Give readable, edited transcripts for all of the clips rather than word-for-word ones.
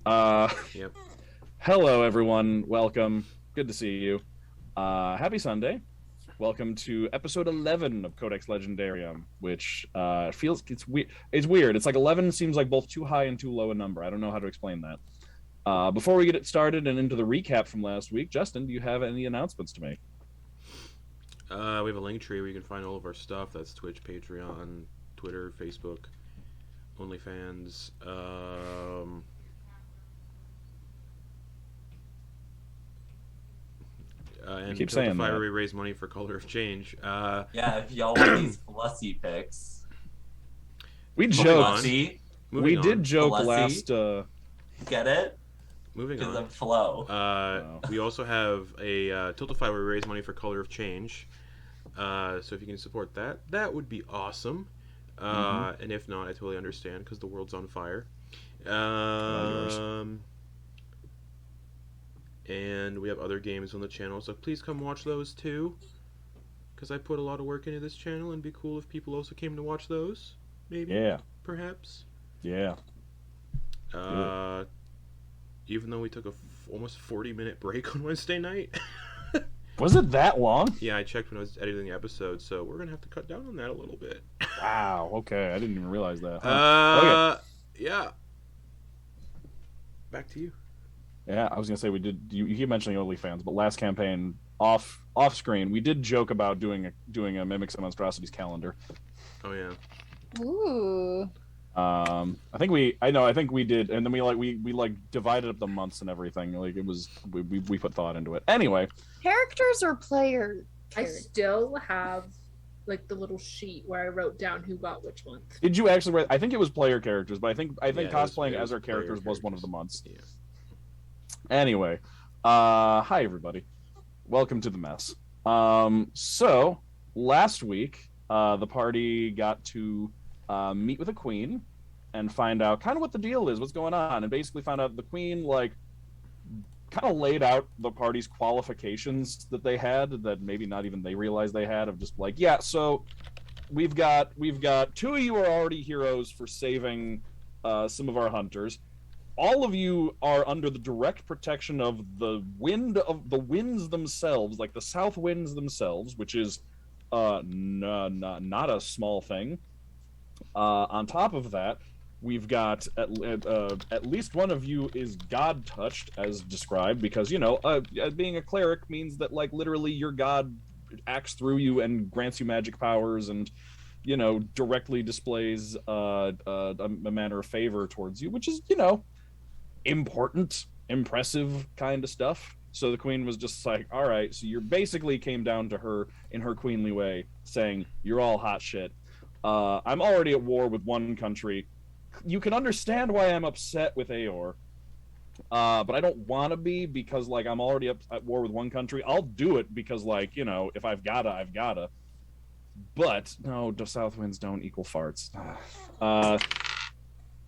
Yep. Hello, everyone. Welcome. Good to see you. Happy Sunday. Welcome to episode 11 of Codex Legendarium, which feels it's weird. It's weird. It's like 11 seems like both too high and too low a number. I don't know how to explain that. Before we get it started and into the recap from last week, Justin, do you have any announcements to make? We have a link tree where you can find all of our stuff. That's Twitch, Patreon, Twitter, Facebook, OnlyFans. You And keep saying Tiltify, where that. we raise money for Color of Change. Yeah, if y'all want these Flussy pics. We Moving joked. on. Flussy, We Moving did on. joke Blessy. last. get it? Moving Because on. of flow. Wow. We also have a Tiltify where we raise money for Color of Change. So if you can support that, that would be awesome. And if not, I totally understand because the world's on fire. yours. And we have other games on the channel, so please come watch those too. Because I put a lot of work into this channel, and it'd be cool if people also came to watch those. Maybe. Yeah. Perhaps. Yeah. Even though we took a almost 40-minute break on Wednesday night. Was it that long? Yeah, I checked when I was editing the episode, so we're gonna have to cut down on that a little bit. Wow. Okay. I didn't even realize that. Huh. Okay. Yeah. Back to you. Yeah, I was gonna say we did. You keep mentioning OnlyFans, but last campaign off screen, we did joke about doing a Mimics and Monstrosities calendar. Oh yeah. Ooh. I think we did, and then we like divided up the months and everything. Like it was we put thought into it. Anyway, Characters or player? I still have like the little sheet where I wrote down who got which month. did you actually write? I think it was player characters, but I think Yeah, it was- cosplaying it as was our characters player was one of the characters. months. Yeah. Anyway, hi everybody, welcome to the mess. So last week, the party got to meet with a queen and find out kind of what the deal is, what's going on, and basically found out the queen like kind of laid out the party's qualifications that they had that maybe not even they realized they had, of just like, yeah, so we've got two of you are already heroes for saving some of our hunters. All of you are under the direct protection of the winds themselves, like the south winds themselves, which is not a small thing. On top of that, we've got at least one of you is god touched, as described, because being a cleric means that like literally your god acts through you and grants you magic powers and directly displays a manner of favor towards you, which is important, impressive kind of stuff. So the queen was just like, all right, so you basically came down to her in her queenly way saying, you're all hot shit. I'm already at war with one country. You can understand why I'm upset with Aor, but I don't want to be, because like I'm already at war with one country. I'll do it because if I've gotta, I've gotta. But no, the south winds don't equal farts.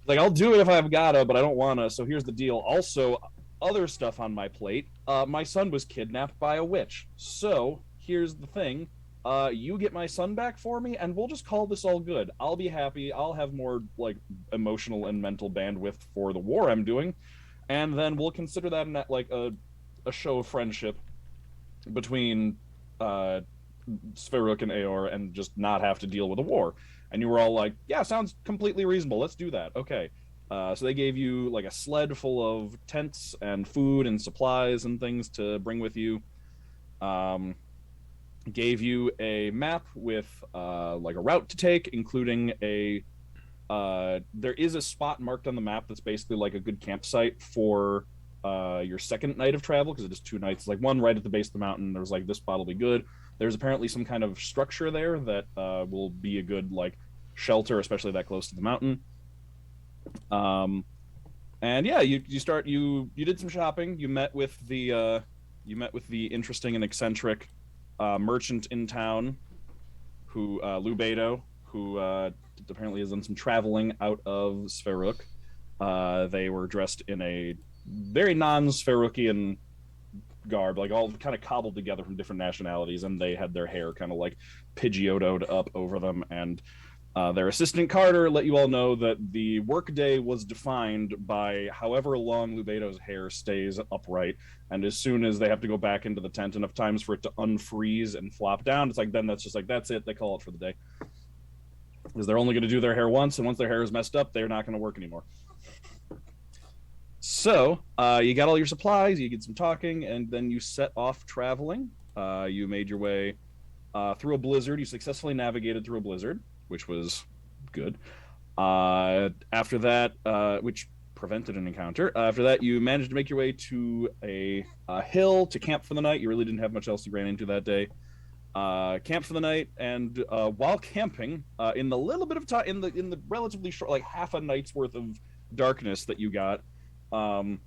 Like I'll do it if I've gotta, but I don't wanna. So here's the deal. Also, other stuff on my plate. My son was kidnapped by a witch. So here's the thing. You get my son back for me, and we'll just call this all good. I'll be happy. I'll have more like emotional and mental bandwidth for the war I'm doing, and then we'll consider that like a show of friendship between Sveruk and Aor, and just not have to deal with a war. And you were all like, yeah, sounds completely reasonable. Let's do that. Okay. So they gave you like a sled full of tents and food and supplies and things to bring with you. Gave you a map with like a route to take, including there is a spot marked on the map that's basically like a good campsite for your second night of travel, because it is 2 nights. Like one right at the base of the mountain, there's like, this spot will be good. There's apparently some kind of structure there that will be a good like shelter, especially that close to the mountain. And yeah, you did some shopping. You met with the interesting and eccentric merchant in town, who Lou Beto, who apparently has done some traveling out of Sveruk. They were dressed in a very non-Sverukian garb, like all kind of cobbled together from different nationalities, and they had their hair kind of like Pidgeottoed up over them, and Their assistant Carter let you all know that the workday was defined by however long Lubeto's hair stays upright, and as soon as they have to go back into the tent enough times for it to unfreeze and flop down, it's like then that's just like that's it. They call it for the day because they're only going to do their hair once, and once their hair is messed up, they're not going to work anymore. So you got all your supplies, you get some talking, and then you set off traveling. You made your way through a blizzard. You successfully navigated through a blizzard, which was good. After that, which prevented an encounter. After that, you managed to make your way to a hill to camp for the night. You really didn't have much else you ran into that day. Camp for the night, and while camping, in the little bit of time, in the relatively short, like half a night's worth of darkness that you got, I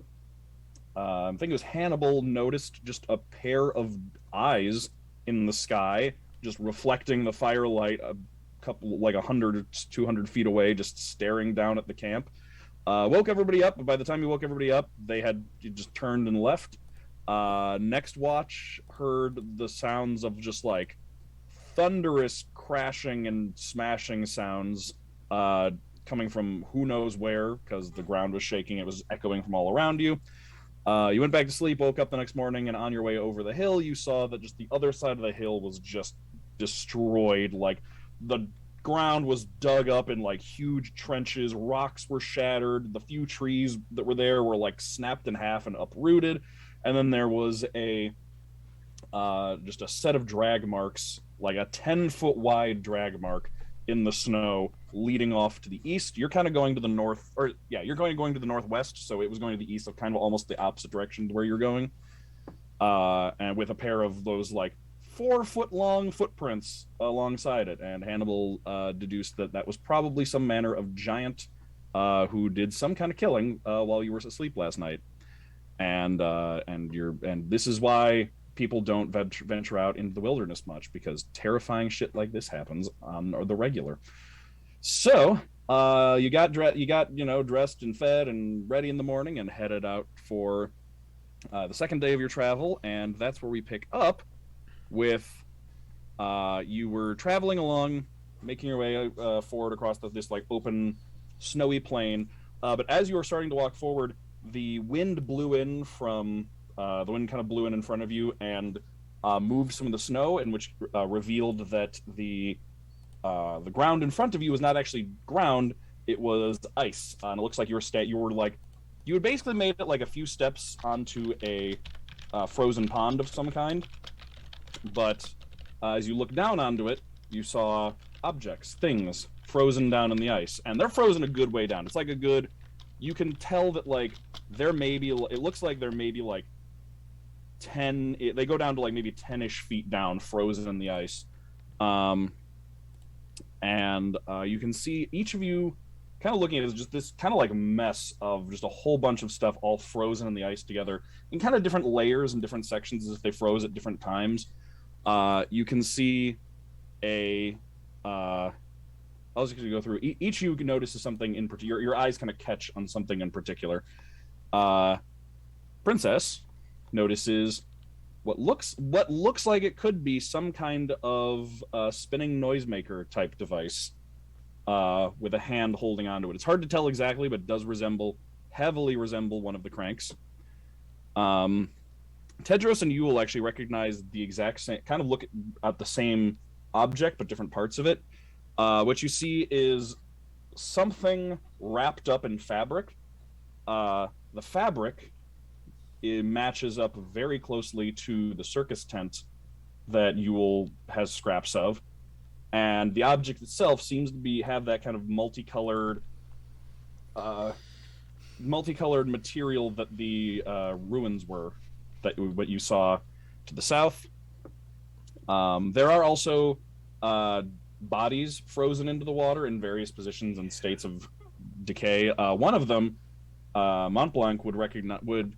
think it was Hannibal noticed just a pair of eyes in the sky, just reflecting the firelight a couple, like 100 or 200 feet away, just staring down at the camp. Woke everybody up, but by the time you woke everybody up, they had just turned and left. Next watch heard the sounds of just like thunderous crashing and smashing sounds coming from who knows where, because the ground was shaking. It was echoing from all around you. You went back to sleep, woke up the next morning, and on your way over the hill, you saw that just the other side of the hill was just destroyed. Like, the ground was dug up in like huge trenches, rocks were shattered, the few trees that were there were like snapped in half and uprooted, and then there was a just a set of drag marks, like a 10-foot wide drag mark in the snow leading off to the east. You're kind of going to the north, or yeah, you're going to the northwest, so it was going to the east, of kind of almost the opposite direction to where you're going, and with a pair of those like 4-foot long footprints alongside it. And Hannibal deduced that that was probably some manner of giant who did some kind of killing while you were asleep last night. And this is why people don't venture out into the wilderness much, because terrifying shit like this happens on the regular. So you got dressed and fed and ready in the morning and headed out for the second day of your travel, and that's where we pick up with you were traveling along, making your way forward across this like open snowy plain, but as you were starting to walk forward, the wind blew in from the wind kind of blew in front of you and moved some of the snow, and which revealed that the ground in front of you was not actually ground, it was ice. And it looks like you had basically made it like a few steps onto a frozen pond of some kind. But as you look down onto it, you saw objects, things frozen down in the ice, and they're frozen a good way down. It's like a good, you can tell that like it looks like there may be like 10, they go down to like maybe 10-ish feet down, frozen in the ice. And you can see each of you kind of looking at it as just this kind of like mess of just a whole bunch of stuff all frozen in the ice together in kind of different layers and different sections as if they froze at different times. You can see I was going to go through each of you notices something in particular. Your eyes kind of catch on something in particular. Princess notices what looks like it could be some kind of spinning noisemaker type device with a hand holding onto it. It's hard to tell exactly, but it does heavily resemble one of the cranks. Tedros and you will actually recognize the exact same, kind of look at the same object, but different parts of it. What you see is something wrapped up in fabric. The fabric, it matches up very closely to the circus tent that Yule has scraps of, and the object itself seems to have that kind of multicolored material that the ruins were, that what you saw to the south. There are also bodies frozen into the water in various positions and states of decay. One of them, Montblanc would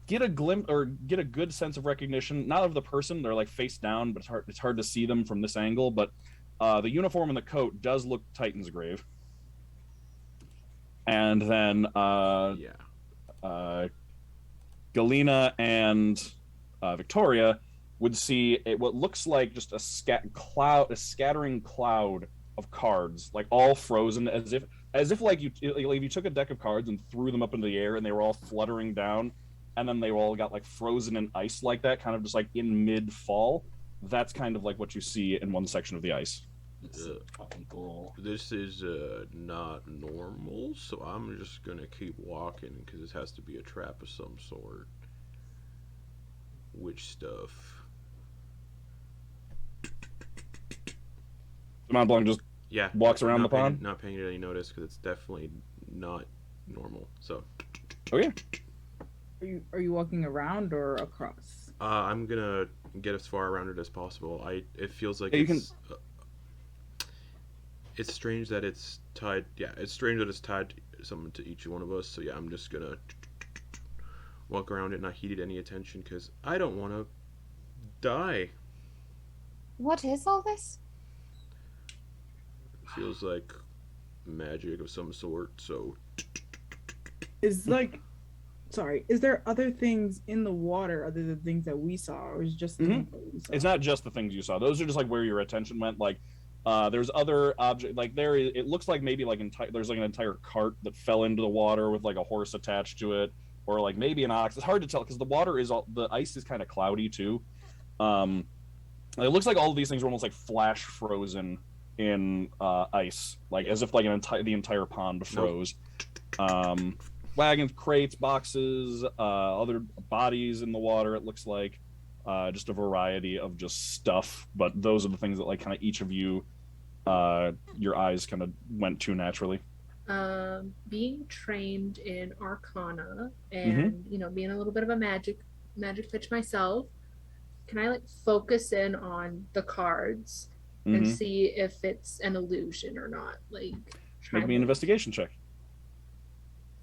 get a glimpse or get a good sense of recognition, not of the person, they're like face down, but it's hard to see them from this angle, but the uniform and the coat does look Titan's grave. And then Galina and Viktoria would see what looks like just a scattering cloud of cards, like all frozen, as if like you took a deck of cards and threw them up into the air and they were all fluttering down, and then they all got like frozen in ice like that, kind of just like in mid fall. That's kind of like what you see in one section of the ice. It's so fucking cool. This is not normal, so I'm just gonna keep walking because this has to be a trap of some sort. Which stuff? Montblanc just Yeah, walks around not the pond? Not paying it any notice because it's definitely not normal. So, okay. Are you walking around or across? I'm gonna get as far around it as possible. It feels like Yeah, it's strange that it's tied. Yeah, it's strange that it's tied something to each one of us. So yeah, I'm just gonna walk around it, not heed any attention because I don't want to die. What is all this? It feels like magic of some sort. So Is there other things in the water other than things that we saw, or is it just the things that we saw? It's not just the things you saw. Those are just like where your attention went. Like, there's other object. Like it looks like maybe like there's like an entire cart that fell into the water with like a horse attached to it, or like maybe an ox. It's hard to tell because the ice is kind of cloudy too. It looks like all of these things are almost like flash frozen in ice, like as if like the entire pond froze. Wagons, crates, boxes, other bodies in the water. It looks like just a variety of just stuff. But those are the things that like kind of each of you, your eyes kind of went to naturally. Being trained in Arcana and being a little bit of a magic pitch myself, can I like focus in on the cards and see if it's an illusion or not? Like, Make me an investigation check.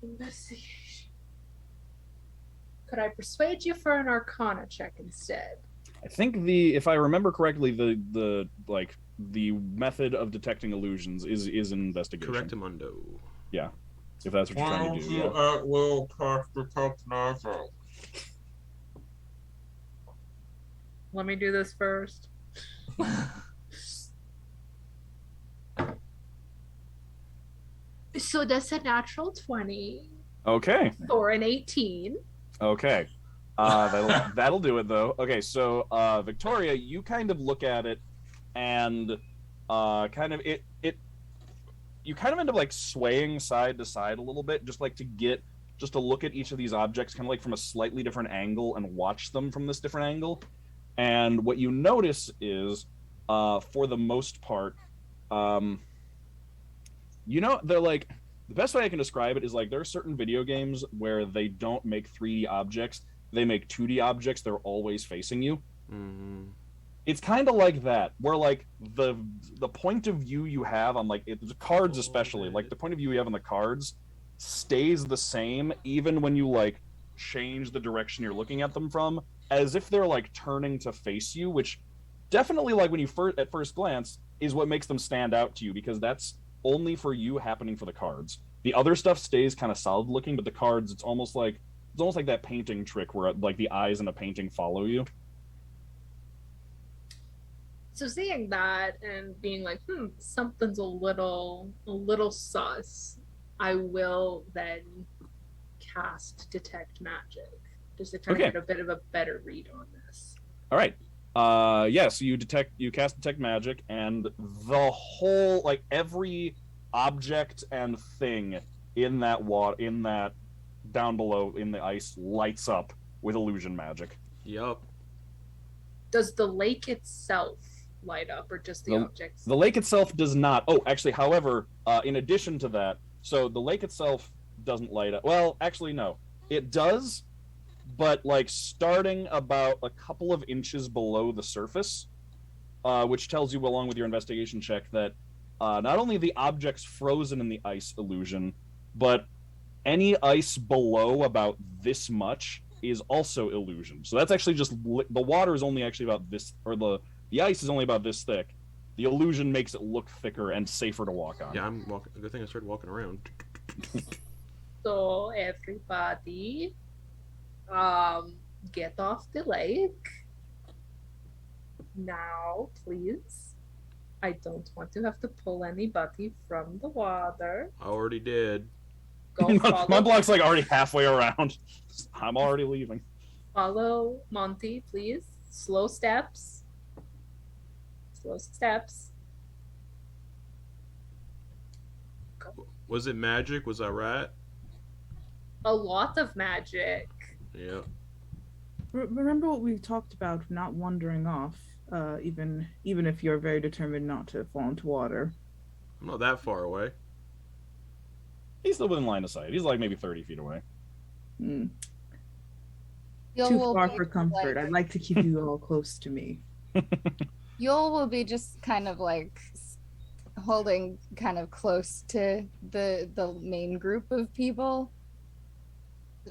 Investigation. Could I persuade you for an Arcana check instead? I think if I remember correctly, the method of detecting illusions is an investigation. Correctamundo. Yeah, if that's what you're trying to do. You Yeah. at will cast detect magic. Let me do this first. So that's a natural 20 Okay. or an 18. Okay. That'll do it though. Okay, so Viktoria, you kind of look at it and you kind of end up like swaying side to side a little bit, just to look at each of these objects kind of like from a slightly different angle and watch them from this different angle. And what you notice is, for the most part, they're like, the best way I can describe it is like there are certain video games where they don't make 3D objects, they make 2D objects, they're always facing you. Mm-hmm. It's kind of like that, where like the point of view you have on like the cards especially, like the point of view you have on the cards stays the same even when you like change the direction you're looking at them from, as if they're like turning to face you, which definitely like when you at first glance is what makes them stand out to you, because that's only for you happening for the cards. The other stuff stays kind of solid looking, but the cards, it's almost like that painting trick where like the eyes in a painting follow you. So seeing that and being like, something's a little sus, I will then cast Detect Magic just to kind of get a bit of a better read on this. All right. So you cast Detect Magic, and the whole, like every object and thing in that down below in the ice lights up with illusion magic. Yup. Does the lake itself light up, or just the objects? The lake itself does not. Oh, actually, however, in addition to that, so the lake itself doesn't light up. Well, actually, no. It does, but like starting about a couple of inches below the surface, which tells you, along with your investigation check, that not only the objects frozen in the ice illusion, but any ice below about this much is also illusion. So that's actually just the water is only actually about this, or the ice is only about this thick. The illusion makes it look thicker and safer to walk on. Yeah, I'm walking. Good thing I started walking around. So everybody, get off the lake now, please. I don't want to have to pull anybody from the water. I already did. Go follow. Montblanc's like already halfway around. I'm already leaving. Follow Monty, please. Slow steps. Slow steps. Go. Was it magic? Was I right? A lot of magic. Yeah. Remember what we talked about, not wandering off, even if you're very determined not to fall into water. I'm not that far away. He's still within line of sight. He's like maybe 30 feet away. Mm. Yul Too will far be for comfort. like- I'd like to keep you all close to me. Yul will be just kind of like holding kind of close to the main group of people.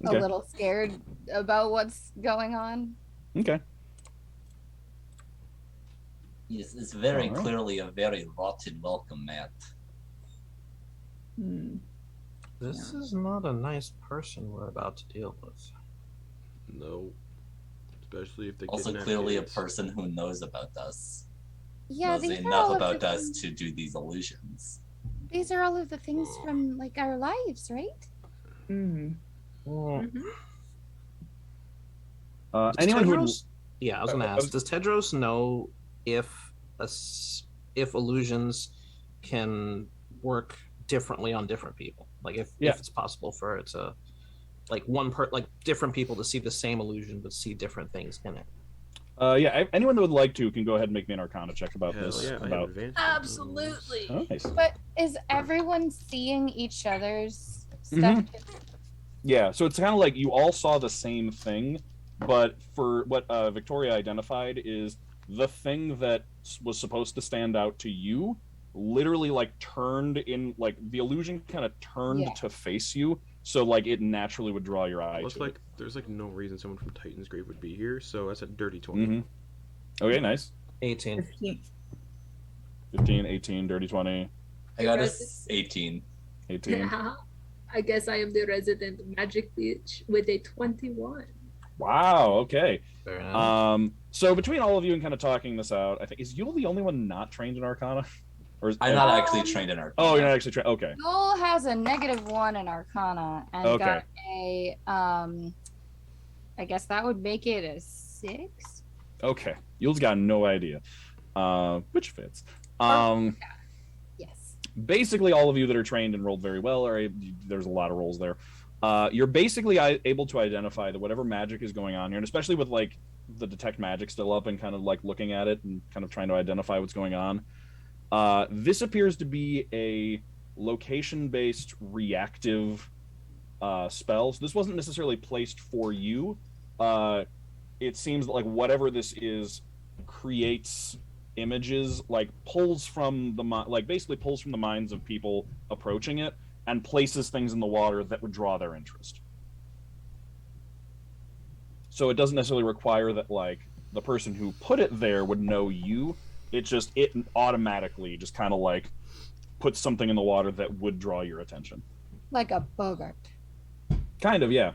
Okay. A little scared about what's going on. Okay. Yes, it's very Alright. clearly a very rotten welcome mat. Hmm. This is not a nice person we're about to deal with. No. Especially if they Also, kidnap clearly a kids. person who knows about us. Yeah, knows these are enough all about of the us things, to do these illusions. these are all of the things from like our lives, right? Mm. Well, Anyone does who would... Tedros- Yeah, I was gonna ask. Does Tedros know if if illusions can work differently on different people? Like if it's possible for it to, like different people to see the same illusion but see different things in it. Anyone that would like to can go ahead and make me an Arcana check about Hell this. yeah, I have about... advantage. Absolutely. Oh, nice. But is everyone seeing each other's stuff? Yeah, so it's kind of like you all saw the same thing, but for what Viktoria identified is the thing that was supposed to stand out to you literally like turned in, like the illusion kind of turned to face you, so like it naturally would draw your eye. Looks to like it. there's like no reason someone from Titan's Grave would be here, so that's a dirty 20. Mm-hmm. Okay, nice. 18. 15, 18, dirty 20, I got a Res- 18. 18. I guess I am the resident magic bitch with a 21. Wow, okay. Very nice. So between all of you and kind of talking this out, I think, is Yule the only one not trained in Arcana? Or is, I'm not actually trained in Arcana. Oh, you're not actually trained. Okay. Yul has a -1 in Arcana and Okay. got a I guess that would make it a 6. Okay. Yule's got no idea. Which fits. Yes. Basically, all of you that are trained and rolled very well, or there's a lot of rolls there. You're basically able to identify that whatever magic is going on here, and especially with like the detect magic still up and kind of like looking at it and kind of trying to identify what's going on. This appears to be a location-based reactive spell. So this wasn't necessarily placed for you. It seems like whatever this is creates images, like pulls from the basically pulls from the minds of people approaching it and places things in the water that would draw their interest. So it doesn't necessarily require that like the person who put it there would know you. It automatically just kind of like puts something in the water that would draw your attention. Like a Bogart. Kind of, yeah.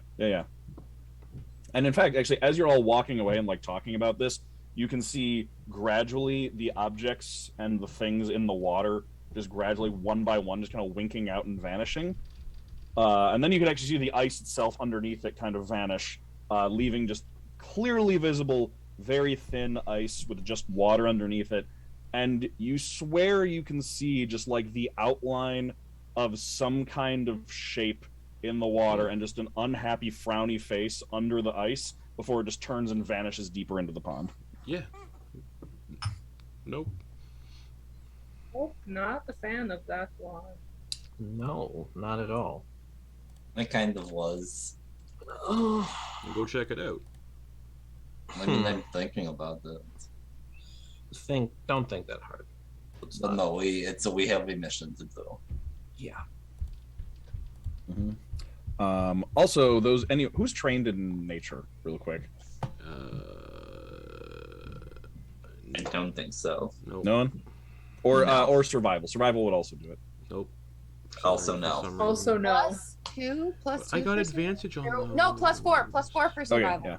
And in fact, actually, as you're all walking away and like talking about this, you can see gradually the objects and the things in the water just gradually one by one just kind of winking out and vanishing. And then you can actually see the ice itself underneath it kind of vanish, leaving just clearly visible, very thin ice with just water underneath it. And you swear you can see just like the outline of some kind of shape in the water and just an unhappy, frowny face under the ice before it just turns and vanishes deeper into the pond. Yeah. Nope. Oh, not a fan of that one. No, not at all. I kind of was. Go check it out. I mean, I'm thinking about it. Don't think that hard. It's But not- no, we have a mission to do. Yeah. Also, who's trained in nature, real quick? I don't think so. Nope. No one? Or No. or survival. Survival would also do it. Nope. Also For no. some reason. Also, no. +2, +2. I got for advantage on survival? those. No, +4 for Okay, survival. yeah.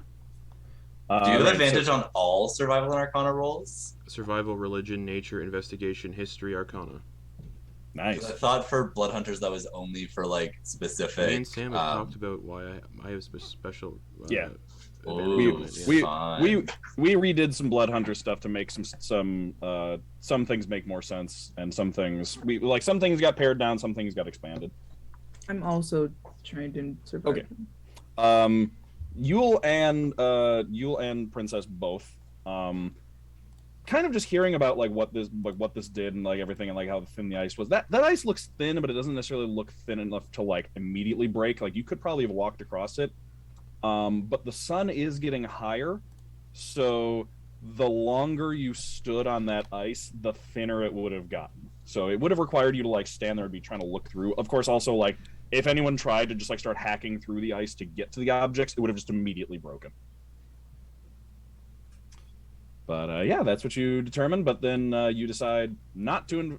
Do you have Right, advantage so, on all survival and arcana rolls? Survival, religion, nature, investigation, history, arcana. 'Cause nice. I thought for blood hunters that was only for like specific. Me and Sam have talked about why I have special. Yeah. Advantage on Ooh, it, yeah. we fine. we redid some blood hunter stuff to make some things make more sense, and some things some things got pared down, some things got expanded. I'm also trained in survival. Okay. Yule and Princess both kind of just hearing about what this did and everything and how thin the ice was. That ice looks thin, but it doesn't necessarily look thin enough to immediately break. You could probably have walked across it. But the sun is getting higher, so the longer you stood on that ice, the thinner it would have gotten. So it would have required you to stand there and be trying to look through. Of course, also if anyone tried to just start hacking through the ice to get to the objects, it would have just immediately broken. But yeah, that's what you determine. But then you decide not to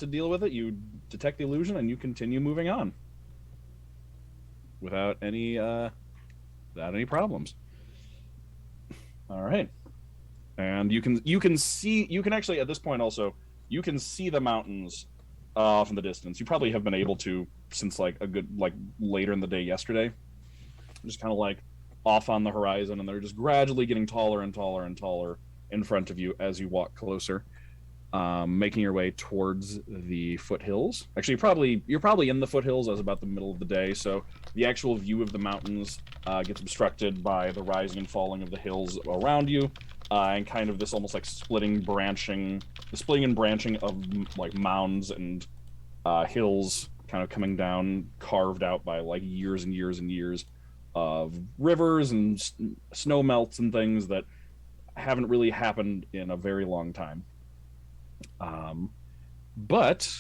deal with it. You detect the illusion and you continue moving on without any problems. All right, and you can actually at this point also you can see the mountains off in the distance. You probably have been able to since a good later in the day yesterday, just kind of off on the horizon, and they're just gradually getting taller and taller and taller in front of you as you walk closer, making your way towards the foothills. Actually, you're probably in the foothills as about the middle of the day, so the actual view of the mountains gets obstructed by the rising and falling of the hills around you, and kind of this almost splitting and branching of mounds and hills kind of coming down, carved out by years and years and years of rivers and snow melts and things that haven't really happened in a very long time. But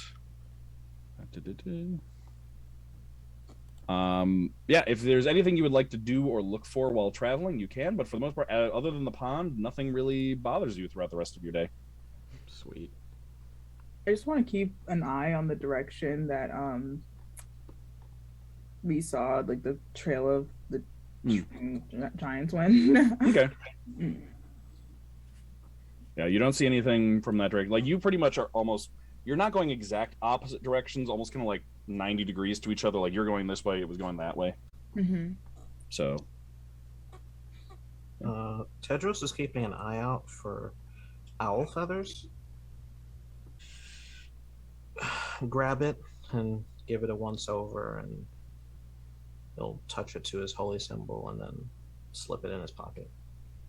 yeah, if there's anything you would like to do or look for while traveling, you can. But for the most part, other than the pond, nothing really bothers you throughout the rest of your day. Sweet. I just want to keep an eye on the direction that we saw, the trail of the giants went. Okay. Yeah, you don't see anything from that direction. You pretty much are you're not going exact opposite directions, almost kind of 90 degrees to each other. You're going this way, it was going that way. Mm-hmm. So. Tedros is keeping an eye out for owl feathers. Grab it and give it a once over, and he'll touch it to his holy symbol and then slip it in his pocket.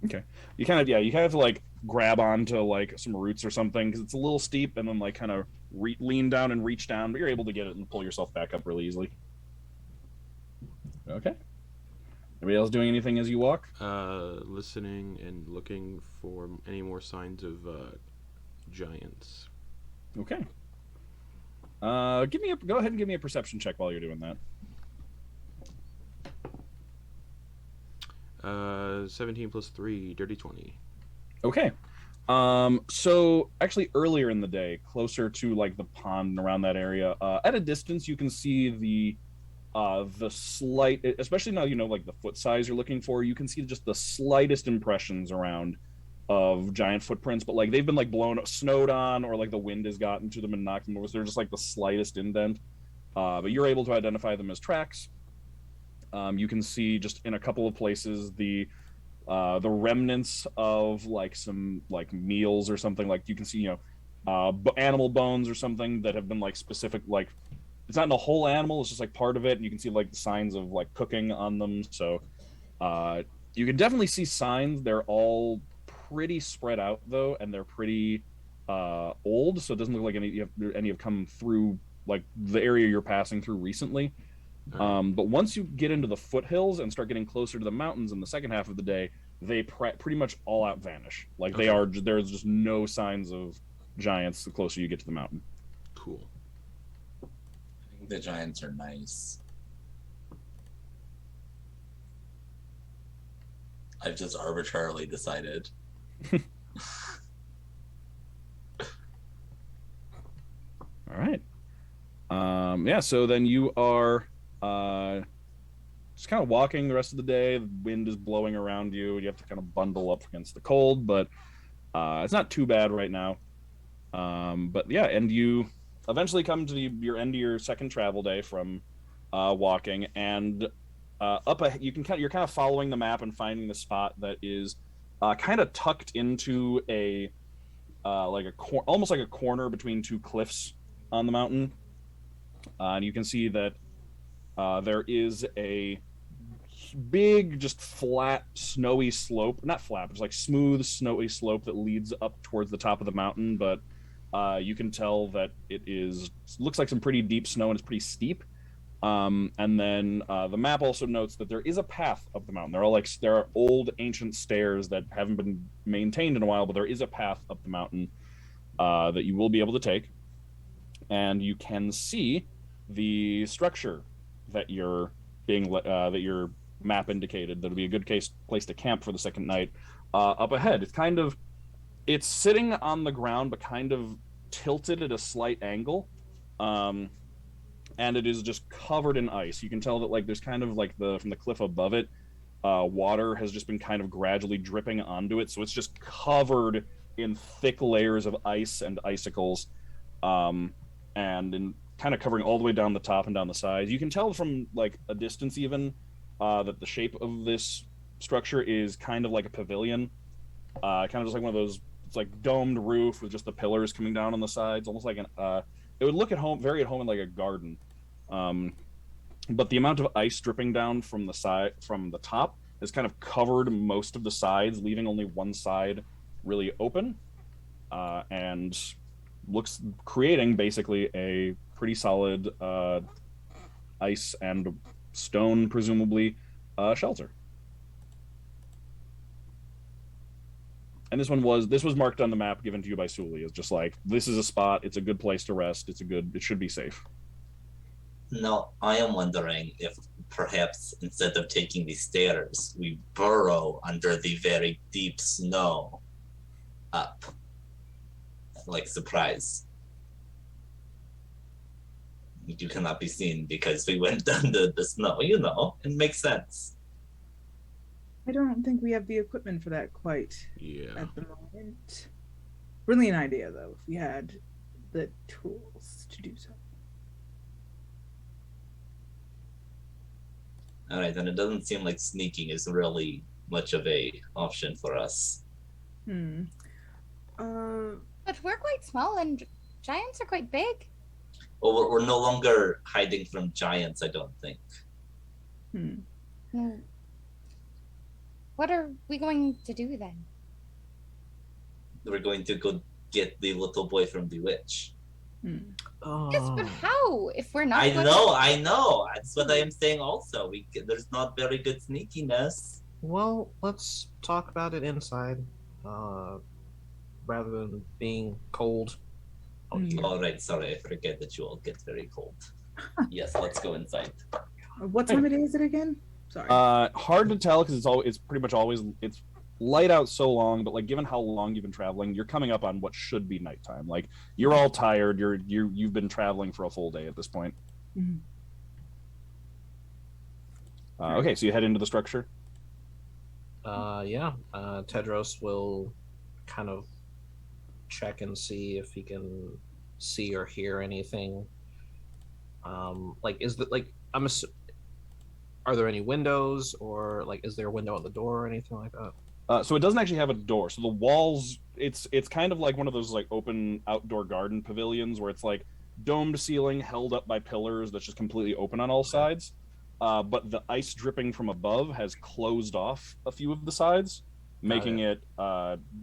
Okay. You kind of have to grab onto some roots or something because it's a little steep, and then kind of lean down and reach down, but you're able to get it and pull yourself back up really easily. Okay. Anybody else doing anything as you walk? Listening and looking for any more signs of giants. Okay. Go ahead and give me a perception check while you're doing that. 17 plus 3, dirty 20. Okay. So actually earlier in the day, closer to the pond and around that area, at a distance you can see the slight, especially now the foot size you're looking for, you can see just the slightest impressions around of giant footprints, but they've been snowed on, or the wind has gotten to them and knocked them over, so they're just the slightest indent. But you're able to identify them as tracks. You can see just in a couple of places the remnants of some meals or something. You can see animal bones or something that have been specific, it's not in the whole animal, it's just part of it, and you can see signs of cooking on them. So you can definitely see signs. They're all pretty spread out though, and they're pretty old, so it doesn't look like any have come through the area you're passing through recently. But once you get into the foothills and start getting closer to the mountains in the second half of the day, they pretty much all out vanish. There's just no signs of giants the closer you get to the mountain. Cool. I think the giants are nice. I've just arbitrarily decided. All right. Yeah, so then you are just kind of walking the rest of the day. The wind is blowing around you. You have to kind of bundle up against the cold, but it's not too bad right now. But yeah, and you eventually come to your end of your second travel day from walking, and you're kind of following the map and finding the spot that is kind of tucked into a almost like a corner between two cliffs on the mountain, and you can see that there is a big, just flat, snowy slope. Not flat, but it's like smooth, snowy slope that leads up towards the top of the mountain. But you can tell that looks like some pretty deep snow, and it's pretty steep. And then the map also notes that there is a path up the mountain. There are old, ancient stairs that haven't been maintained in a while, but there is a path up the mountain that you will be able to take. And you can see the structure that your map indicated that would be a good place to camp for the second night up ahead. It's sitting on the ground, but kind of tilted at a slight angle, and it is just covered in ice. You can tell that there's kind of from the cliff above it, water has just been kind of gradually dripping onto it, so it's just covered in thick layers of ice and icicles, and kind of covering all the way down the top and down the sides. You can tell from a distance even that the shape of this structure is kind of like a pavilion, kind of just like one of those. It's like domed roof with just the pillars coming down on the sides, almost like it would look very at home in like a garden. But the amount of ice dripping down from the top has kind of covered most of the sides, leaving only one side really open, and creating basically a pretty solid ice and stone, presumably, shelter. And this was marked on the map given to you by Sully as just this is a spot, it's a good place to rest, it should be safe. No, I am wondering if perhaps instead of taking the stairs, we burrow under the very deep snow up. Surprise. You cannot be seen because we went under the snow, it makes sense. I don't think we have the equipment for that quite at the moment. Brilliant idea, though, if we had the tools to do so. All right, then it doesn't seem like sneaking is really much of a option for us. But we're quite small, and giants are quite big. Well, we're no longer hiding from giants, I don't think. What are we going to do then? We're going to go get the little boy from the witch. Yes, but how? If we're not. I know. That's what I am saying. Also, there's not very good sneakiness. Well, let's talk about it inside, rather than being cold. All right, sorry, I forget that you all get very cold. Yes, let's go inside. What time of day is it again? Sorry. Hard to tell because it's pretty much always it's light out so long, but given how long you've been traveling, you're coming up on what should be nighttime. You're all tired. You've been traveling for a full day at this point. Okay, so you head into the structure. Tedros will kind of check and see if he can see or hear anything. Are there any windows, or is there a window on the door or anything like that? So it doesn't actually have a door. So the walls, it's kind of like one of those open outdoor garden pavilions where it's domed ceiling held up by pillars that's just completely open on all sides. But the ice dripping from above has closed off a few of the sides, making it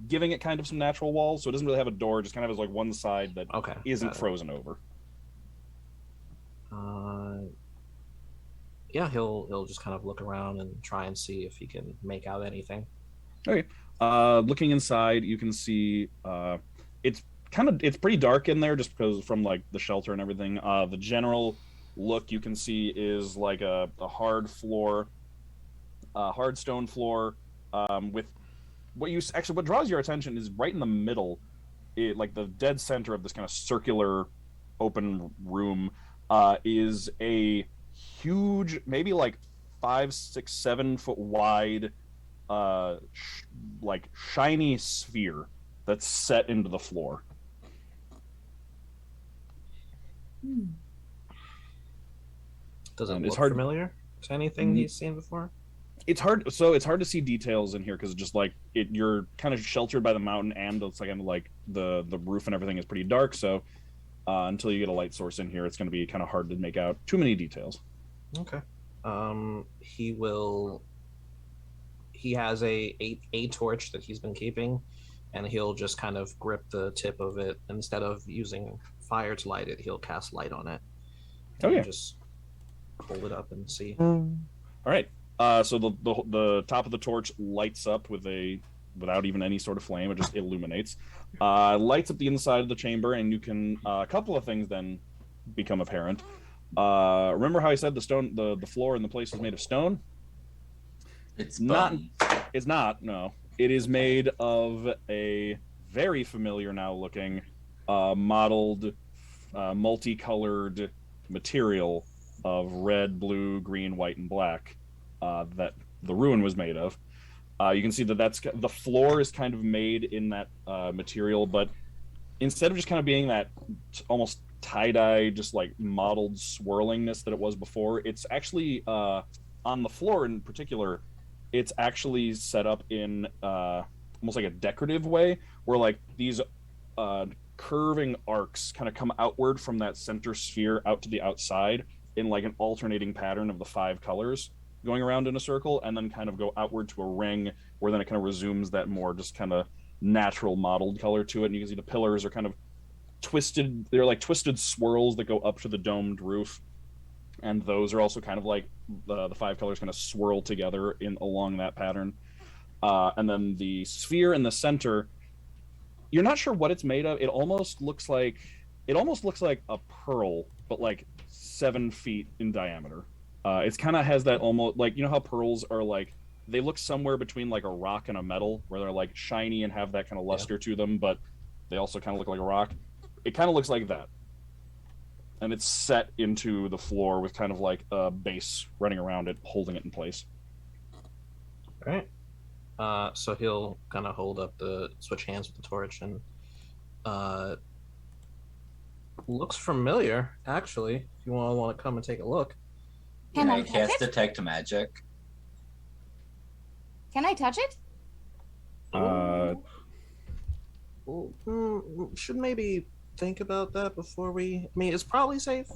giving it kind of some natural walls. So it doesn't really have a door, just kind of has one side that isn't frozen over. He'll just kind of look around and try and see if he can make out anything. Okay. Looking inside, you can see it's pretty dark in there just because from the shelter and everything. The general look you can see is a hard floor, hard stone floor, with what draws your attention is right in the middle, the dead center of this kind of circular open room, is a huge, maybe 5, 6, 7 foot wide, like shiny sphere that's set into the floor. Does it And look it's hard- familiar to anything he's seen before? It's hard to see details in here because just like you're kind of sheltered by the mountain, and it's like the roof and everything is pretty dark. So until you get a light source in here, it's going to be kind of hard to make out too many details. Okay. He has a torch that he's been keeping, and he'll just kind of grip the tip of it. Instead of using fire to light it, he'll cast light on it. Oh, yeah. Just hold it up and see. All right. So the top of the torch lights up without even any sort of flame. It just illuminates. Lights up the inside of the chamber, and you can a couple of things then become apparent. Remember how I said the floor in the place is made of stone? It's not. bone. It's not. No, it is made of a very familiar now looking, modeled, multicolored material of red, blue, green, white, and black. That the ruin was made of. You can see that's the floor is kind of made in that material, but instead of just kind of being that almost tie-dye, just like modeled swirlingness that it was before, it's actually on the floor in particular, it's actually set up in almost like a decorative way, where like these curving arcs kind of come outward from that center sphere out to the outside in like an alternating pattern of the 5 colors going around in a circle, and then kind of go outward to a ring where then it kind of resumes that more just kind of natural modeled color to it. And you can see the pillars are kind of twisted. They're like twisted swirls that go up to the domed roof, and those are also kind of like the 5 colors kind of swirl together in along that pattern. And then the sphere in the center, you're not sure what it's made of. It almost looks like a pearl, but like 7 feet in diameter. It's kind of has that almost like, you know how pearls are like, they look somewhere between like a rock and a metal, where they're like shiny and have that kind of luster to them, but they also kind of look like a rock. It kind of looks like that. And it's set into the floor with kind of like a base running around it, holding it in place. All right. So he'll kind of hold up switch hands with the torch, and looks familiar, actually. If you all want to come and take a look. Can I I touch cast it? Detect Magic? Can I touch it? Should maybe think about that before we. I mean, it's probably safe.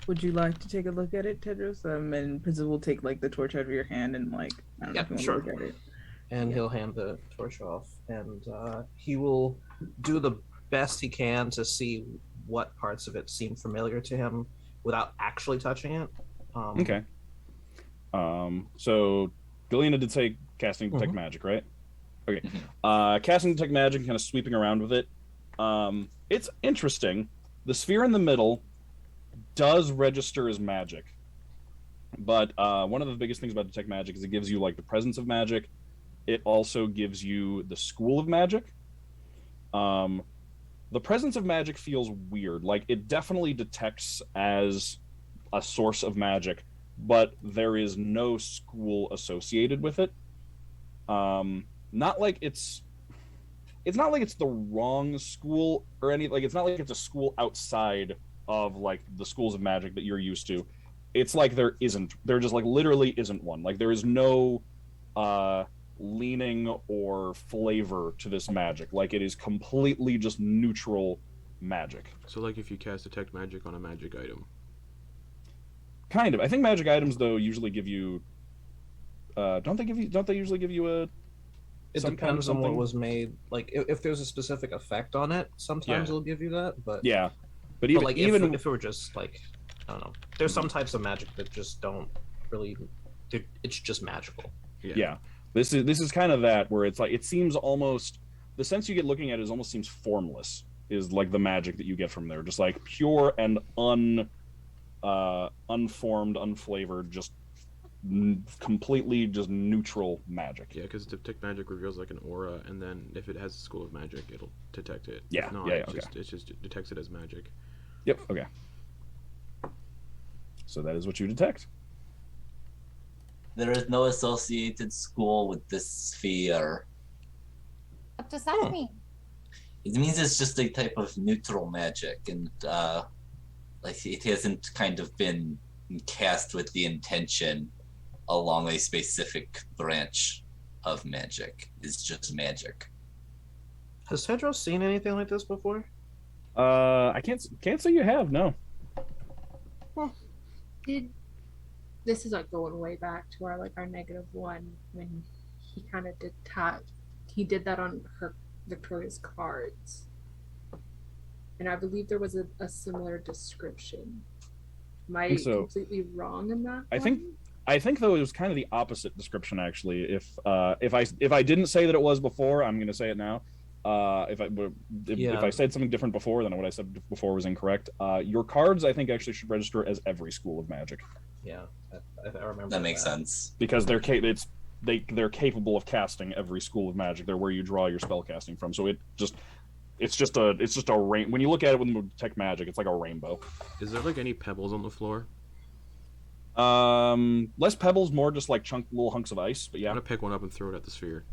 Would you like to take a look at it, Tedros? And Princess will take like the torch out of your hand and like, I don't know if you want sure. to look at it. And he'll hand the torch off, and he will do the best he can to see what parts of it seem familiar to him without actually touching it. Okay. So Galina did say casting Detect Magic, right? Okay. Casting Detect Magic, kind of sweeping around with it. It's interesting. The sphere in the middle does register as magic, but one of the biggest things about Detect Magic is it gives you like the presence of magic. It also gives you the school of magic. The presence of magic feels weird. Like, it definitely detects as a source of magic, but there is no school associated with it. Not like it's not like it's the wrong school or any, like, it's not like it's a school outside of like the schools of magic that you're used to. It's like there just like literally isn't one. Like, there is no leaning or flavor to this magic. Like, it is completely just neutral magic. So like if you cast Detect Magic on a magic item. Kind of. I think magic items though usually give you don't they usually give you a It depends on what was made. Like, if there's a specific effect on it, sometimes it'll give you that. But yeah, but even like even if it were just like, I don't know, there's some types of magic that just don't really. It's just magical. Yeah. This is kind of that where it's like it seems almost the sense you get looking at it is almost seems formless. Is like the magic that you get from there, just like pure and unformed, unflavored, just completely just neutral magic. Yeah, because Detect Magic reveals like an aura, and then if it has a school of magic, it'll detect it. Yeah, If not, yeah, it just detects it as magic. Yep. Okay. So that is what you detect. There is no associated school with this sphere. What does that mean? It means it's just a type of neutral magic, and like it hasn't kind of been cast with the intention along a specific branch of magic. It's just magic. Has Tedros seen anything like this before? I can't say you have, no. This is like going way back to our -1 when he kind of he did that on Victoria's cards, and I believe there was a similar description. Am I completely wrong in that? I think though it was kind of the opposite description actually. If I didn't say that it was before, I'm going to say it now. If I said something different before, then what I said before was incorrect. Your cards, I think, actually should register as every school of magic. Yeah, I remember. That makes sense because they're capable of casting every school of magic. They're where you draw your spell casting from. So it's just a rain. When you look at it with detect magic, it's like a rainbow. Is there like any pebbles on the floor? Less pebbles, more just like little hunks of ice. But yeah, I'm gonna pick one up and throw it at the sphere.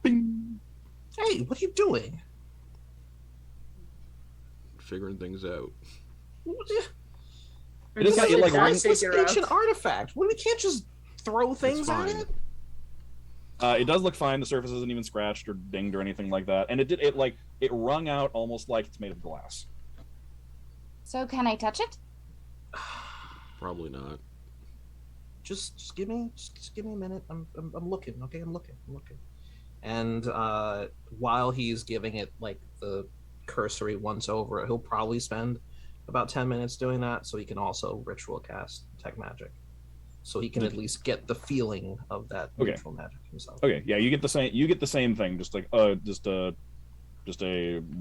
Bing. Hey, what are you doing? Figuring things out. It's this ancient artifact. We can't just throw things at it. It does look fine. The surface isn't even scratched or dinged or anything like that, and it wrung out almost like it's made of glass. So can I touch it? Probably not. Just give me a minute. I'm looking. Okay, I'm looking. And while he's giving it like the cursory once over, he'll probably spend about 10 minutes doing that, so he can also ritual cast detect magic, so he can at least get the feeling of that ritual magic himself. Okay, yeah, you get the same thing, just like just a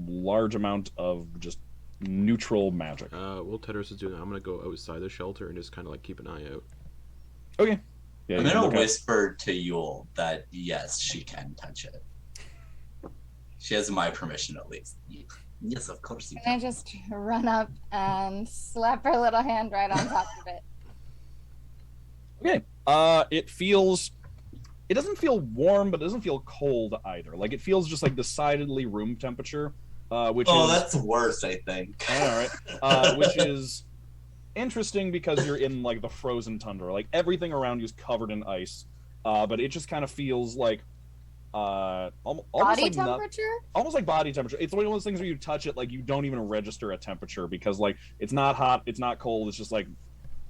large amount of just neutral magic. While Tedros is doing that, I'm gonna go outside the shelter and just kind of like keep an eye out. Okay. Yeah, I'm gonna whisper to Yule that yes, she can touch it. She has my permission at least. Yes, of course you can. I just run up and slap her little hand right on top of it. Okay. It doesn't feel warm, but it doesn't feel cold either. Like it feels just like decidedly room temperature. That's worse, I think. All right. Which is interesting because you're in like the frozen tundra. Like everything around you is covered in ice, but it just kind of feels like almost body like temperature. Almost like body temperature. It's one of those things where you touch it, like you don't even register a temperature because like it's not hot, it's not cold. It's just like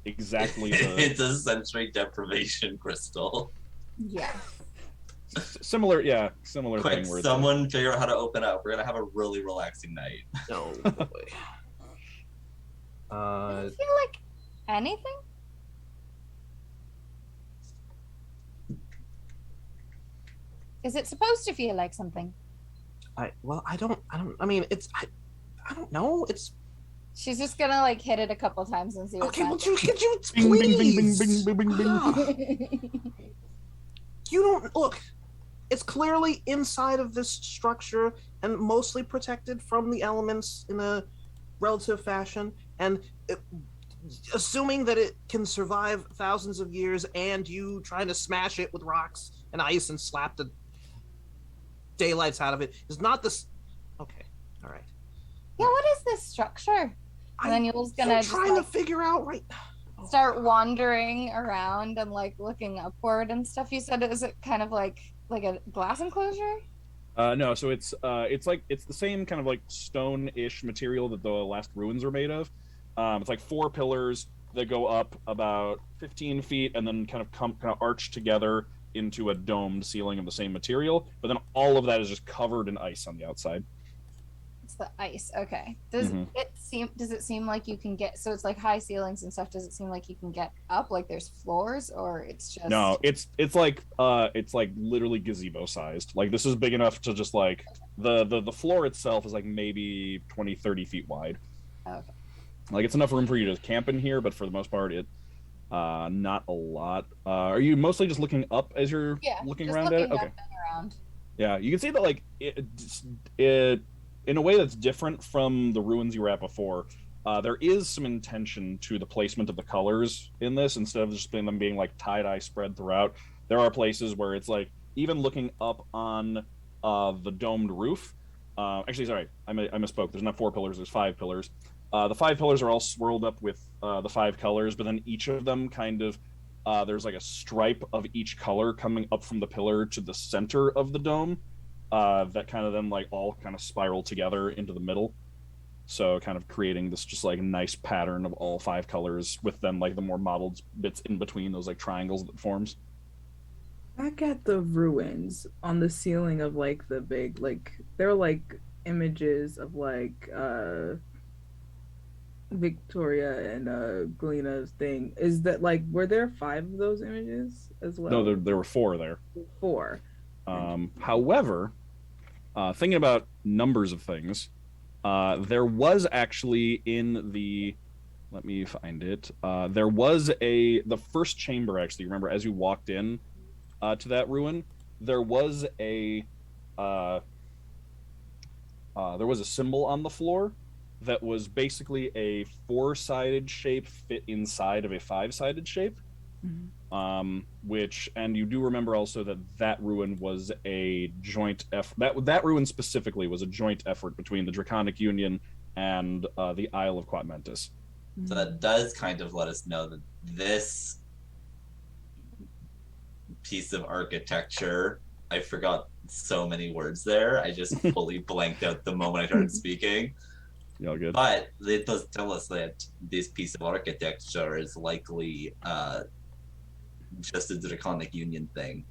exactly. It's a sensory deprivation crystal. Yeah. Similar Quick, thing. Where someone figure out how to open up. We're gonna have a really relaxing night. No boy. Does it feel like anything? Is it supposed to feel like something? I mean, I don't know. It's. She's just gonna like hit it a couple times and see. Okay, could you bing, please? bing, bing, bing, bing, bing. You don't look. It's clearly inside of this structure and mostly protected from the elements in a relative fashion. And assuming that it can survive thousands of years, and you trying to smash it with rocks and ice and slap the daylights out of it is not this. Okay, all right. Yeah, what is this structure? And then Yule's gonna trying to figure out right. Start wandering around and like looking upward and stuff. You said is it kind of like a glass enclosure? No, so it's the same kind of like stone-ish material that the last ruins are made of. It's like 4 pillars that go up about 15 feet and then kind of arch together into a domed ceiling of the same material. But then all of that is just covered in ice on the outside. It's the ice. Okay. Does it seem like you can get, so it's like high ceilings and stuff. Does it seem like you can get up, like there's floors, or it's just? No, it's like literally gazebo sized. Like this is big enough to just like the floor itself is like maybe 20-30 feet wide. Okay. Like it's enough room for you to camp in here, but for the most part not a lot. Are you mostly just looking up as you're looking around at it? Okay. Yeah, you can see that like it in a way that's different from the ruins you were at before. There is some intention to the placement of the colors in this, instead of just them being like tie-dye spread throughout. There are places where it's like, even looking up on the domed roof. Actually, sorry, I misspoke. There's not 4 pillars, there's 5 pillars. The 5 pillars are all swirled up with the 5 colors, but then each of them kind of, there's like a stripe of each color coming up from the pillar to the center of the dome, that kind of then like all kind of spiral together into the middle. So kind of creating this just like nice pattern of all 5 colors, with then like the more modeled bits in between those like triangles that forms. Back at the ruins, on the ceiling of like the big, like there are like images of like Viktoria and Galina's thing. Is that like, were there 5 of those images as well? No, there were 4 there. 4. However, thinking about numbers of things, there was actually in the, let me find it. There was the first chamber, actually. Remember, as you walked in to that ruin, there was a symbol on the floor that was basically a 4-sided shape fit inside of a 5-sided shape. Mm-hmm. Which, and you do remember also that ruin was a joint effort. That ruin specifically was a joint effort between the Draconic Union and the Isle of Quatmentus. So that does kind of let us know that this piece of architecture, I forgot so many words there. I just fully blanked out the moment I started speaking. Yeah, good. But it does tell us that this piece of architecture is likely just a Draconic Union thing.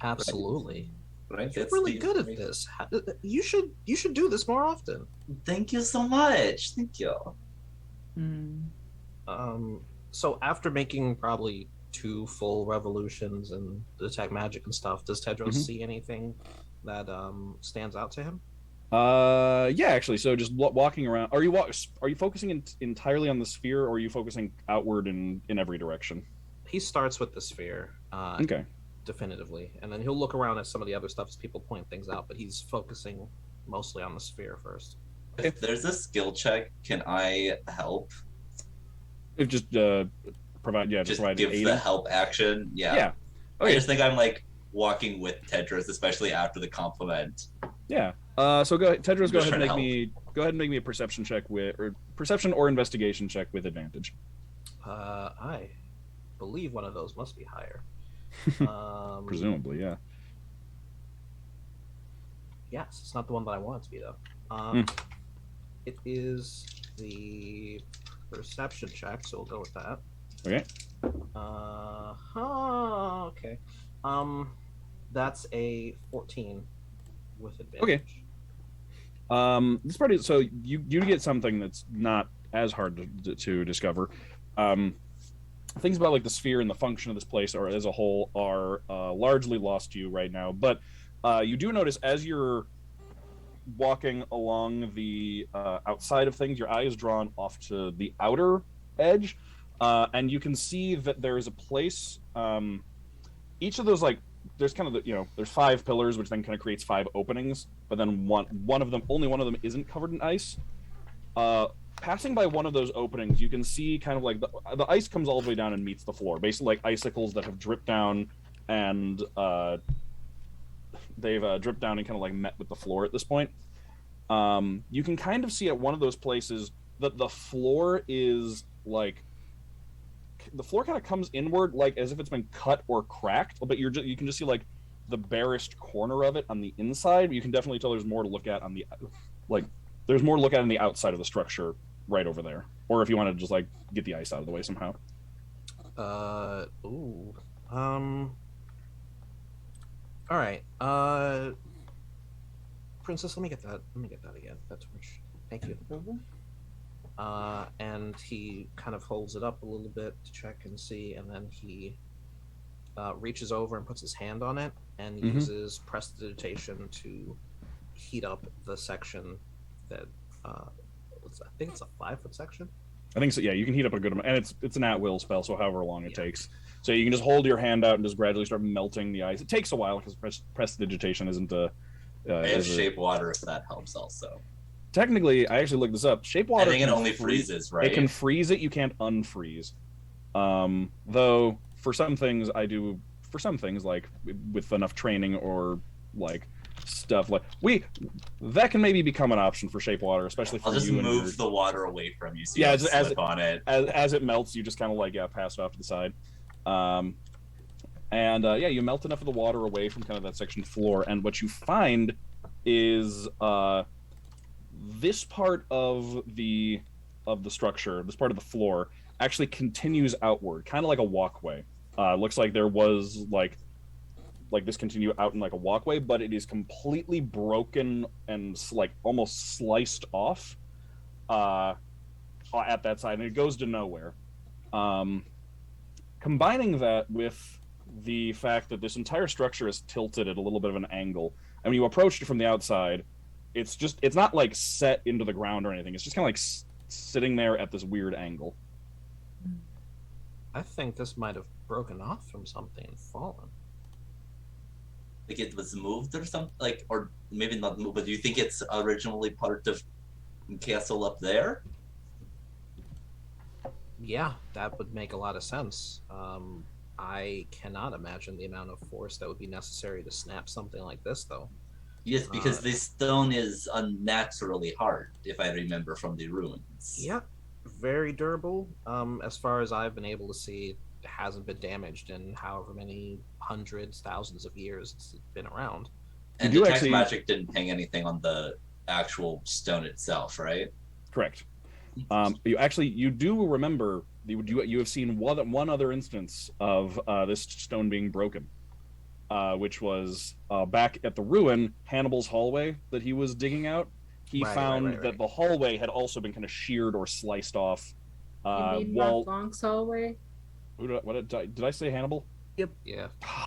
Absolutely. Right? You're really good at this. You should do this more often. Thank you so much. Thank you. So after making probably 2 full revolutions and detect magic and stuff, does Tedros see anything that stands out to him? Yeah, actually. So just walking around. Are you focusing entirely on the sphere, or are you focusing outward in every direction? He starts with the sphere. Okay. Definitively, and then he'll look around at some of the other stuff as people point things out, but he's focusing mostly on the sphere first. If there's a skill check, can I help? If just provide, yeah, just provide give aid. the help action. Yeah. Yeah. Okay. I just think I'm like walking with Tedros, especially after the compliment. Yeah. So go ahead, Tedros. Go just ahead and trying make me a perception check or investigation check with advantage. I believe one of those must be higher. Presumably, yeah. Yes, it's not the one that I want it to be though. It is the perception check, so we'll go with that. Okay. Okay. That's a 14 with advantage. Okay. This part is, so you get something that's not as hard to discover. Things about like the sphere and the function of this place, or as a whole, are largely lost to you right now. But you do notice as you're walking along the outside of things, your eye is drawn off to the outer edge, and you can see that there is a place. Each of those, like, there's kind of there's 5 pillars, which then kind of creates 5 openings. But then only one of them isn't covered in ice. Passing by one of those openings, you can see kind of like the ice comes all the way down and meets the floor, basically like icicles that have dripped down, and they've dripped down and kind of like met with the floor at this point. You can kind of see at one of those places that the floor is like, the floor kind of comes inward, like as if it's been cut or cracked, but you can just see like the barest corner of it on the inside. You can definitely tell there's more to look at on the there's more to look at on the outside of the structure right over there. Or if you want to just like get the ice out of the way somehow. All right. Princess, let me get that again. That torch. Thank you. And he kind of holds it up a little bit to check and see, and then he reaches over and puts his hand on it and uses prestidigitation to heat up the section that I think it's a 5-foot section. I think so. Yeah, you can heat up a good amount, and it's an at-will spell, so however long it takes. So you can just hold your hand out and just gradually start melting the ice. It takes a while because prestidigitation isn't a. I have shape water if that helps also. technically, I actually looked this up. Shape water. I think it can only freezes, right? It can freeze it. You can't unfreeze. Though for some things, I do. For some things, like with enough training or like stuff like that can maybe become an option for shape water, especially for I'll just you. Move the water away from you. So yeah, you slip on it. As it melts, you just kind of like pass it off to the side. You melt enough of the water away from kind of that section floor, and what you find is this part of the structure, this part of the floor, actually continues outward, kind of like a walkway. Looks like there was like this continue out in like a walkway, but it is completely broken and like almost sliced off at that side, and it goes to nowhere. Combining that with the fact that this entire structure is tilted at a little bit of an angle, and when you approach it from the outside, it's not like set into the ground or anything. It's just kind of like sitting there at this weird angle. I think this might have broken off from something and fallen. Like it was moved or something, like, or maybe not moved. But do you think it's originally part of castle up there? Yeah, that would make a lot of sense. I cannot imagine the amount of force that would be necessary to snap something like this, though. Yes, because this stone is unnaturally hard, if I remember from the ruins. Yeah, very durable. As far as I've been able to see, it hasn't been damaged in however many hundreds, thousands of years it's been around. And detect magic didn't hang anything on the actual stone itself, right? Correct. You do remember you have seen one other instance of this stone being broken, which was back at the ruin, Hannibal's hallway that he was digging out. He found that the hallway had also been kind of sheared or sliced off. You mean Montblanc's hallway? Did I say Hannibal? Yep. Yeah. I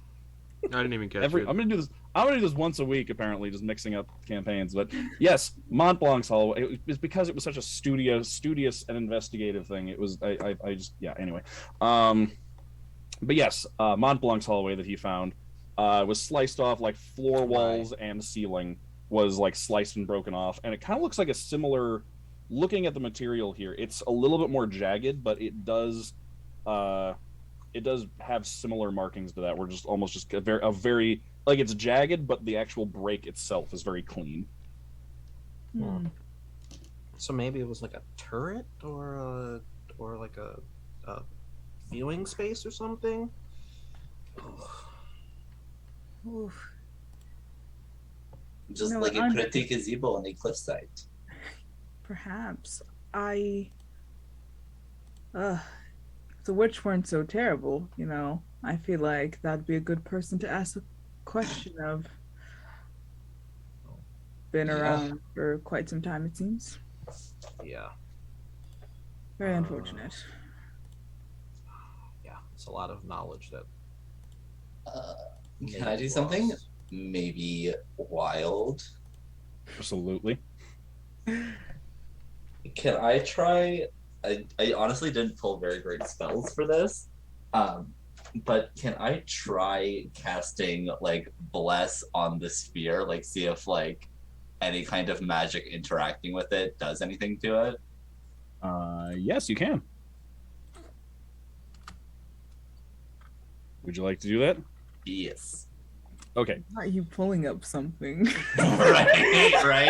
didn't even catch it. I'm gonna do this once a week, apparently, just mixing up campaigns. But yes, Montblanc's hallway. It was because it was such a studious and investigative thing. It was I just anyway. But yes, Montblanc's hallway that he found was sliced off, like floor walls and ceiling was like sliced and broken off, and it kind of looks like a similar. Looking at the material here, it's a little bit more jagged, but it does have similar markings to that. We're just almost just a very like it's jagged, but the actual break itself is very clean. So maybe it was like a turret or like a viewing space or something. Just like a pretty gazebo on a cliffside. Perhaps if the witch weren't so terrible, I feel like that'd be a good person to ask a question of. Been around for quite some time, it seems. Yeah. Very unfortunate. Yeah, it's a lot of knowledge that. Can I do something? Maybe wild. Absolutely. Can I try? I honestly didn't pull very great spells for this, but can I try casting like bless on the sphere? Like see if like any kind of magic interacting with it does anything to it? Yes, you can. Would you like to do that? Yes. Okay. Are you pulling up something? right.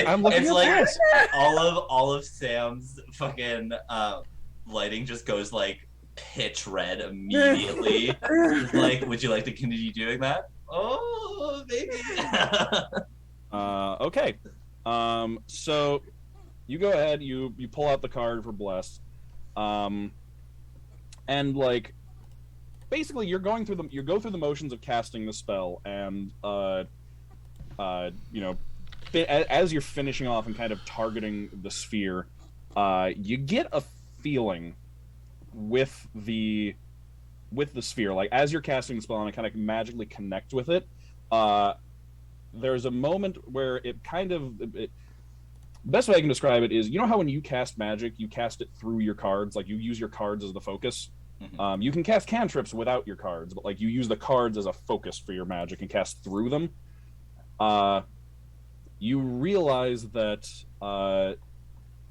I'm looking it's at like this. all of Sam's fucking lighting just goes like pitch red immediately. Like, would you like to continue doing that? Oh, maybe. Okay. So you go ahead. You pull out the card for bless, and like basically you go through the motions of casting the spell, and as you're finishing off and kind of targeting the sphere, you get a feeling with the sphere, like as you're casting the spell and kind of magically connect with it. There's a moment where it kind of best way I can describe it is, how when you cast magic, you cast it through your cards, like you use your cards as the focus. Mm-hmm. You can cast cantrips without your cards, but like you use the cards as a focus for your magic and cast through them. you realize that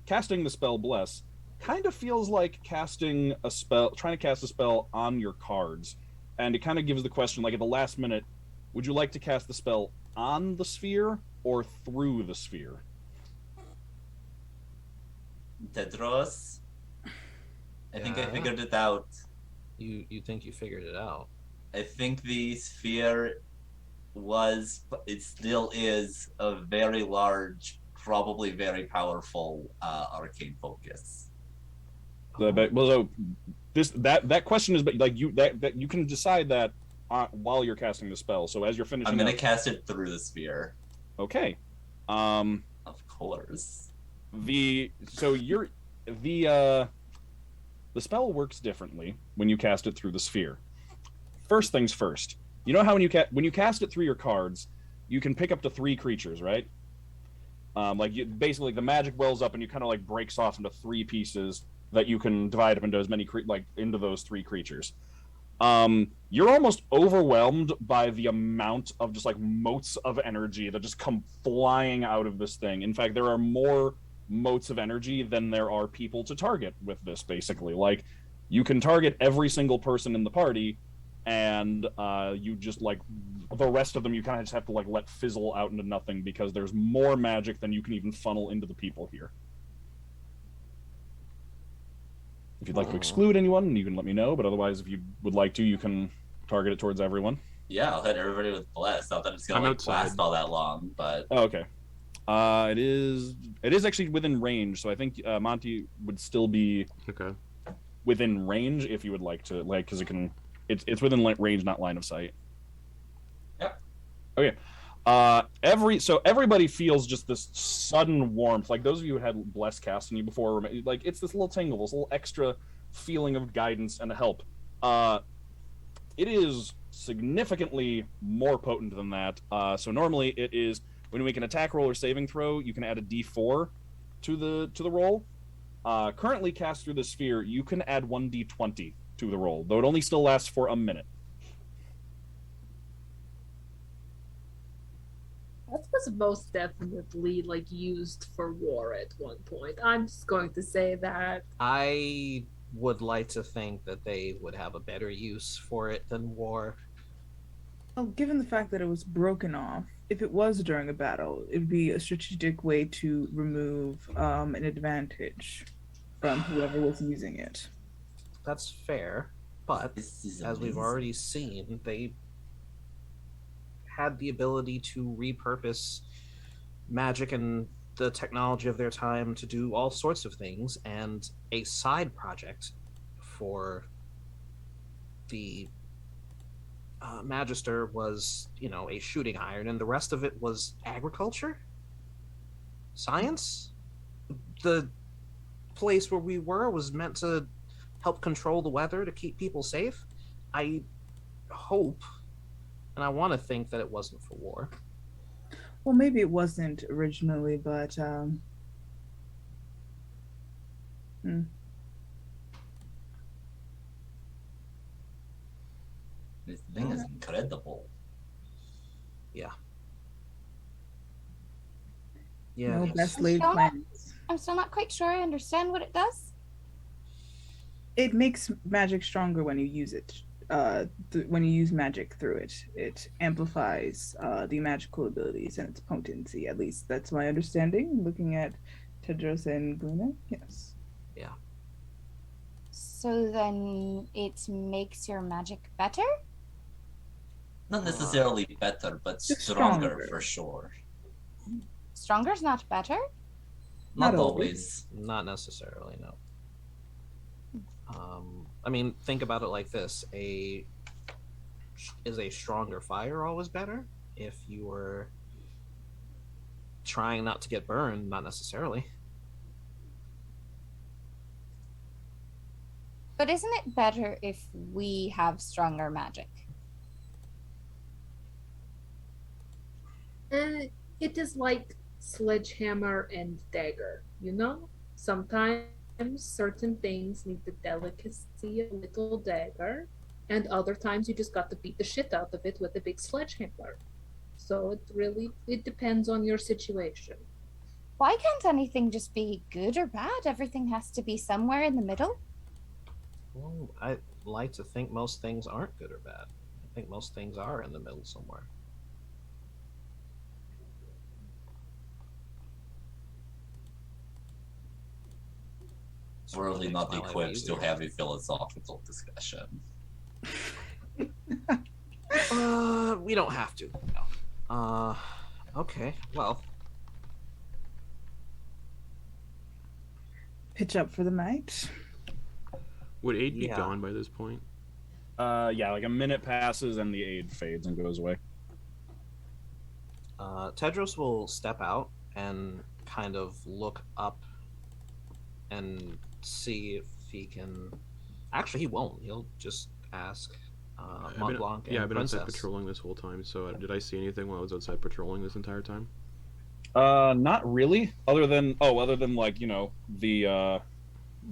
casting the spell Bless kind of feels like casting a spell, trying to cast a spell on your cards. And it kind of gives the question, like at the last minute, would you like to cast the spell on the sphere or through the sphere? Tedros? I think I Yeah. figured it out. You think you figured it out? I think the sphere it still is a very large, probably very powerful arcane focus. So that question is, but like that you can decide that while you're casting the spell. So as you're finishing, I'm gonna cast it through the sphere. Okay. Of course. The spell works differently when you cast it through the sphere. First things first. You know how when you cast it through your cards, you can pick up to 3 creatures, right? Basically the magic wells up and you kind of like breaks off into 3 pieces that you can divide up into as many into those 3 creatures. You're almost overwhelmed by the amount of just like motes of energy that just come flying out of this thing. In fact, there are more motes of energy than there are people to target with this, basically. Like, you can target every single person in the party, and you just, like, the rest of them you kind of just have to, like, let fizzle out into nothing because there's more magic than you can even funnel into the people here. If you'd like to exclude anyone, you can let me know, but otherwise, if you would like to, you can target it towards everyone. Yeah, I'll hit everybody with Bless. Not that it's gonna last all that long, but... Oh, okay. It is actually within range, so I think Monty would still be within range if you would like to, like, because it's within range, not line of sight. Yep. Okay. So everybody feels just this sudden warmth. Like those of you who had Bless cast on you before, like it's this little tingle, this little extra feeling of guidance and help. It is significantly more potent than that. So normally it is, when you make an attack roll or saving throw, you can add a d4 to the roll. Currently cast through the sphere, you can add 1d20 to the roll, though it only still lasts for a minute. That was most definitely like used for war at one point. I'm just going to say that. I would like to think that they would have a better use for it than war. Well, given the fact that it was broken off, if it was during a battle, it would be a strategic way to remove an advantage from whoever was using it. That's fair, but as we've already seen, they had the ability to repurpose magic and the technology of their time to do all sorts of things, and a side project for the Magister was, a shooting iron, and the rest of it was agriculture? Science? The place where we were was meant to help control the weather to keep people safe. I hope, and I want to think that it wasn't for war. Well, maybe it wasn't originally, but This thing is incredible. Yeah. No best laid plans. I'm still not quite sure I understand what it does. It makes magic stronger when you use it. When you use magic through it, it amplifies the magical abilities and its potency. At least that's my understanding. Looking at Tedros and Galina, yes. Yeah. So then it makes your magic better? Not necessarily better, but stronger for sure. Stronger's not better? Not always. Not necessarily, no. I mean, think about it like this: is a stronger fire always better? If you were trying not to get burned, not necessarily. But isn't it better if we have stronger magic? It is like sledgehammer and dagger, Sometimes certain things need the delicacy of a little dagger, and other times you just got to beat the shit out of it with a big sledgehammer. So it depends on your situation. Why can't anything just be good or bad? Everything has to be somewhere in the middle. Well, I like to think most things aren't good or bad. I think most things are in the middle somewhere. We're really not Well, I equipped view to you. have a philosophical discussion. We don't have to. No. Okay. Well, Pitch up for the night. Would aid be Yeah. gone by this point? Yeah, like a minute passes and the aid fades and goes away. Tedros will step out and kind of look up and see if he can. Actually, he won't. He'll just ask Montblanc and I've been outside Princess. patrolling this whole time. So did I see anything while I was outside patrolling this entire time? Not really. Other than like, you know, the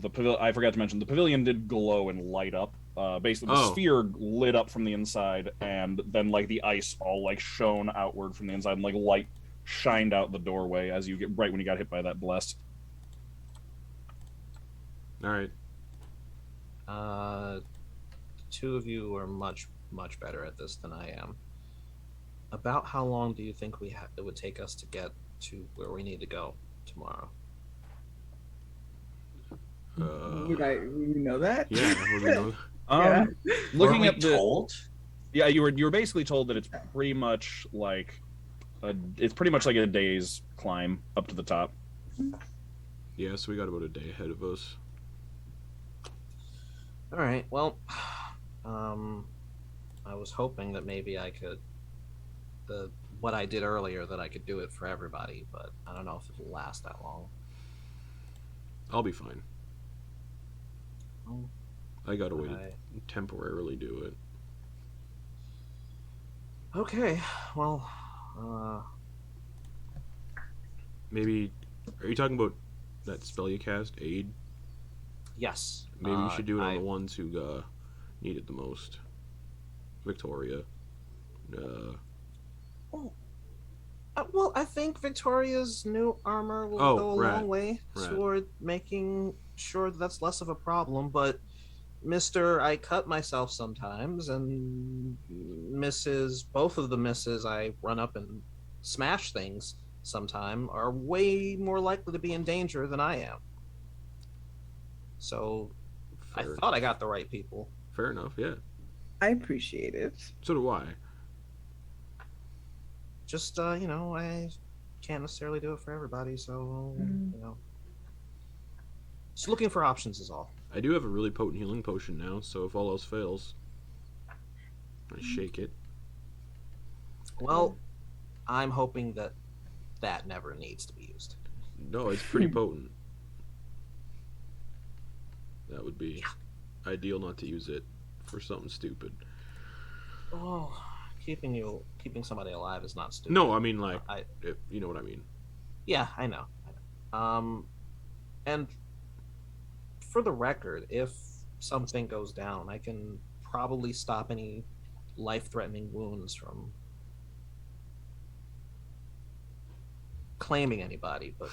pavilion. I forgot to mention the pavilion did glow and light up. Basically, the sphere lit up from the inside, and then like the ice all like shone outward from the inside, and like light shined out the doorway as you get right when you got hit by that blast. All right. Two of you are much better at this than I am. About how long do you think it would take us to get to where we need to go tomorrow? Would we know that? Yeah, would we know? Yeah. Looking Were at we the told? yeah, you were basically told that it's pretty much like a day's climb up to the top. Yeah, so we got about a day ahead of us. All right. Well, I was hoping that maybe I could what I did earlier, that I could do it for everybody, but I don't know if it'll last that long. I'll be fine. Oh, I got a way to temporarily do it. okay. Well, Maybe, are you talking about that spell you cast, aid? yes. Maybe you should do it on the ones who need it the most. Viktoria. Well, I think Victoria's new armor will go a long way toward making sure that's less of a problem, but Mr. I cut myself sometimes, and both of the misses I run up and smash things sometime are way more likely to be in danger than I am. So I thought I got the right people. Fair enough, yeah. I appreciate it. So do I. Just, you know, I can't necessarily do it for everybody, so, you know. Just looking for options is all. I do have a really potent healing potion now, so if all else fails, I shake it. Well, I'm hoping that never needs to be used. No, it's pretty potent. That would be ideal not to use it for something stupid. Oh, keeping somebody alive is not stupid. No, I mean like, you know what I mean. Yeah, I know. And for the record, if something goes down, I can probably stop any life-threatening wounds from claiming anybody. But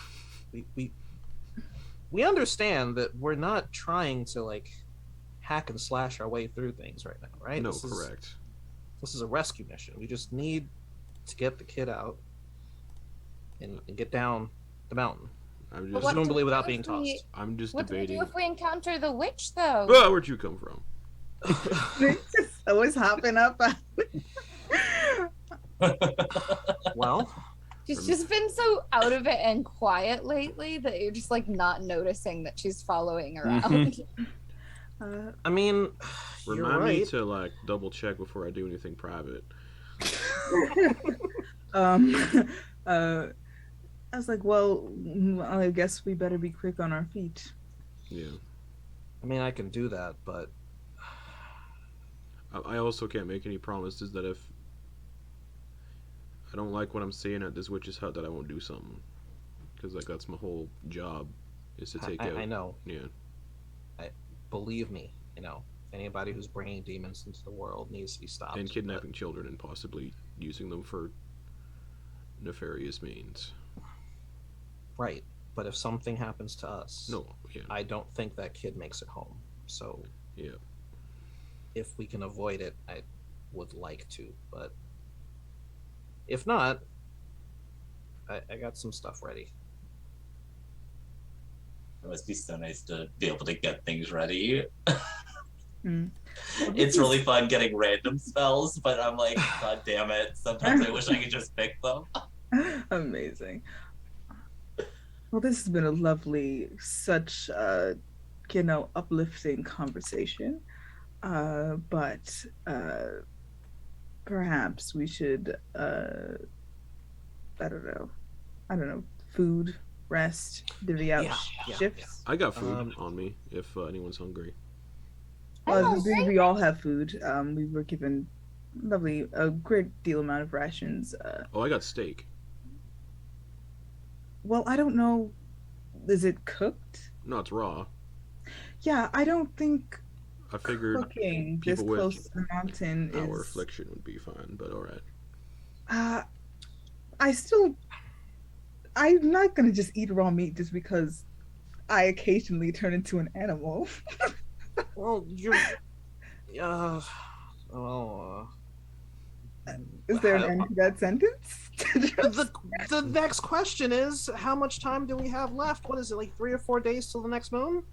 we understand that we're not trying to like hack and slash our way through things right now, right? No, correct. This is a rescue mission. We just need to get the kid out and get down the mountain. I'm But just presumably without being tossed. I'm just What do we debating. do if we encounter the witch, though? Oh, where'd you come from? Just always hopping up. Well, She's just been so out of it and quiet lately that you're just like not noticing that she's following around. I mean, you're Remind me right. to like double check before I do anything private. I was like, well, I guess we better be quick on our feet. Yeah. I mean, I can do that, but I also can't make any promises that if I don't like what I'm seeing at this witch's hut that I won't do something. Because like that's my whole job, is to take out. I know. Yeah. Believe me, you know, anybody who's bringing demons into the world needs to be stopped. And kidnapping children and possibly using them for nefarious means. Right. But if something happens to us, No, yeah. I don't think that kid makes it home. So Yeah. if we can avoid it, I would like to. But if not, I got some stuff ready. It must be so nice to be able to get things ready. Mm. It's really fun getting random spells, but I'm like, God damn it. Sometimes I wish I could just pick them. Amazing. Well, this has been a lovely, such, uplifting conversation. But perhaps we should, I don't know, food, rest, divvy out shifts. I got food on me if anyone's hungry. Well, we all have food. We were given a great deal amount of rations. I got steak. Well, I don't know. Is it cooked? No, it's raw. Yeah, I don't think I figured cooking this people close with to the mountain our is. affliction would be fine, but all right. I'm not gonna just eat raw meat just because I occasionally turn into an animal. Well, you're. Is there an end to that sentence? The next question is, how much time do we have left? What is it, like 3 or 4 days till the next moon?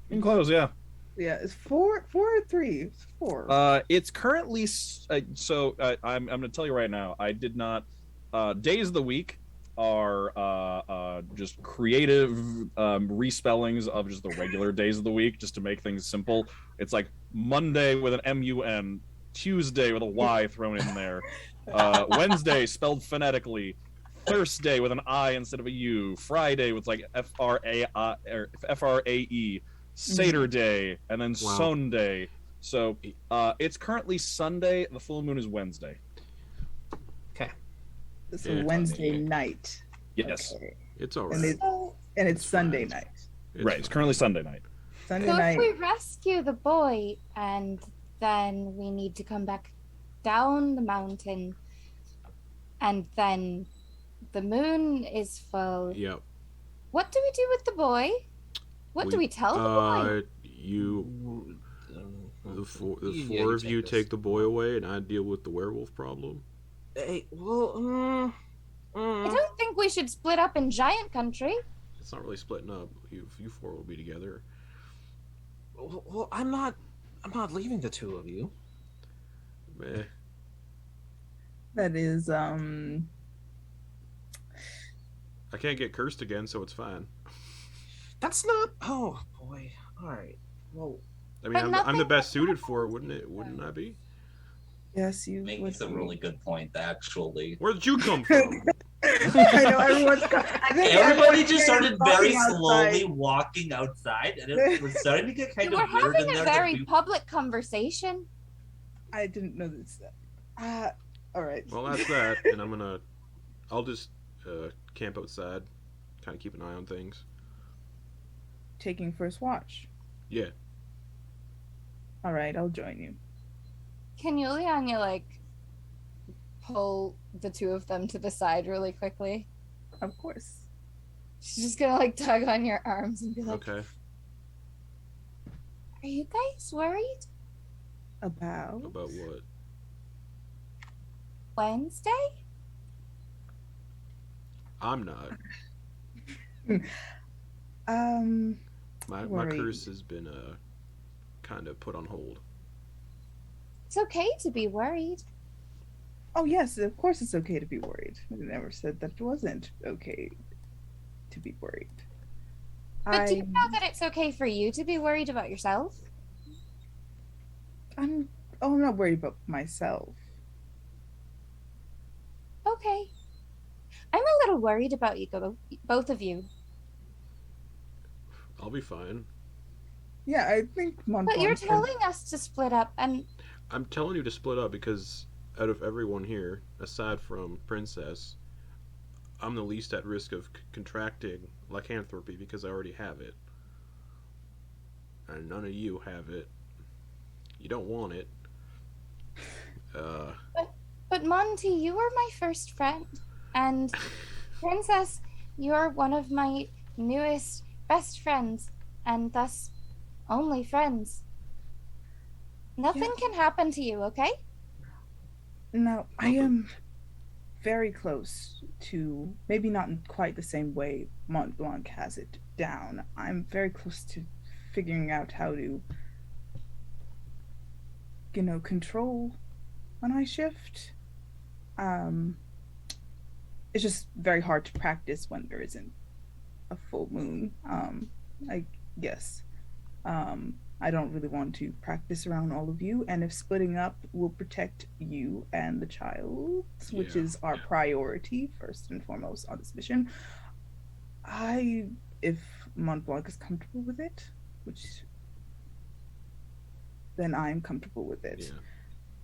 In close, yeah. Yeah, it's four or three. It's 4. It's currently I'm going to tell you right now. I did not. Days of the week are just creative respellings of just the regular days of the week, just to make things simple. It's like Monday with an MUN, Tuesday with a Y thrown in there, Wednesday spelled phonetically, Thursday with an I instead of a U, Friday with like FRAE, Saturday, and then Sunday. So it's currently Sunday. The full moon is Wednesday. Okay. It's a Wednesday night. Yes. Okay. It's all right. And it's Sunday night. It's currently Sunday night. So if we rescue the boy and then we need to come back down the mountain and then the moon is full. Yep. What do we do with the boy? What do we tell the boy? The four of you take the boy away and I deal with the werewolf problem. Hey, well, I don't think we should split up in giant country. It's not really splitting up. You four will be together. Well, I'm not leaving the two of you. Meh. That is I can't get cursed again, so it's fine. That's not. Oh boy. All right. Well, I mean, I'm the best suited for it, wouldn't it? Wouldn't I be? Yes, you Making some really good point, actually. Where did you come from? I know everybody just started very slowly walking outside, and it was starting to get kind of weird. We're having a very public conversation. I didn't know this. All right. Well, that's that, and I'll just camp outside, kind of keep an eye on things. Taking first watch. Yeah. All right, I'll join you. Can Yulyanya pull the two of them to the side really quickly? Of course. She's just gonna tug on your arms and be like, okay. Are you guys worried? About what? Wednesday? I'm not. My curse has been kind of put on hold. It's okay to be worried. Oh yes, of course it's okay to be worried. I never said that it wasn't okay to be worried. But do you know that it's okay for you to be worried about yourself? I'm not worried about myself. Okay. I'm a little worried about you, both of you. I'll be fine. Yeah, I think Montblanc. But you're telling us to split up, and I'm telling you to split up because out of everyone here, aside from Princess, I'm the least at risk of contracting lycanthropy because I already have it. And none of you have it. You don't want it. But Monty, you were my first friend. And Princess, you're one of my newest best friends, and thus only friends. Nothing can happen to you, okay? No, I am very close to, maybe not in quite the same way Montblanc has it down. I'm very close to figuring out how to, control when I shift. It's just very hard to practice when there isn't a full moon. I guess. I don't really want to practice around all of you, and if splitting up will protect you and the child, which is our priority first and foremost on this mission, if Montblanc is comfortable with it, then I'm comfortable with it. Yeah.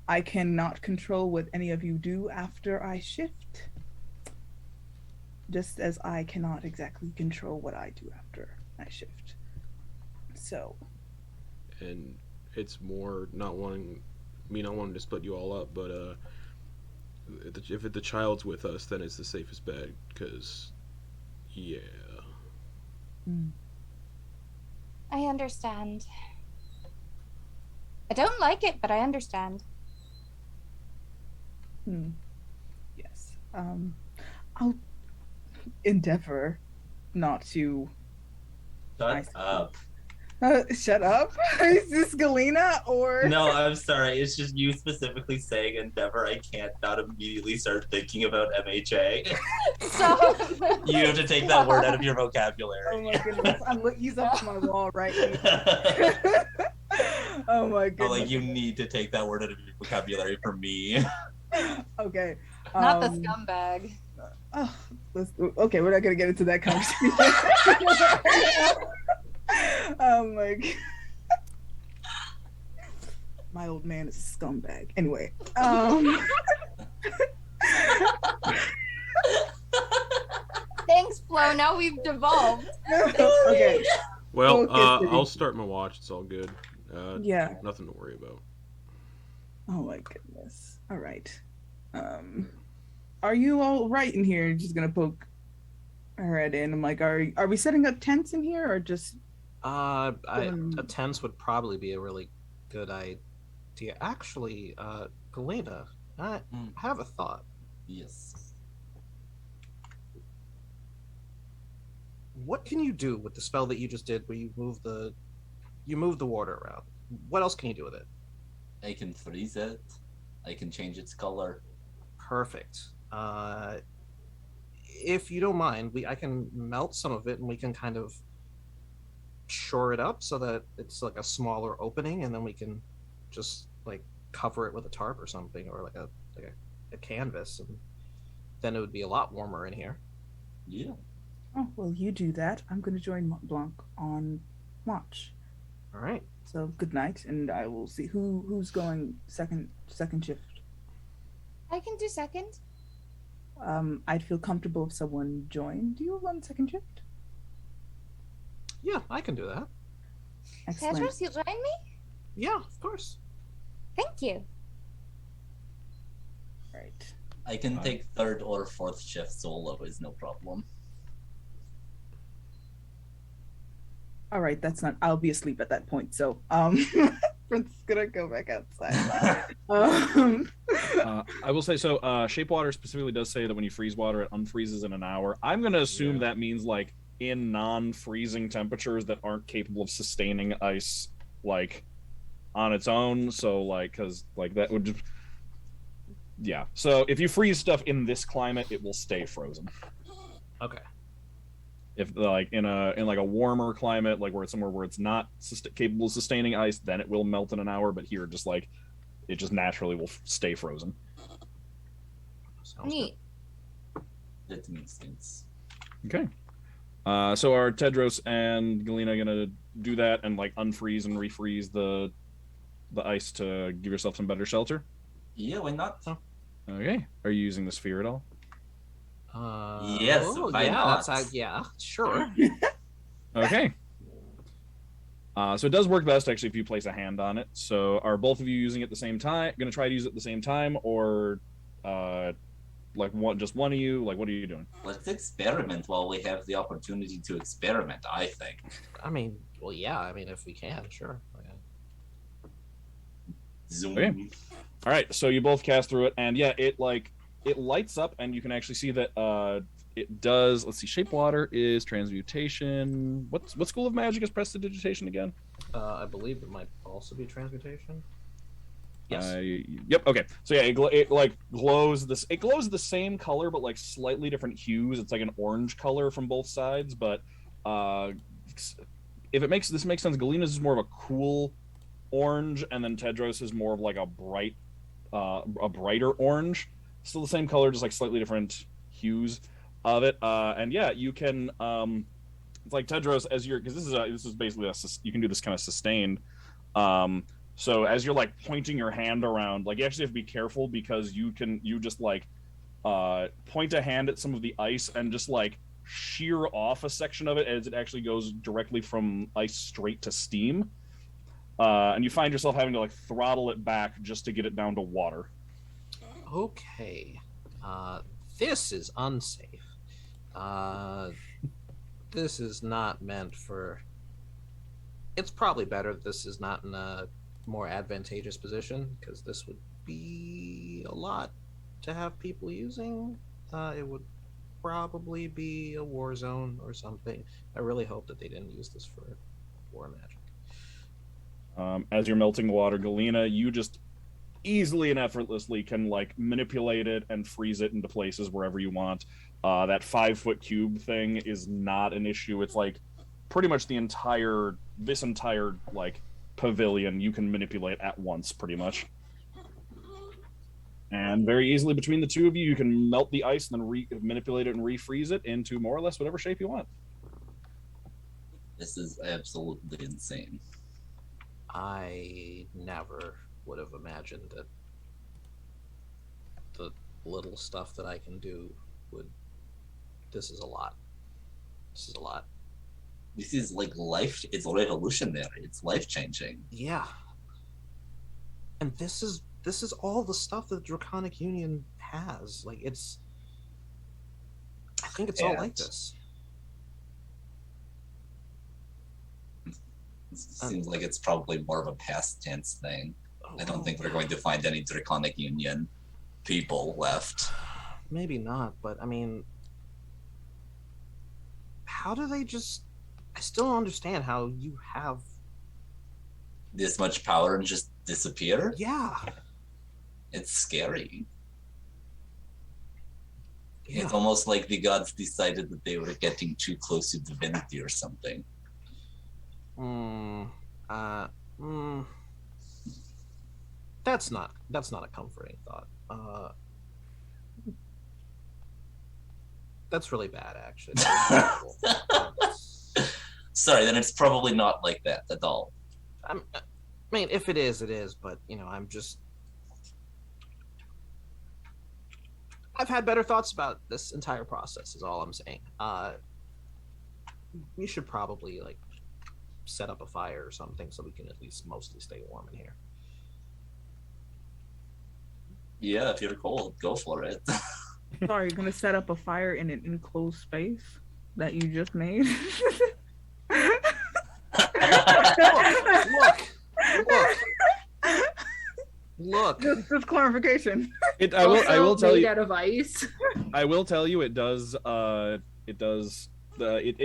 I cannot control what any of you do after I shift, just as I cannot exactly control what I do after I shift. So. And it's more not wanting to split you all up, but if the child's with us, then it's the safest bet, because I understand. I don't like it, but I understand. Yes. I'll endeavor not to. Shut up. Shut up. Is this Galina or? No, I'm sorry. It's just you specifically saying endeavor. I can't not immediately start thinking about MHA. Stop. You have to take that word out of your vocabulary. Oh my goodness. He's up on my wall right here. Oh my goodness. Like, you need to take that word out of your vocabulary for me. Okay. Not the scumbag. Okay, we're not gonna get into that conversation. Oh my god. My old man is a scumbag. Anyway. Thanks, Flo. Now we've devolved. Okay. Well, I'll start my watch. It's all good. Yeah. Nothing to worry about. Oh my goodness. All right. Are you all right in here? Just gonna poke her head in. I'm like, are we setting up tents in here or just? A tents would probably be a really good idea. Actually, Galina, I have a thought. Yes. What can you do with the spell that you just did, where you move the water around? What else can you do with it? I can freeze it. I can change its color. Perfect. If you don't mind, I can melt some of it, and we can kind of shore it up so that it's like a smaller opening, and then we can just like cover it with a tarp or something, or like a canvas, and then it would be a lot warmer in here. Yeah. Oh well, you do that. I'm going to join Montblanc on watch. All right. So good night, and I will see who's going second shift. I can do second. I'd feel comfortable if someone joined you on second shift. Yeah, I can do that. Excellent. Tedros, you join me? Yeah, of course. Thank you. Right. I can take third or fourth shift solo is no problem. All right, that's not. I'll be asleep at that point. So, Prince is gonna go back outside. I will say so. Shape water specifically does say that when you freeze water, it unfreezes in an hour. I'm gonna assume that means like in non-freezing temperatures that aren't capable of sustaining ice, like on its own. So, like, because like that would just. Yeah. So if you freeze stuff in this climate, it will stay frozen. Okay. If like in a warmer climate, like where it's somewhere where it's not capable of sustaining ice, then it will melt in an hour. But here, just like it just naturally will stay frozen. Sounds Neat. That makes sense. Okay. So are Tedros and Galina gonna do that and like unfreeze and refreeze the ice to give yourself some better shelter? Yeah, why not? Okay. Are you using the sphere at all? Yes, why not? Yeah, sure. Okay. So it does work best actually if you place a hand on it. So are both of you using it at the same time? Going to try to use it at the same time, or like just one of you? Like, what are you doing? Let's experiment while we have the opportunity to experiment, I think. I mean, well, yeah. I mean, if we can, sure. Zoom. Okay. All right, so you both cast through it, and yeah, it lights up, and you can actually see that it does. Let's see, shape water is transmutation. What school of magic is prestidigitation again? I believe it might also be transmutation. Yes. Yep. Okay. So yeah, it like glows this. It glows the same color, but like slightly different hues. It's like an orange color from both sides. But if it makes sense, Galina's is more of a cool orange, and then Tedros is more of like a brighter orange. Still the same color, just like slightly different hues of it. And yeah, you can. It's like Tedros as you're, because this is basically you can do this kind of sustained. So as you're like pointing your hand around, like you actually have to be careful because you just like point a hand at some of the ice and just like shear off a section of it as it actually goes directly from ice straight to steam. And you find yourself having to like throttle it back just to get it down to water. Okay. This is unsafe. This is not meant for... It's probably better that this is not in a more advantageous position, because this would be a lot to have people using. It would probably be a war zone or something. I really hope that they didn't use this for war magic. As you're melting the water, Galina, you just easily and effortlessly can like manipulate it and freeze it into places wherever you want. That 5-foot cube thing is not an issue. It's like pretty much this entire like pavilion you can manipulate at once, pretty much. And very easily between the two of you can melt the ice and then manipulate it and refreeze it into more or less whatever shape you want. This is absolutely insane. I never would have imagined that the little stuff that I can do would... This is a lot. This is a lot. This is like life. It's revolutionary. It's life-changing. Yeah. And this is all the stuff that the Draconic Union has. Like, it's... I think it's all like this. It seems like it's probably more of a past tense thing. I don't think we're going to find any Draconic Union people left. Maybe not, but I mean... How do they just... I still don't understand how you have... This much power and just disappear? Yeah. It's scary. Yeah. It's almost like the gods decided that they were getting too close to divinity or something. That's not a comforting thought. That's really bad, actually. Sorry, then it's probably not like that at all. I mean, if it is, it is. But I'm just... I've had better thoughts about this entire process. Is all I'm saying. We should probably like set up a fire or something so we can at least mostly stay warm in here. Yeah, if you're cold, go for it. Sorry, you're gonna set up a fire in an enclosed space that you just made? Look. Just clarification. I will tell you. Out of ice. I will tell you, it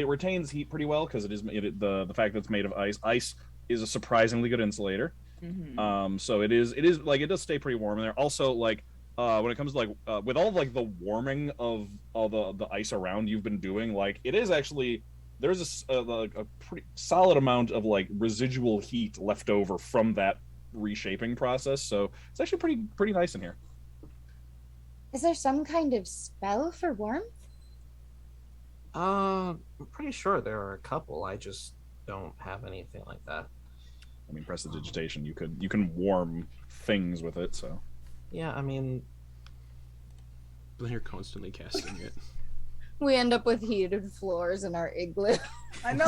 retains heat pretty well because the fact that it's made of ice. Ice is a surprisingly good insulator. Mm-hmm. So it is like it does stay pretty warm in there. Also, like when it comes to like with all of, like the warming of all the ice around you've been doing, like it is actually there's a pretty solid amount of like residual heat left over from that reshaping process. So it's actually pretty nice in here. Is there some kind of spell for warmth? I'm pretty sure there are a couple. I just don't have anything like that. I mean, prestidigitation, you can warm things with it, so. Yeah, I mean... Then you're constantly casting it. We end up with heated floors in our igloo. I know.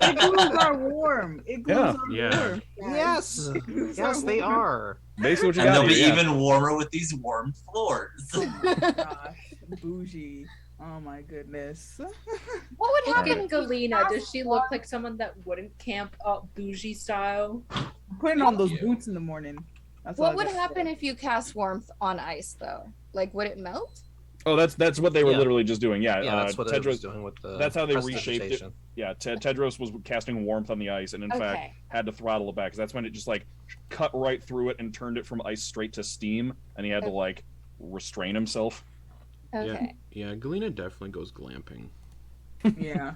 Igloos are warm. Igloos are Yeah. warm. Yes, Igloos yes, they warm. are. Basically what you And got they'll be here, yeah. even warmer with these warm floors. Gosh, bougie. Oh my goodness. What would Look happen at if you Galina. Does cast she look like someone that wouldn't camp up bougie style? Putting on those Yeah. boots in the morning. That's all What I would gotta happen say. if you cast warmth on ice, though? Like, would it melt? Oh, that's what they were Yeah. literally just doing. Yeah, Yeah, that's what it was Tedros. doing with the. That's how they reshaped it. prestidigitation. Yeah, Tedros was casting warmth on the ice, and in fact Okay. had to throttle it back because that's when it just like cut right through it and turned it from ice straight to steam, and he had to like restrain himself. Okay. Yeah, Galina definitely goes glamping. Yeah.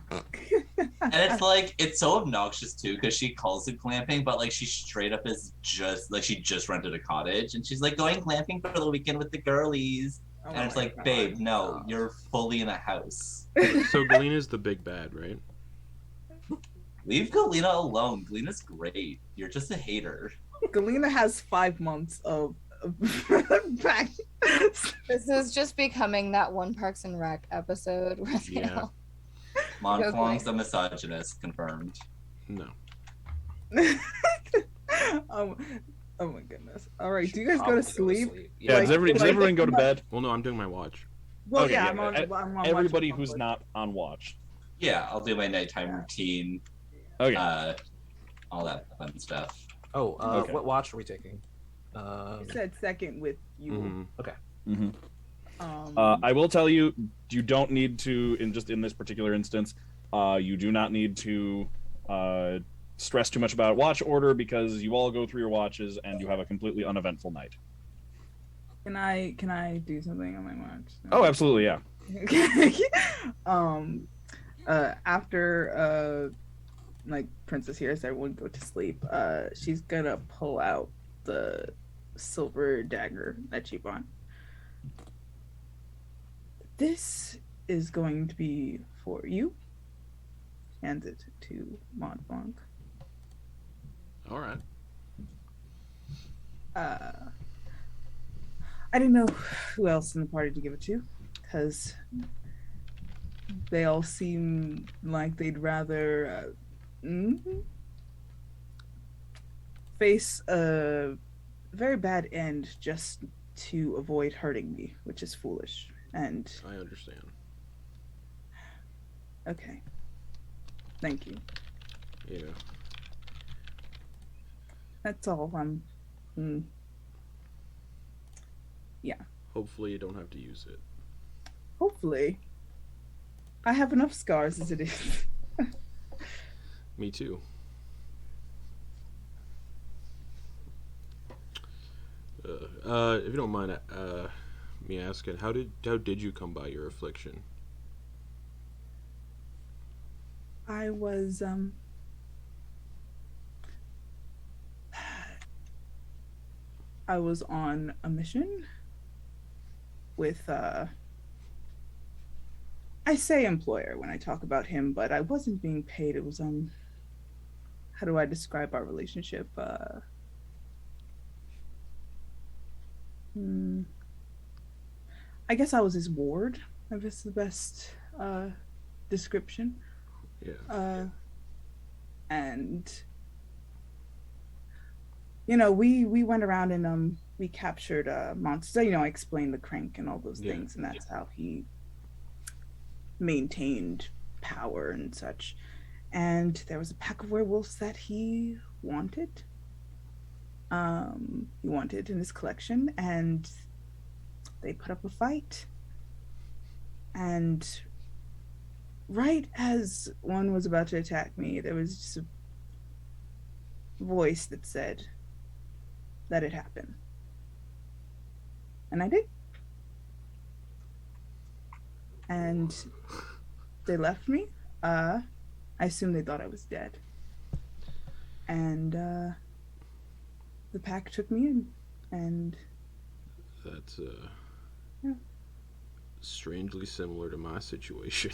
And it's like, it's so obnoxious too, because she calls it glamping, but like she straight up is just like, she just rented a cottage and she's like going glamping for the weekend with the girlies. Oh And it's my like, God. babe, no, you're fully in a house. So Galina's the big bad, right? Leave Galina alone. Galina's great. You're just a hater. Galina has 5 months of back. This is just becoming that one Parks and Rec episode where they Yeah. all... Montblanc's a misogynist, confirmed. No. Oh my goodness. All right, do you guys go to sleep? Yeah, Like- does everyone go to bed? Well, no, I'm doing my watch. Well, Okay, yeah, yeah, I'm on. I'm on Everybody watch. who's not on watch. Yeah, I'll do my nighttime routine, Okay. all that fun stuff. Oh, Okay. what watch are we taking? You said second with you. Mhm. Mhm. Um, I will tell you, you don't need to in this particular instance. You do not need to stress too much about watch order because you all go through your watches and you have a completely uneventful night. can I do something on my watch? Oh, absolutely, yeah. After like Princess here said, everyone go to sleep. She's gonna pull out the silver dagger that she bought. This is going to be for you. Hands it to Montblanc. All right. I didn't know who else in the party to give it to, because they all seem like they'd rather face a very bad end just to avoid hurting me, which is foolish. And I understand. okay, thank you. Yeah. That's all. Hopefully you don't have to use it. Hopefully, I have enough scars as it is. Me too. If you don't mind me asking, how did you come by your affliction? I was on a mission with I say employer when I talk about him, but I wasn't being paid. It was how do I describe our relationship? I guess I was his ward. I guess the best description. Yeah. And you know, we went around and we captured monsters. You know, I explained the crank and all those Yeah. things, and that's how he maintained power and such. And there was a pack of werewolves that he wanted. He wanted in his collection, and they put up a fight. And right as one was about to attack me, there was just a voice that said, "Let it happen." And I did. And they left me. I assume they thought I was dead. And the pack took me in, and That's Yeah. strangely similar to my situation.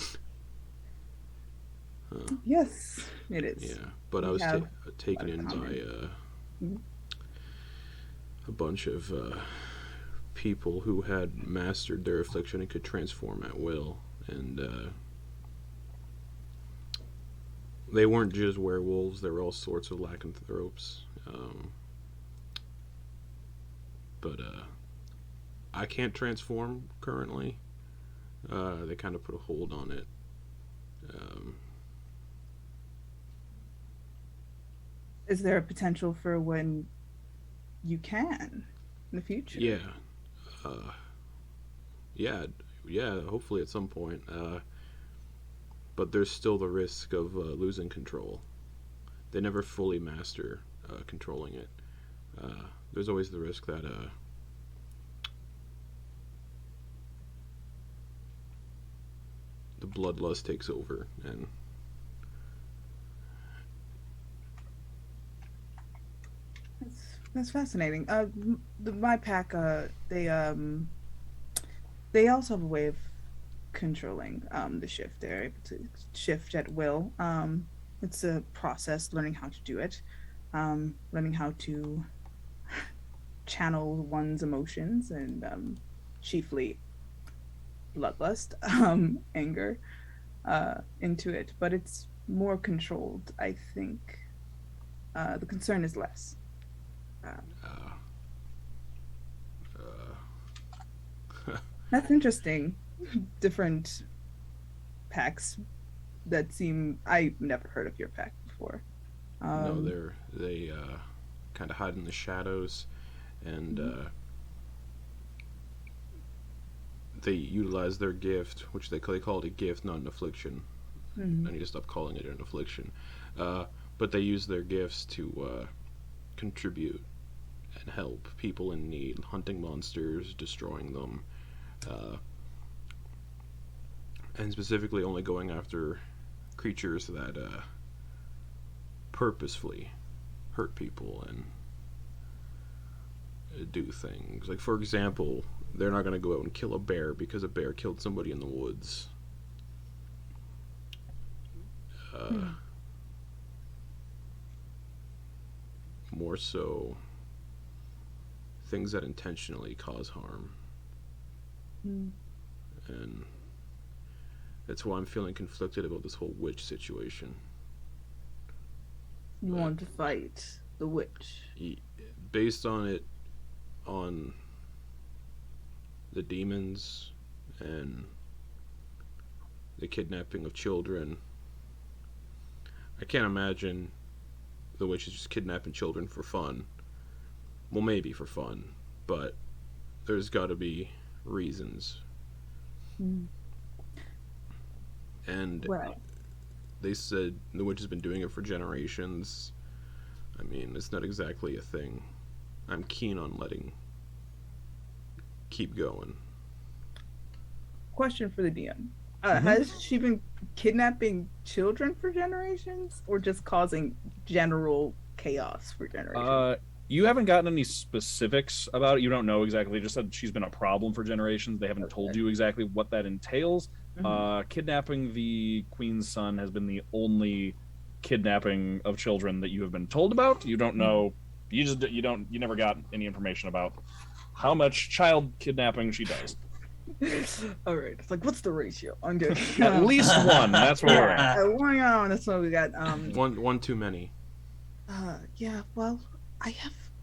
yes, it is. Yeah, but I We was have taken a lot in of by Mhm. a bunch of people who had mastered their affliction and could transform at will, and they weren't just werewolves. They were all sorts of lycanthropes. But I can't transform currently. They kind of put a hold on it. Is there a potential for when you can in the future? Yeah, hopefully at some point. But there's still the risk of losing control. They never fully master controlling it. There's always the risk that the bloodlust takes over, and that's fascinating. My pack, they also have a way of controlling the shift. They're able to shift at will. It's a process, learning how to do it, learning how to channel one's emotions, and chiefly bloodlust, anger, into it. But it's more controlled, I think. The concern is less. That's interesting. Different packs that seem... I've never heard of your pack before. No, they kind of hide in the shadows, and they utilize their gift, which they call it a gift, not an affliction. I need to stop calling it an affliction. But they use their gifts to contribute and help people in need, hunting monsters, destroying them, and specifically only going after creatures that purposefully hurt people and do things. Like, for example, they're not going to go out and kill a bear because a bear killed somebody in the woods. More so things that intentionally cause harm. And that's why I'm feeling conflicted about this whole witch situation. You want to fight the witch? Based on the demons and the kidnapping of children, I can't imagine the witch is just kidnapping children for fun. Well, maybe for fun, but there's got to be reasons. And right. They said the witch has been doing it for generations. I mean, it's not exactly a thing I'm keen on letting keep going. Question for the DM. Has she been kidnapping children for generations, or just causing general chaos for generations? You haven't gotten any specifics about it. You don't know exactly. Just said she's been a problem for generations. They haven't told you exactly what that entails. Kidnapping the queen's son has been the only kidnapping of children that you have been told about. You don't know. You never got any information about how much child kidnapping she does. All right. It's like, what's the ratio? I'm good. At least one. That's where we're at. That's what we got. One too many. Yeah. Well, I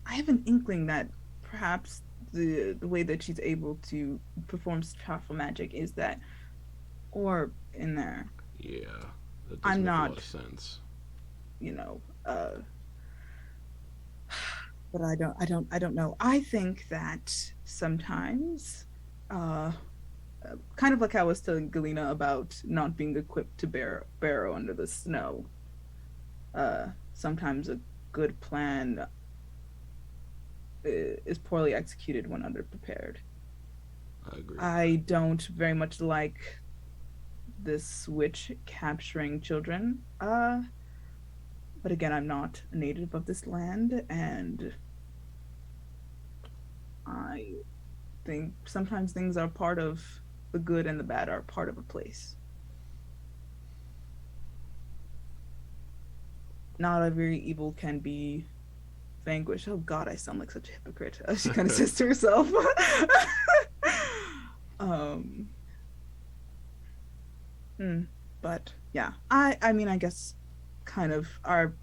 have an inkling that perhaps the way that she's able to perform such powerful magic is that orb in there. Yeah. That does make a lot of sense. You know. But I don't know. I think that sometimes. Kind of like I was telling Galina about not being equipped to burrow under the snow. Sometimes a good plan is poorly executed when underprepared. I agree. I don't very much like this witch capturing children. But again, I'm not a native of this land, and I think sometimes things are part of the good and the bad are part of a place. Not every evil can be vanquished. Oh God, I sound like such a hypocrite. She kind of says to herself. But yeah, I mean, I guess kind of our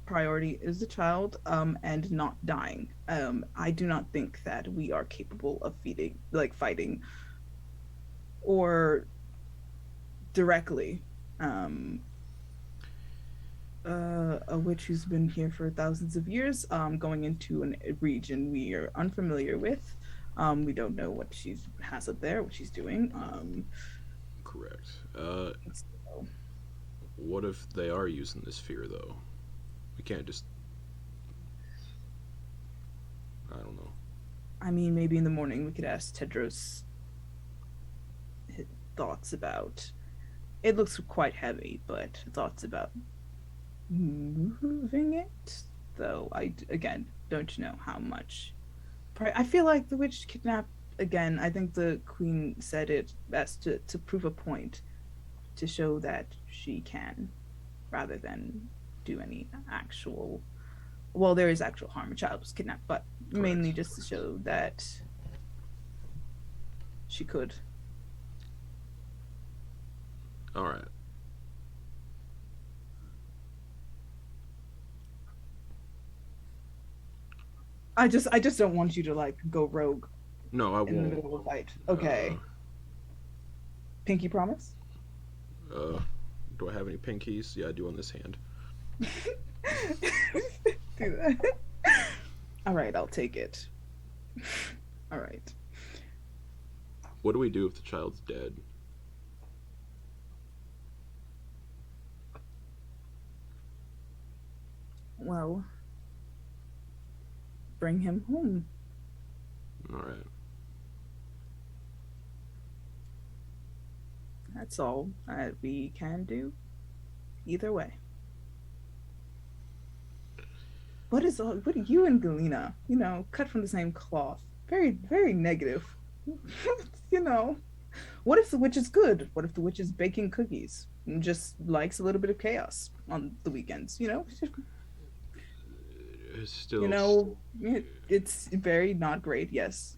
priority is the child, and not dying. I do not think that we are capable of fighting or directly a witch who's been here for thousands of years, going into a region we are unfamiliar with. We don't know what she has up there, what she's doing. Correct. So, What if they are using this fear, though? We can't just... I don't know. I mean, maybe in the morning we could ask Tedros his thoughts about... It looks quite heavy, but thoughts about moving it? Though, again, don't know how much. I feel like the witch kidnapped, again, I think the queen said it best to prove a point, to show that she can, rather than do any actual... Well, there is actual harm. A child was kidnapped, but Correct. Mainly just to show that she could. All right. I just don't want you to like go rogue No, I in the won't. middle of a fight. Okay. Pinky promise? Do I have any pinkies? Yeah, I do on this hand. Do that. All right, I'll take it. All right. What do we do if the child's dead? Well, bring him home. All right. That's all that we can do. Either way. What are you and Galina? You know, cut from the same cloth. Very, very negative. You know. What if the witch is good? What if the witch is baking cookies and just likes a little bit of chaos on the weekends? You know? It's still... You know, it's very not great. Yes,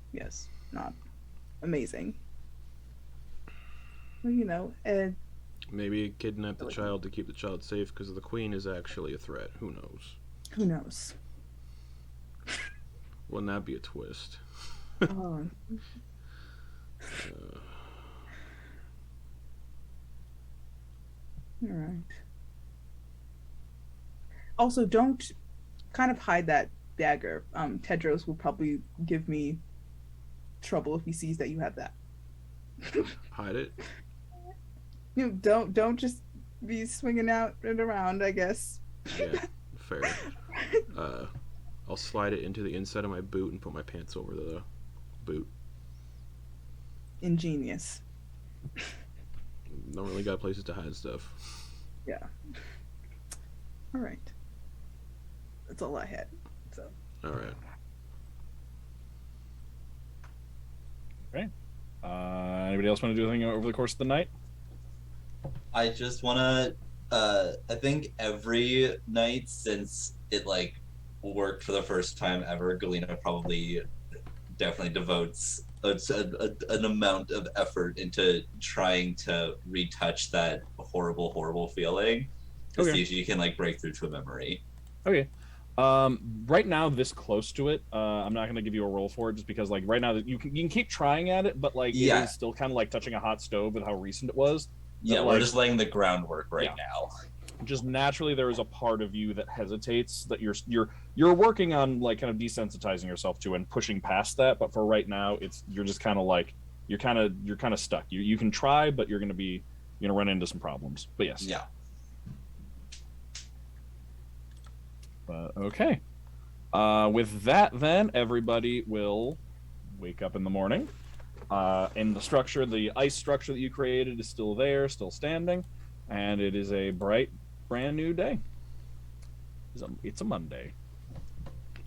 not amazing. Well, you know, Maybe kidnap the child to keep the child safe because the queen is actually a threat. Who knows? who knows? Wouldn't that be a twist? Oh. All right. Also, don't kind of hide that dagger. Tedros will probably give me trouble if he sees that you have that. Hide it? You don't just be swinging out and around, I guess. Yeah, fair. I'll slide it into the inside of my boot and put my pants over the boot. Ingenious. Don't really got places to hide stuff. Yeah. All right. That's all I had. So. All right. Okay. Anybody else want to do anything over the course of the night? I just want to, I think every night since it, like, worked for the first time ever, Galina probably definitely devotes an amount of effort into trying to retouch that horrible feeling to see if you can, like, break through to a memory. Okay. Right now, this close to it, I'm not going to give you a roll for it just because, like, right now you can keep trying at it, but, like, it is still kind of like touching a hot stove with how recent it was. Yeah, but, we're like, just laying the groundwork right now. Just naturally, there is a part of you that hesitates, that you're working on, like, kind of desensitizing yourself to and pushing past that. But for right now, you're just kind of like you're kind of stuck. You can try, but you're gonna run into some problems. But yes. Yeah. Okay. With that, then everybody will wake up in the morning. And the structure, the ice structure that you created, is still there, still standing, and it is a bright, brand new day. It's a Monday.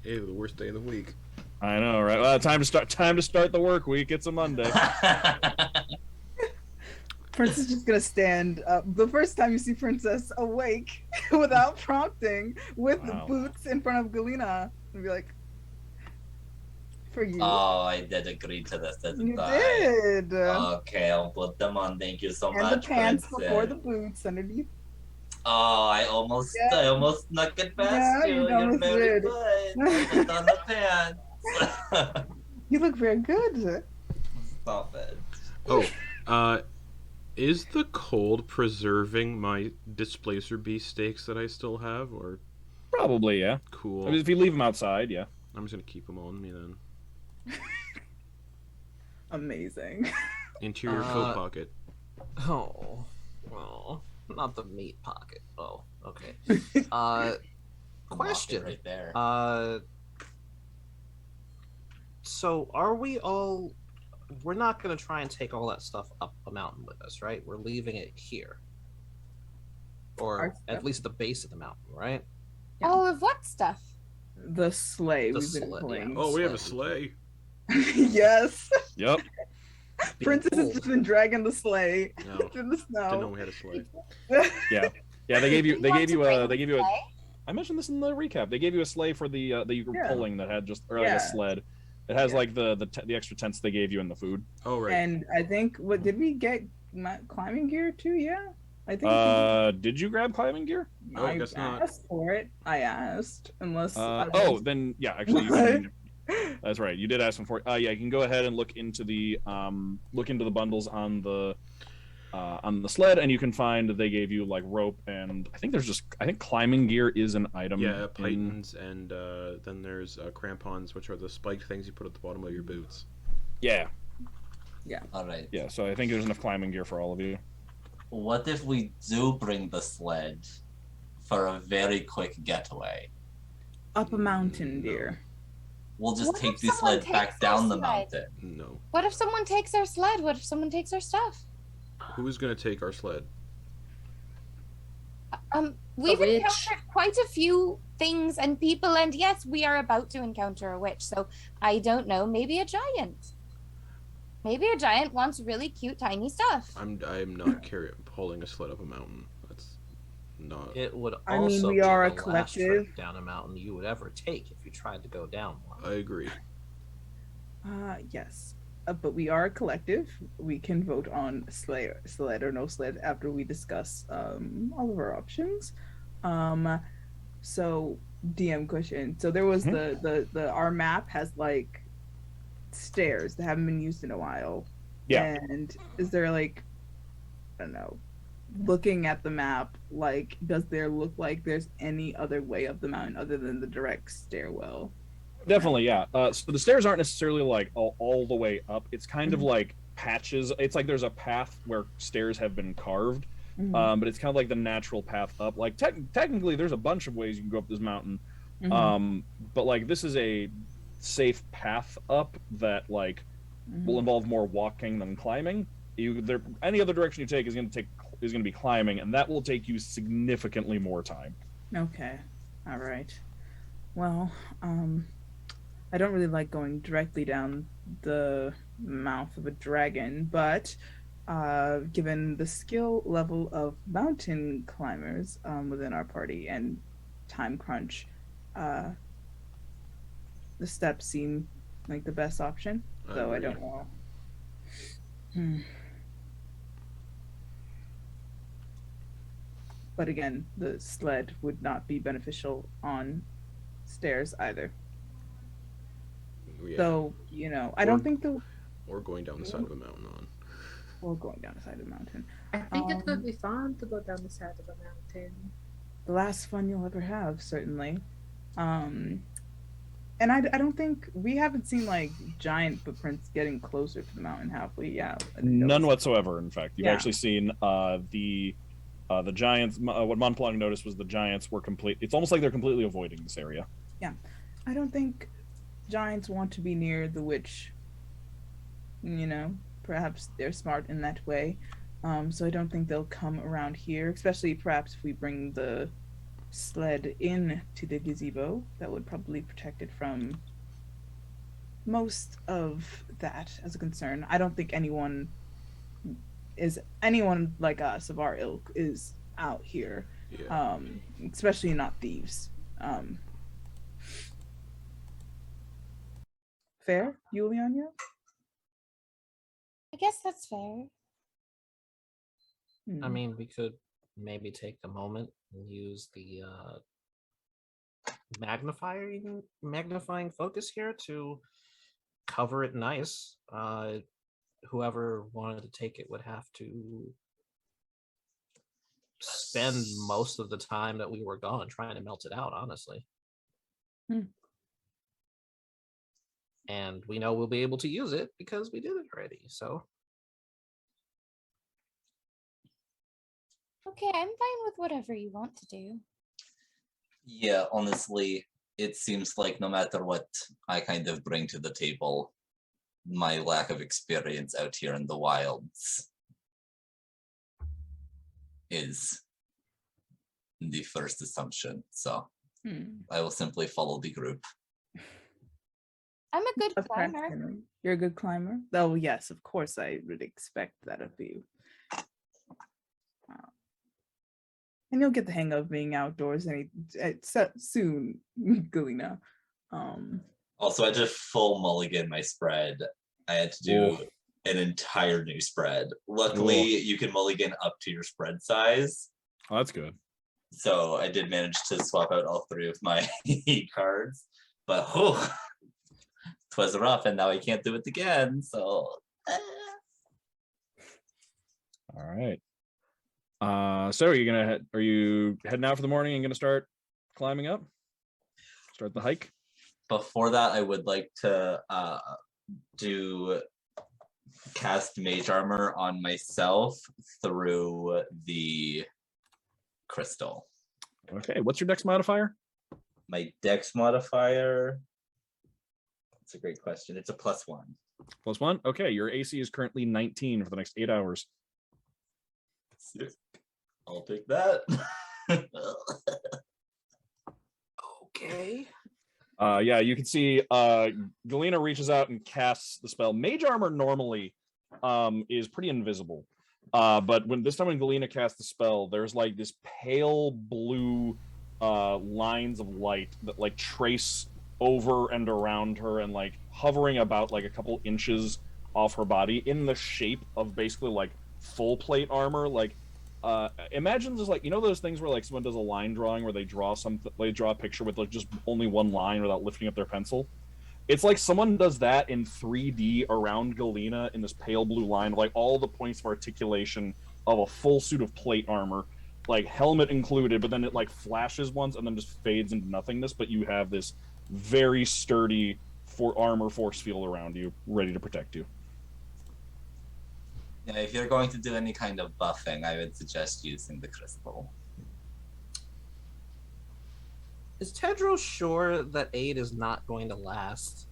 Ew, the worst day of the week. I know, right? Well, time to start the work week. It's a Monday. Princess is just gonna stand up. The first time you see Princess awake without prompting, with the boots in front of Galina, and be like, for you. Oh, I did agree to this, didn't You I? did. Okay, I'll put them on. Thank you so And much, the pants Princess. before the boots underneath. Oh, I almost snuck it past Yeah, you. you You're almost very did. good. I put on the pants. You look very good. Stop it. Oh, is the cold preserving my displacer beast steaks that I still have, or Probably, yeah. cool? I mean, if you leave them outside, yeah. I'm just gonna keep them on me then. Amazing. Interior coat pocket. Oh, well, not the meat pocket. Oh, okay. Question. Right there. So are we all? We're not going to try and take all that stuff up a mountain with us, right? We're leaving it here, or at least the base of the mountain, right? All of what stuff? The sleigh The we've been sleigh, playing. Oh, we have a sleigh. Yes. Yep. Princess has just been dragging the sleigh No, through the snow. didn't know we had a sleigh. Yeah. They gave you. They want gave to you bring a. They gave you a. sleigh? I mentioned this in the recap. They gave you a sleigh for the that you were pulling that had just or like Yeah. a sled. It has like the extra tents they gave you in the food. Oh right. And I think what did we get climbing gear too? Yeah, I think. Did you grab climbing gear? No, I guess not. asked for it. I asked, unless. Then yeah, actually, you can, that's right. You did ask them for it. Yeah, you can go ahead and look into the bundles on the sled, and you can find that they gave you like rope, and I think climbing gear is an item. Yeah, pythons, and then there's crampons, which are the spiked things you put at the bottom of your boots. Yeah. All right. Yeah, so I think there's enough climbing gear for all of you. What if we do bring the sled for a very quick getaway? Up a mountain, dear. We'll just What take if the someone sled back takes down our the sled? mountain. No. What if someone takes our sled? What if someone takes our stuff? Who's gonna take our sled? We've witch. encountered quite a few things and people, and yes, we are about to encounter a witch. So I don't know. Maybe a giant. Maybe a giant wants really cute, tiny stuff. I'm not pulling a sled up a mountain. That's not. It would I mean, also we be are the a last collective. trip down a mountain you would ever take if you tried to go down one. I agree. Yes. But we are a collective. We can vote on sled or no sled after we discuss all of our options. So DM question. So there was the our map has like stairs that haven't been used in a while. Yeah. And is there like, I don't know, looking at the map, like does there look like there's any other way up the mountain other than the direct stairwell? Definitely, yeah. So the stairs aren't necessarily like all the way up. It's kind of like patches. It's like there's a path where stairs have been carved, but it's kind of like the natural path up. Like technically, there's a bunch of ways you can go up this mountain, but like this is a safe path up that like will involve more walking than climbing. Any other direction you take is going to be climbing, and that will take you significantly more time. Okay, all right. Well, I don't really like going directly down the mouth of a dragon, but given the skill level of mountain climbers within our party and time crunch, the steps seem like the best option. So I don't know. But again, the sled would not be beneficial on stairs either. Yeah. So, I don't think or going down the side of a mountain on. Or going down the side of the mountain. I think it could be fun to go down the side of a mountain. The last fun you'll ever have, certainly. And I don't think we haven't seen like giant footprints getting closer to the mountain, have we? Yeah. None whatsoever. In fact, you've Yeah. actually seen the giants. What Montblanc noticed was the giants were complete. It's almost like they're completely avoiding this area. Yeah, I don't think giants want to be near the witch. Perhaps they're smart in that way. So I don't think they'll come around here, especially perhaps if we bring the sled in to the gazebo. That would probably protect it from most of that as a concern. I don't think anyone like us of our ilk is out here. Yeah. Especially not thieves. Fair, Yulyanya? I guess that's fair. I mean, we could maybe take a moment and use the magnifying focus here to cover it nice. Whoever wanted to take it would have to spend most of the time that we were gone trying to melt it out, honestly. And we know we'll be able to use it because we did it already, so. Okay, I'm fine with whatever you want to do. Yeah, honestly, it seems like no matter what I kind of bring to the table, my lack of experience out here in the wilds is the first assumption. So I will simply follow the group. I'm a good climber. Practically. You're a good climber? Oh, yes, of course I would expect that of you. And you'll get the hang of being outdoors soon, Galina. Also, I just full mulligan my spread. I had to do an entire new spread. Luckily, you can mulligan up to your spread size. Oh, that's good. So I did manage to swap out all 3 of my cards. But twas rough, and now I can't do it again. So. All right. So are you heading out for the morning and gonna start climbing up? Start the hike? Before that, I would like to cast mage armor on myself through the crystal. Okay, what's your dex modifier? My dex modifier. That's a great question. It's a +1. +1? Okay, your AC is currently 19 for the next 8 hours. Sick. I'll take that. Okay. Yeah, you can see Galina reaches out and casts the spell. Mage armor normally is pretty invisible. But when Galina casts the spell, there's like this pale blue lines of light that like trace over and around her and like hovering about like a couple inches off her body in the shape of basically like full plate armor. Like imagine just like, you know, those things where like someone does a line drawing where they draw a picture with like just only one line without lifting up their pencil. It's like someone does that in 3D around Galina in this pale blue line, like all the points of articulation of a full suit of plate armor, like helmet included, but then it like flashes once and then just fades into nothingness, but you have this very sturdy armor force field around you, ready to protect you. Yeah, if you're going to do any kind of buffing, I would suggest using the crystal. Is Tedros sure that aid is not going to last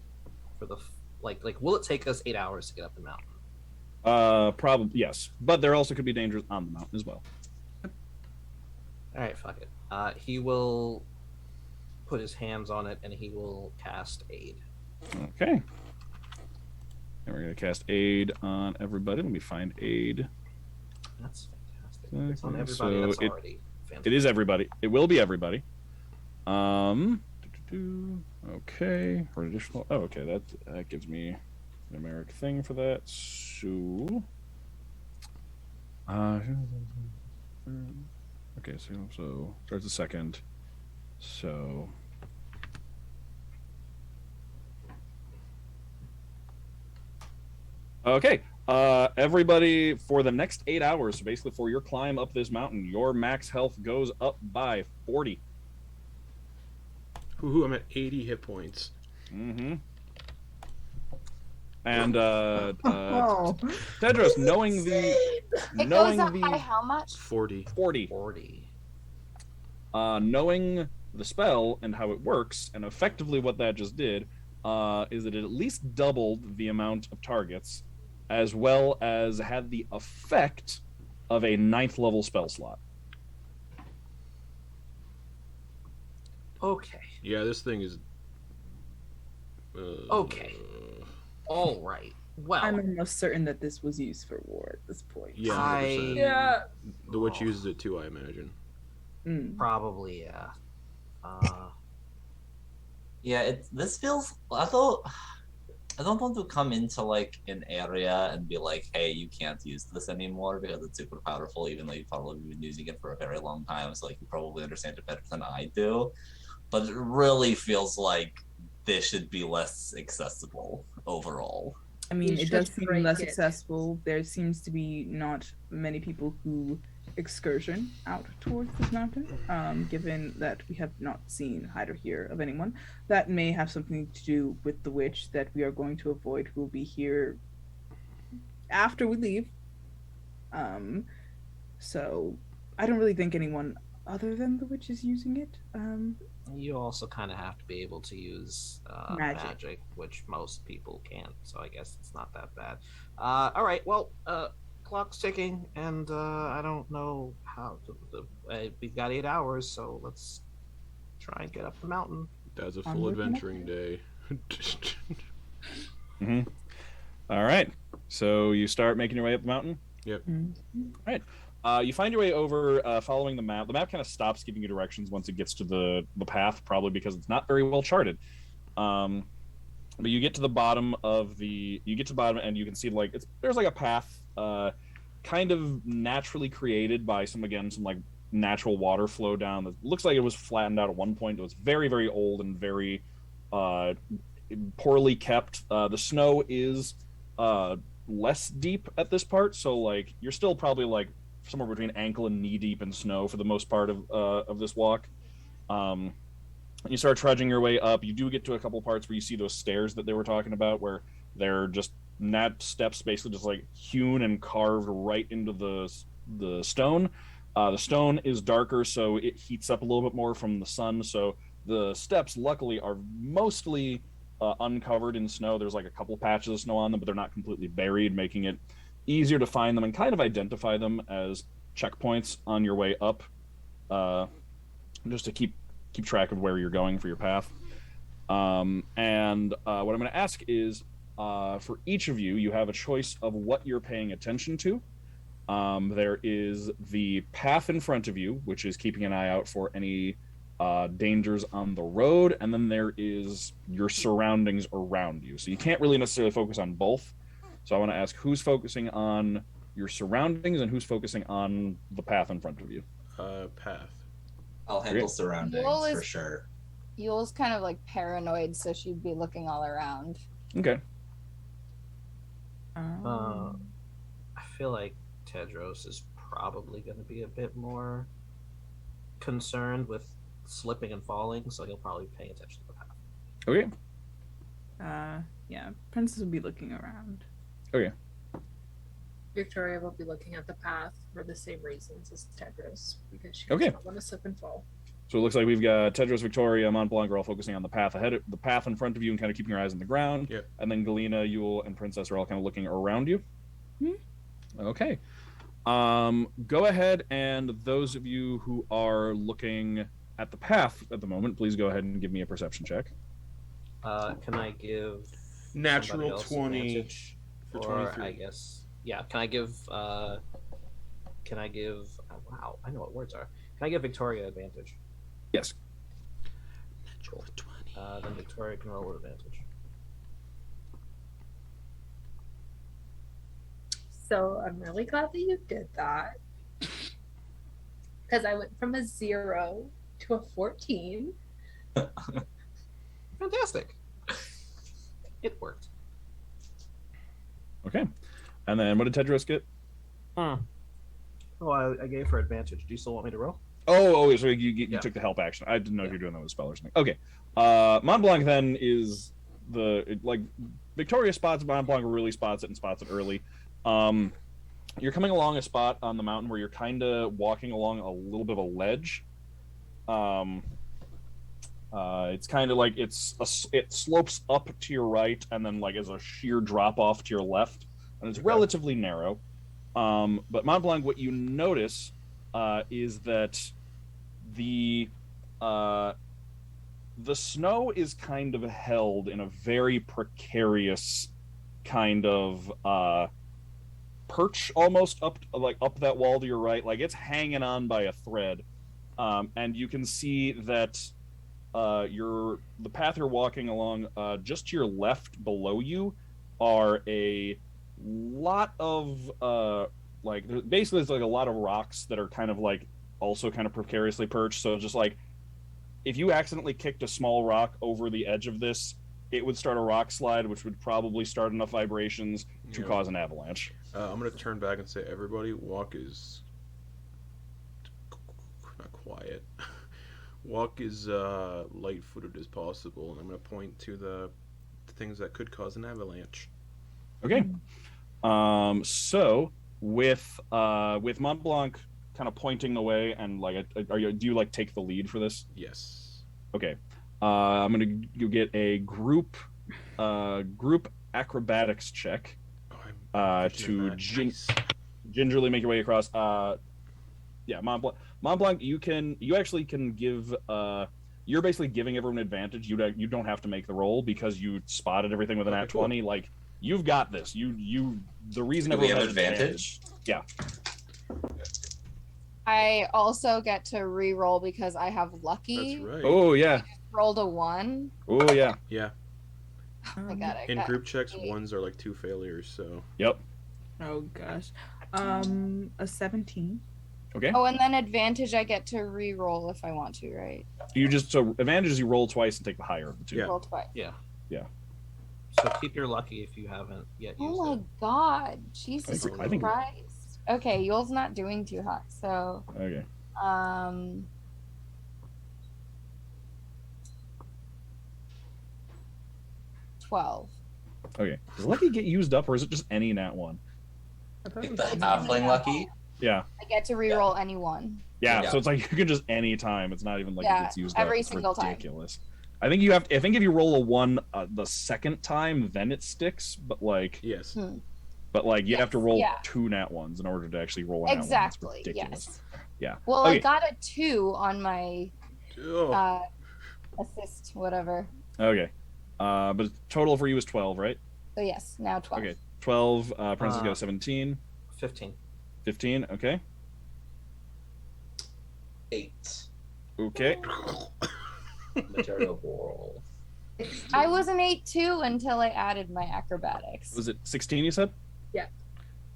for the like will it take us 8 hours to get up the mountain? Probably yes, but there also could be dangers on the mountain as well. All right, fuck it. He will put his hands on it and he will cast aid. Okay. And we're gonna cast aid on everybody. Let me find aid. That's fantastic. If it's on everybody. So that's already fantastic. It is everybody. It will be everybody. Okay. For additional. Oh, okay. That gives me an numeric thing for that. So. Okay. So starts the second. So. Okay. Everybody, for the next 8 hours, so basically for your climb up this mountain, your max health goes up by 40. I'm at 80 hit points. Mm-hmm. And Tedros, knowing goes up by how much? 40. Knowing the spell and how it works, and effectively what that just did, is that it at least doubled the amount of targets, as well as had the effect of a 9th level spell slot. Okay. Yeah, this thing is. Okay. All right. Well, I'm almost certain that this was used for war at this point. Yeah, 100%. Yeah. The witch uses it too, I imagine. Probably, yeah. Yeah, this feels. Although I don't want to come into like an area and be like, hey, you can't use this anymore because it's super powerful, even though you've probably been using it for a very long time, so like you probably understand it better than I do. But it really feels like this should be less accessible overall. I mean, You it does should seem break less it. accessible. There seems to be not many people who excursion out towards this mountain, given that we have not seen hide or hear of anyone. That may have something to do with the witch that we are going to avoid, who will be here after we leave. So I don't really think anyone other than the witch is using it. You also kind of have to be able to use magic, which most people can't. So I guess it's not that bad. All right. Well, clock's ticking, and I don't know how. We've got 8 hours, so let's try and get up the mountain. That's a full adventuring day. Mm-hmm. All right. So you start making your way up the mountain? Yep. All right. You find your way over following the map. The map kind of stops giving you directions once it gets to the path, probably because it's not very well charted. But you get to the bottom and you can see there's like a path kind of naturally created by some like natural water flow down that looks like it was flattened out at one point. It was very, very old and very poorly kept. The snow is less deep at this part, so like you're still probably like somewhere between ankle and knee deep in snow for the most part of this walk. You start trudging your way up. You do get to a couple parts where you see those stairs that they were talking about, where they're just steps basically just like hewn and carved right into the stone. The stone is darker, so it heats up a little bit more from the sun. So the steps, luckily, are mostly uncovered in snow. There's like a couple patches of snow on them, but they're not completely buried, making it easier to find them and kind of identify them as checkpoints on your way up, just to keep track of where you're going for your path. And what I'm going to ask is, for each of you, you have a choice of what you're paying attention to. There is the path in front of you, which is keeping an eye out for any dangers on the road, and then there is your surroundings around you. So you can't really necessarily focus on both. So I want to ask, who's focusing on your surroundings and who's focusing on the path in front of you? Path. I'll handle surroundings Yule for sure. Yule's kind of like paranoid, so she'd be looking all around. Okay. I feel like Tedros is probably going to be a bit more concerned with slipping and falling, so he'll probably be paying attention to the path. Okay. Yeah, Princess will be looking around. Okay. Victoria will be looking at the path for the same reasons as Tedros, because she Okay. does not want to slip and fall. So it looks like we've got Tedros, Victoria, Montblanc are all focusing on the path the path in front of you and kind of keeping your eyes on the ground. Yep. And then Galina, Yule, and Princess are all kind of looking around you. Okay. Go ahead, and those of you who are looking at the path at the moment, please go ahead and give me a perception check. Can I give Natural somebody else 20 advantage? for Or 23. I guess, yeah. Can I give? Wow, I know what words are. Can I give Victoria advantage? Yes. Cool. Then Victoria can roll with advantage. So I'm really glad that you did that, because I went from a 0 to a 14. Fantastic. It worked. Okay. And then what did Tedros get? Oh, I gave her advantage. Do you still want me to roll? Oh, so you Yeah. took the help action. I didn't know if you were doing that with a spell or something. Okay. Montblanc then is Victoria spots Montblanc, really spots it and spots it early. You're coming along a spot on the mountain where you're kind of walking along a little bit of a ledge. It's kind of like it slopes up to your right and then like is a sheer drop off to your left, and it's relatively narrow. But Montblanc, what you notice is that the snow is kind of held in a very precarious kind of perch, almost up that wall to your right. Like it's hanging on by a thread, and you can see that the path you're walking along, just to your left below you are a lot of basically it's like a lot of rocks that are kind of like also kind of precariously perched. So just like if you accidentally kicked a small rock over the edge of this, it would start a rock slide, which would probably start enough vibrations to cause an avalanche. I'm going to turn back and say, everybody, walk is not quiet. Walk as light-footed as possible, and I'm going to point to the things that could cause an avalanche. Okay. So with Montblanc kind of pointing the way, and like, do you like take the lead for this? Yes. Okay. I'm gonna get a group acrobatics check to gingerly make your way across. Yeah, Montblanc, you actually can give. You're basically giving everyone advantage. You don't have to make the roll because you spotted everything with an nat 20. Like you've got this. The reason Do we everyone have has advantage? Yeah. I also get to re-roll because I have lucky. That's right. Oh yeah. Rolled a 1. Oh yeah. Yeah. Oh my god. In group checks, 1s are like 2 failures, so. Yep. Oh gosh. A 17. Okay. Oh, and then advantage I get to re-roll if I want to, right? So advantage is you roll twice and take the higher of the two. Yeah. Roll twice. Yeah. So keep your lucky if you haven't yet used Oh my it. god. Jesus I think- Christ. Okay, Yule's not doing too hot, so Okay. 12. Okay. Does lucky get used up, or is it just any nat 1? I thought it Get was the a halfling lucky. Yeah. I get to re-roll any one. Yeah. Yeah. So it's like you can just any time. It's not even like Yeah, it gets used every up. It's single time. ridiculous. I think I think if you roll a 1 the second time, then it sticks. But like, Yes. you have to roll yeah. 2 nat 1s in order to actually roll a nat 1. It's Exactly. ridiculous. Yes. Yeah. Well, Okay. I got a 2 on my Oh, assist, whatever. Okay. But total for you is 12, right? So yes, now 12. Okay. 12. Princess got a 17. 15. 15. Okay. 8. Okay. Material roll. I was an 8 too until I added my acrobatics. Was it 16? You said. Yeah.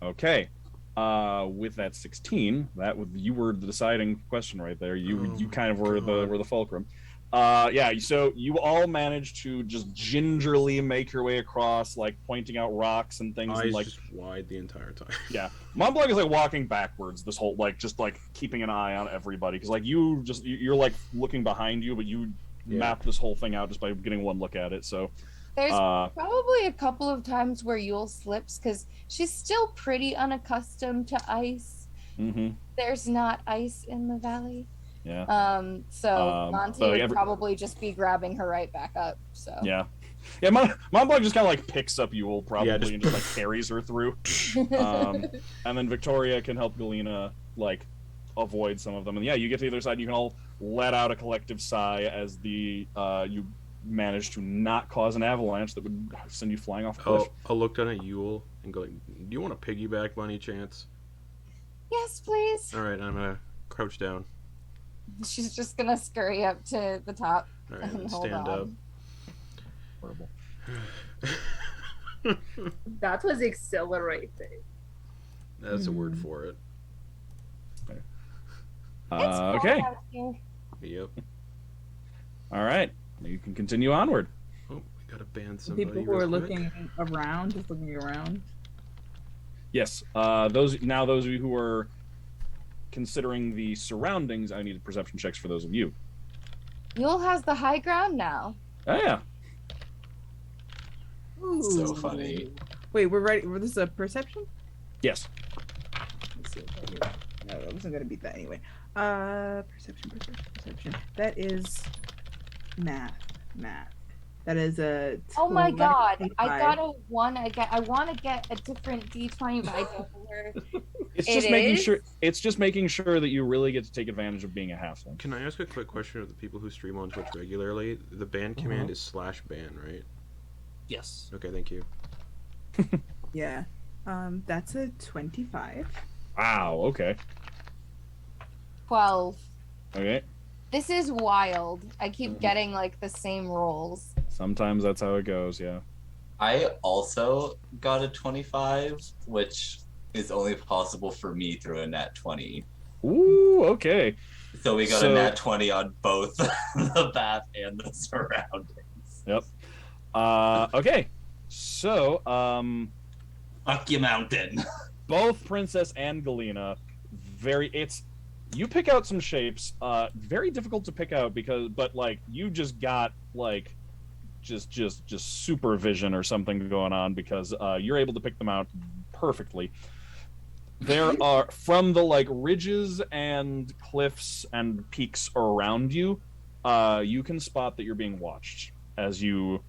Okay. With that 16, you were the deciding question right there. You kind of were the fulcrum. Yeah. So you all managed to just gingerly make your way across, like pointing out rocks and things. eyes And, like, just wide the entire time. yeah, Montblanc is like walking backwards this whole, like, just like keeping an eye on everybody, because like you're like looking behind you, but you map this whole thing out just by getting one look at it. So There's probably a couple of times where Yule slips because she's still pretty unaccustomed to ice. mm-hmm. There's not ice in the valley. Yeah. So Monty but would probably just be grabbing her right back up. So Yeah. Montblanc just kind of like picks up Yule probably Yeah, and just like carries her through. And then Viktoria can help Galina like avoid some of them. And yeah, you get to the other side and you can all let out a collective sigh as you manage to not cause an avalanche that would send you flying off a cliff. I'll look down at Yule and go, like, do you want a piggyback by any chance? yes, please. All right, I'm going to crouch down. She's just gonna scurry up to the top All right, and and hold stand on. Horrible. That was exhilarating. That's a word for it. It's cold Okay. out here. Yep. All right. You can continue onward. Oh, we got to ban somebody People who are real quick. looking around, just looking around. Yes. Those of you who are considering the surroundings, I need perception checks for those of you. Yule has the high ground now. Oh yeah. So funny. Wait, we're ready. This is a perception? Yes. Let's see if I do. No, I wasn't gonna beat that anyway. Perception. That is math. That is a. Oh my god! 25. I got a 1 again. I want to get a different D20, but I don't know where. It's It just making is? sure. It's just making sure that you really get to take advantage of being a halfling. Can I ask a quick question of the people who stream on Twitch regularly? The ban command is /ban, right? Yes. Okay, thank you. Yeah. That's a 25. Wow. Okay. 12. Okay. This is wild. I keep getting like the same rolls. Sometimes that's how it goes, yeah. I also got a 25, which is only possible for me through a nat 20. Ooh, okay. So we got a nat 20 on both the path and the surroundings. Yep. Okay. So, Fuck you, mountain. both Princess and Galina, you pick out some shapes, very difficult to pick out but like you just got like just supervision or something going on because you're able to pick them out perfectly. There are, from the like ridges and cliffs and peaks around you, you can spot that you're being watched as you're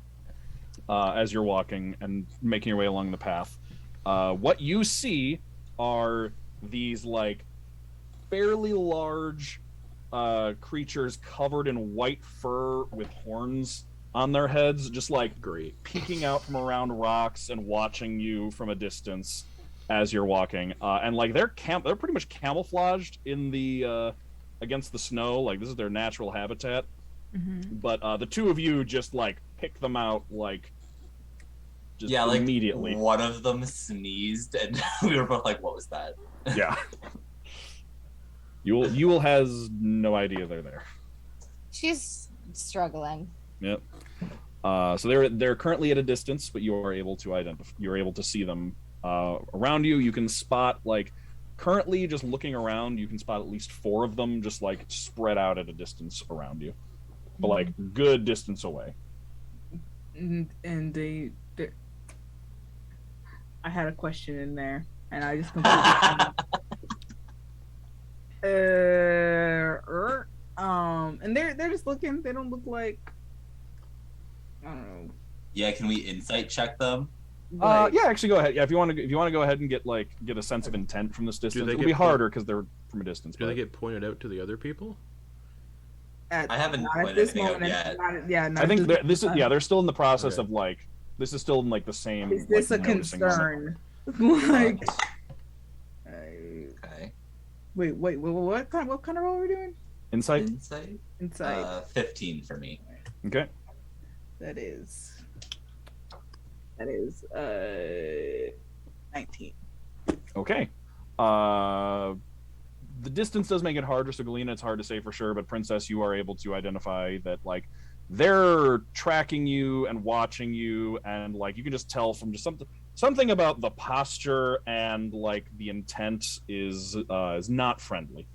walking and making your way along the path. What you see are these like fairly large creatures covered in white fur with horns on their heads, just like peeking out from around rocks and watching you from a distance as you're walking. And like they're pretty much camouflaged in the against the snow. Like this is their natural habitat. Mm-hmm. But the two of you just like pick them out like like immediately. One of them sneezed and we were both like, what was that? Yeah. Yule has no idea they're there. She's struggling. Yep. So they're currently at a distance, but you are able to you're able to see them around you. You can spot like currently just looking around, you can spot at least 4 of them just like spread out at a distance around you, but like good distance away. And they I had a question in there, and I just completely. And they're just looking. They don't look like. I don't know. Yeah, can we insight check them? Like, Yeah, actually, go ahead. Yeah, if you want to go ahead and get a sense of intent from this distance, it'll be harder because they're from a distance. Do they get pointed out to the other people? I haven't not pointed at this anything out moment. yet. I think they're still in the process of like. This is still in like the same. Is this like, a noticing concern? Like. Okay. Wait. What kind of roll are we doing? Insight. Insight. 15 for me. Okay. That is 19. Okay. The distance does make it harder, so Galina, it's hard to say for sure, but Princess, you are able to identify that like they're tracking you and watching you, and like you can just tell from just something about the posture and like the intent is not friendly.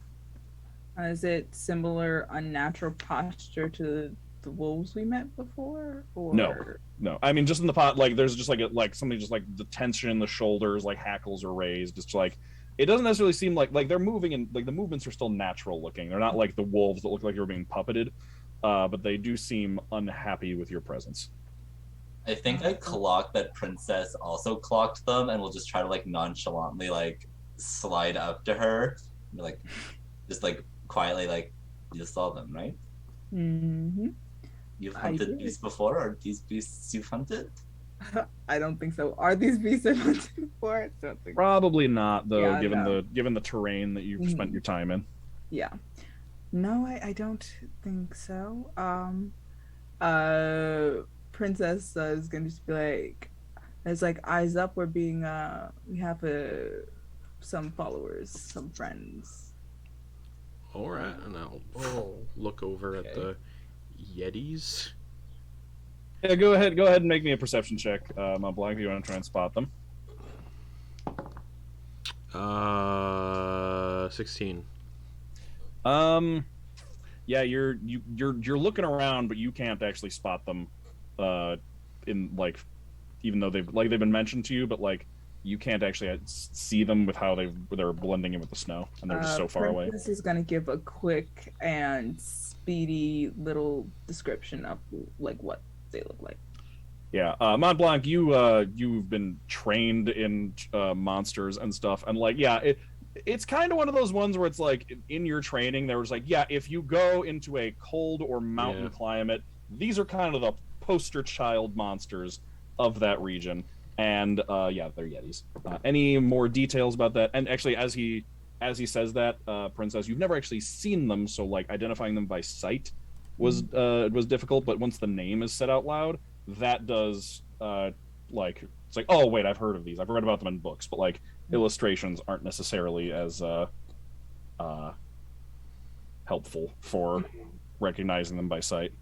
Is it similar unnatural posture to the wolves we met before? Or... No. I mean, just in the pot, like there's just like something just like the tension in the shoulders, like hackles are raised. It's like it doesn't necessarily seem like they're moving and like the movements are still natural looking. They're not like the wolves that look like they were being puppeted, but they do seem unhappy with your presence. I think I clocked that Princess also clocked them, and we'll just try to like nonchalantly like slide up to her, and, like just like quietly like you saw them, right? Mm-hmm. You've hunted beasts before? Are these beasts you've hunted? I don't think so. Are these beasts I've hunted before? I don't think. Probably not, though, Yeah, given the terrain that you've spent your time in. Yeah. No, I don't think so. Princess is gonna just be like, "There's like eyes up. We're being we have some followers, some friends." All right, and I'll look over at the Yetis. Yeah, go ahead and make me a perception check, Montblanc, if you want to try and spot them. 16. Yeah, you're looking around, but you can't actually spot them, in like, even though they've been mentioned to you, but like you can't actually see them with how they're blending in with the snow, and they're just so far away. This is gonna give a quick and speedy little description of like what they look like. Yeah, Montblanc, you've been trained in monsters and stuff, and like it's kind of one of those ones where it's like in your training there was like, yeah, if you go into a cold or mountain climate, these are kind of the poster child monsters of that region, and they're Yetis. Any more details about that? And actually, as he as he says that, Princess, you've never actually seen them, so like identifying them by sight was difficult. But once the name is said out loud, that does like it's like, oh wait, I've heard of these. I've read about them in books, but like illustrations aren't necessarily as helpful for recognizing them by sight.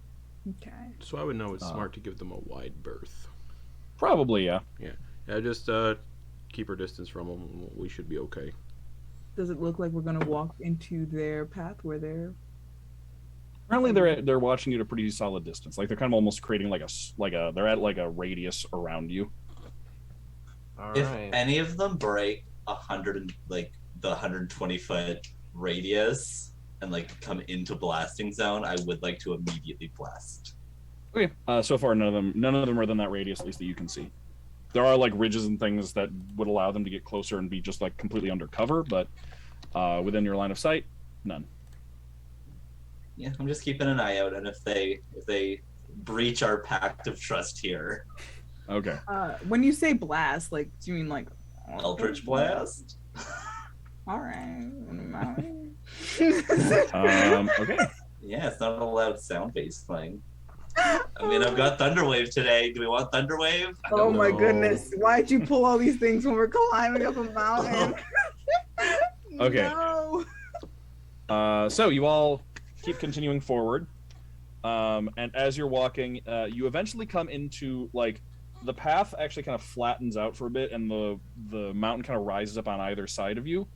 Okay. So I would know it's smart to give them a wide berth. Probably, yeah. Yeah, just keep our distance from them. We should be okay. Does it look like we're gonna walk into their path where they're? Apparently, they're watching you at a pretty solid distance. Like they're kind of almost creating they're at like a radius around you. All If right. any of them break 120-foot radius and like come into blasting zone, I would like to immediately blast. Okay. So far, none of them are within that radius, at least that you can see. There are like ridges and things that would allow them to get closer and be just like completely undercover, but within your line of sight, none. Yeah, I'm just keeping an eye out, and if they breach our pact of trust here, Okay. When you say blast, like, do you mean like Eldritch Blast. All right. Okay. Yeah, it's not a loud sound-based thing. I mean, I've got Thunderwave today. Do we want Thunderwave? Oh my No. goodness! Why'd you pull all these things when we're climbing up a mountain? Okay. No. So you all keep continuing forward, and as you're walking, you eventually come into like the path actually kind of flattens out for a bit, and the mountain kind of rises up on either side of you,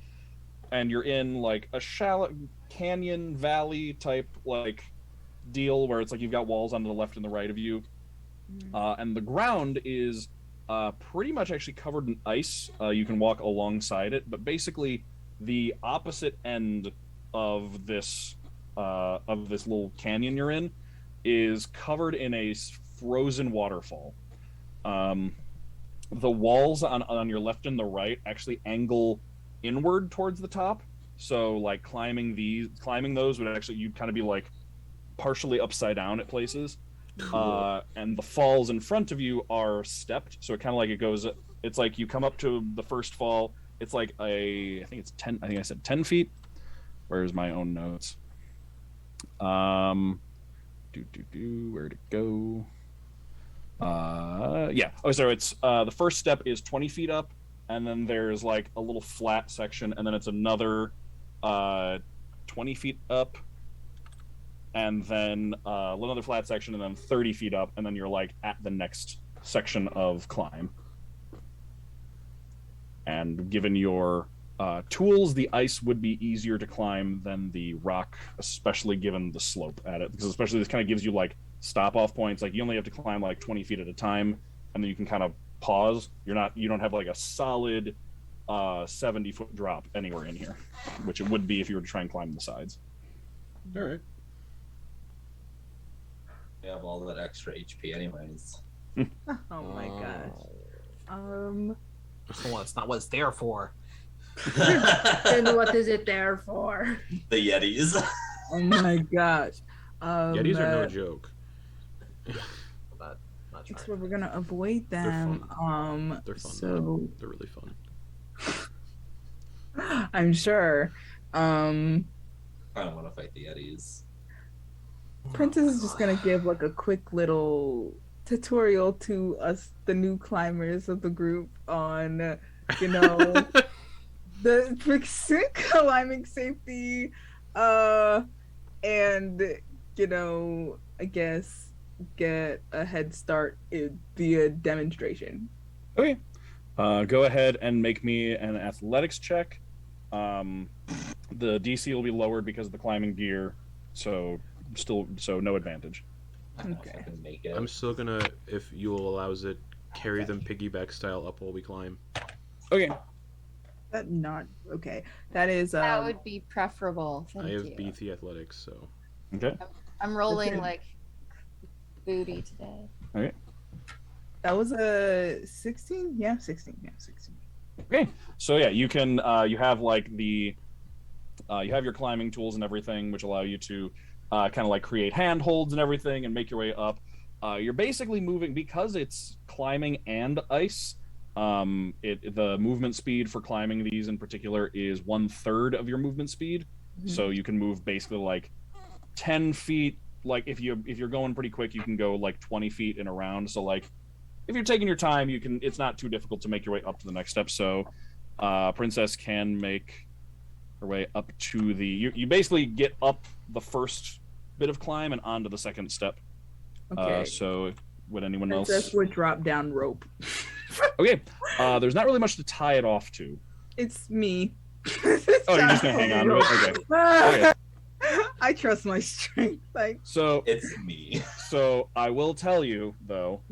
and you're in like a shallow canyon valley type like deal where it's like you've got walls on the left and the right of you, and the ground is pretty much actually covered in ice. You can walk alongside it, but basically the opposite end of this little canyon you're in is covered in a frozen waterfall. The walls on your left and the right actually angle inward towards the top, so like climbing those would actually, you'd kind of be like partially upside down at places. Cool. And the falls in front of you are stepped, so it kind of like it's like you come up to the first fall, it's like I think I said 10 feet. Where's my own notes? Where'd it go? Yeah. Oh, so it's the first step is 20 feet up, and then there's like a little flat section, and then it's another 20 feet up, and then another flat section, and then 30 feet up, and then you're like at the next section of climb. And given your tools, the ice would be easier to climb than the rock, especially given the slope at it, because especially this kind of gives you like stop off points. Like you only have to climb like 20 feet at a time, and then you can kind of pause. You don't have like a solid 70-foot drop anywhere in here, which it would be if you were to try and climb the sides. All right. We have all that extra HP anyways. Oh my gosh. Well, it's not what it's there for. Then what is it there for? The Yetis. Oh my gosh. Yetis are no joke. But not That's trying. where we're gonna avoid them. They're fun. So They're really fun. I'm sure. I don't want to fight the Yetis. Princess is just gonna give like a quick little tutorial to us, the new climbers of the group, on the climbing safety, and I guess get a head start via demonstration. Okay. Go ahead and make me an athletics check. The DC will be lowered because of the climbing gear, so no advantage. I don't know if I Okay. can make it. I'm still gonna, if Yule allows it, carry them piggyback style up while we climb. Okay. That not okay. That is That would be preferable. Thank I have you. BT athletics, so Okay. I'm rolling Okay. like booty today. Okay. that was a 16. Yeah, 16. Yeah, 16. Okay. So yeah, you can you have like you have your climbing tools and everything, which allow you to kind of like create handholds and everything and make your way up. You're basically moving because it's climbing and ice. The movement speed for climbing these in particular is 1/3 of your movement speed. So you can move basically like 10 feet. Like if you're going pretty quick, you can go like 20 feet in a round. So like if you're taking your time, it's not too difficult to make your way up to the next step. So Princess can make her way up to you basically get up the first bit of climb and onto the second step. Okay. So would anyone Princess else? would drop down rope. Okay. There's not really much to tie it off to. It's me. Oh, you're just gonna hang on to it. Okay. I trust my strength. Like so, it's me. So I will tell you though,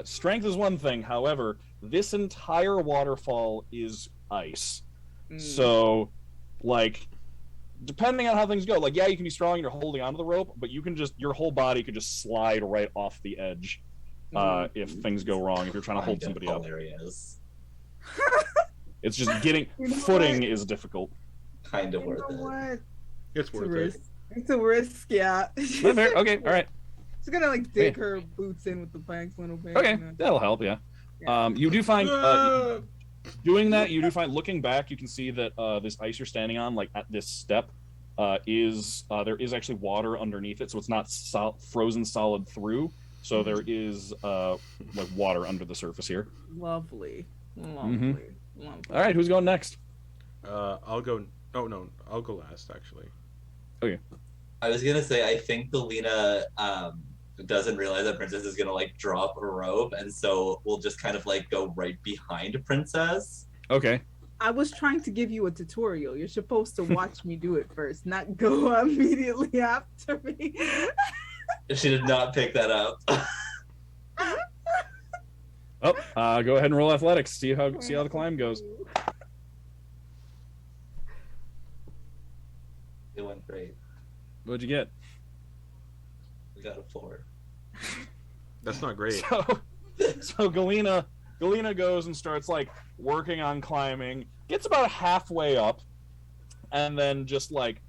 strength is one thing. However, this entire waterfall is ice. So, like, depending on how things go, like, yeah, you can be strong and you're holding onto the rope, but you can your whole body could just slide right off the edge if things go wrong. If you're trying to hold somebody up, it's just getting footing is difficult. Kind of worth it. What? It's worth it. It's a risk, yeah. Fair. Okay, all right. She's gonna like dig her boots in with the planks a little bit. Okay, you know? that'll help. Yeah. You do find doing that. You do find looking back, you can see that this ice you're standing on, like at this step, there is actually water underneath it, so it's not frozen solid through. So there is like water under the surface here. Lovely. All right, who's going next? I'll go. Oh no, I'll go last actually. Okay. I was gonna say I think Galina doesn't realize that Princess is gonna like drop a rope, and so we'll just kind of like go right behind Princess. Okay. I was trying to give you a tutorial. You're supposed to watch me do it first, not go immediately after me. She did not pick that up. Go ahead and roll athletics. See how the climb goes. It went great. What'd you get? We got a 4. That's not great. So Galina goes and starts like working on climbing, gets about halfway up, and then just like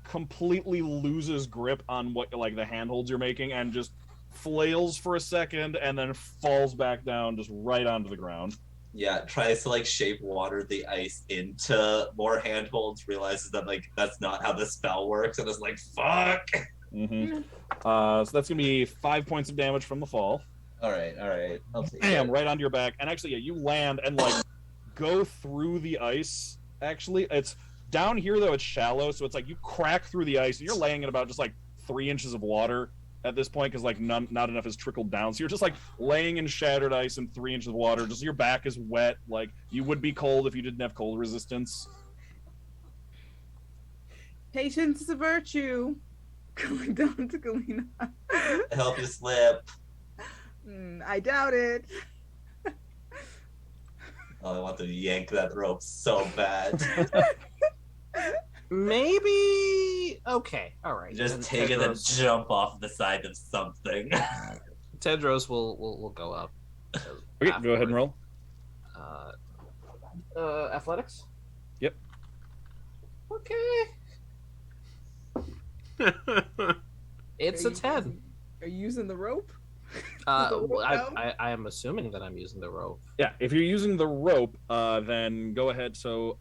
completely loses grip on what like the handholds you're making and just flails for a second and then falls back down just right onto the ground. Yeah, tries to like shape water the ice into more handholds, realizes that like that's not how the spell works, and is like, fuck. So that's gonna be 5 points of damage from the fall. All right. I'll take Bam, right onto your back. And actually, yeah, you land and like go through the ice. Actually, it's down here though, it's shallow, so it's like you crack through the ice and you're laying in about just like 3 inches of water at this point, because like not enough has trickled down, so you're just like laying in shattered ice in 3 inches of water. Just your back is wet. Like you would be cold if you didn't have cold resistance. Patience is a virtue. Going down to Galina. Help you slip. I doubt it. Oh, I want to yank that rope so bad. Maybe. Okay. All right. Just take it and jump off the side of something. Tedros will go up. Okay, go ahead and roll. Athletics. Yep. Okay. It's a 10. Are you using the rope? I am assuming that I'm using the rope. Yeah, if you're using the rope, then go ahead. So,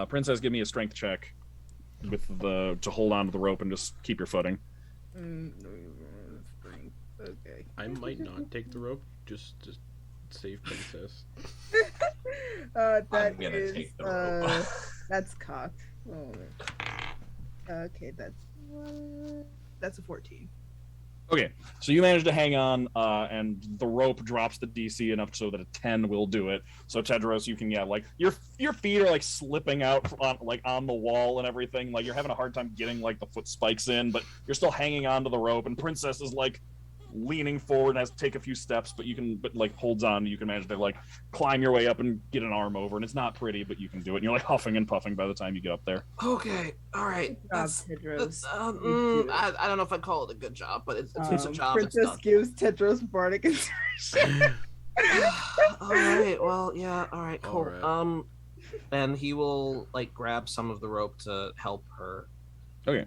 Princess, give me a strength check with to hold on to the rope and just keep your footing. Okay. I might not take the rope just to save Princess. That I'm gonna is, take the rope. That's cocked. Oh. Okay, that's a 14. Okay, so you manage to hang on, and the rope drops the DC enough so that a 10 will do it. So Tedros, you can like your feet are like slipping out on the wall and everything. Like you're having a hard time getting like the foot spikes in, but you're still hanging onto the rope. And Princess is like leaning forward and has to take a few steps, but like holds on. You can manage to like climb your way up and get an arm over. And it's not pretty, but you can do it. And you're like huffing and puffing by the time you get up there. Okay, all right. Tedros. I don't know if I'd call it a good job, but it's a job. Princess gives Tedros bardic inspiration. All right. Well, yeah. All right. Cool. All right. And he will like grab some of the rope to help her. Okay.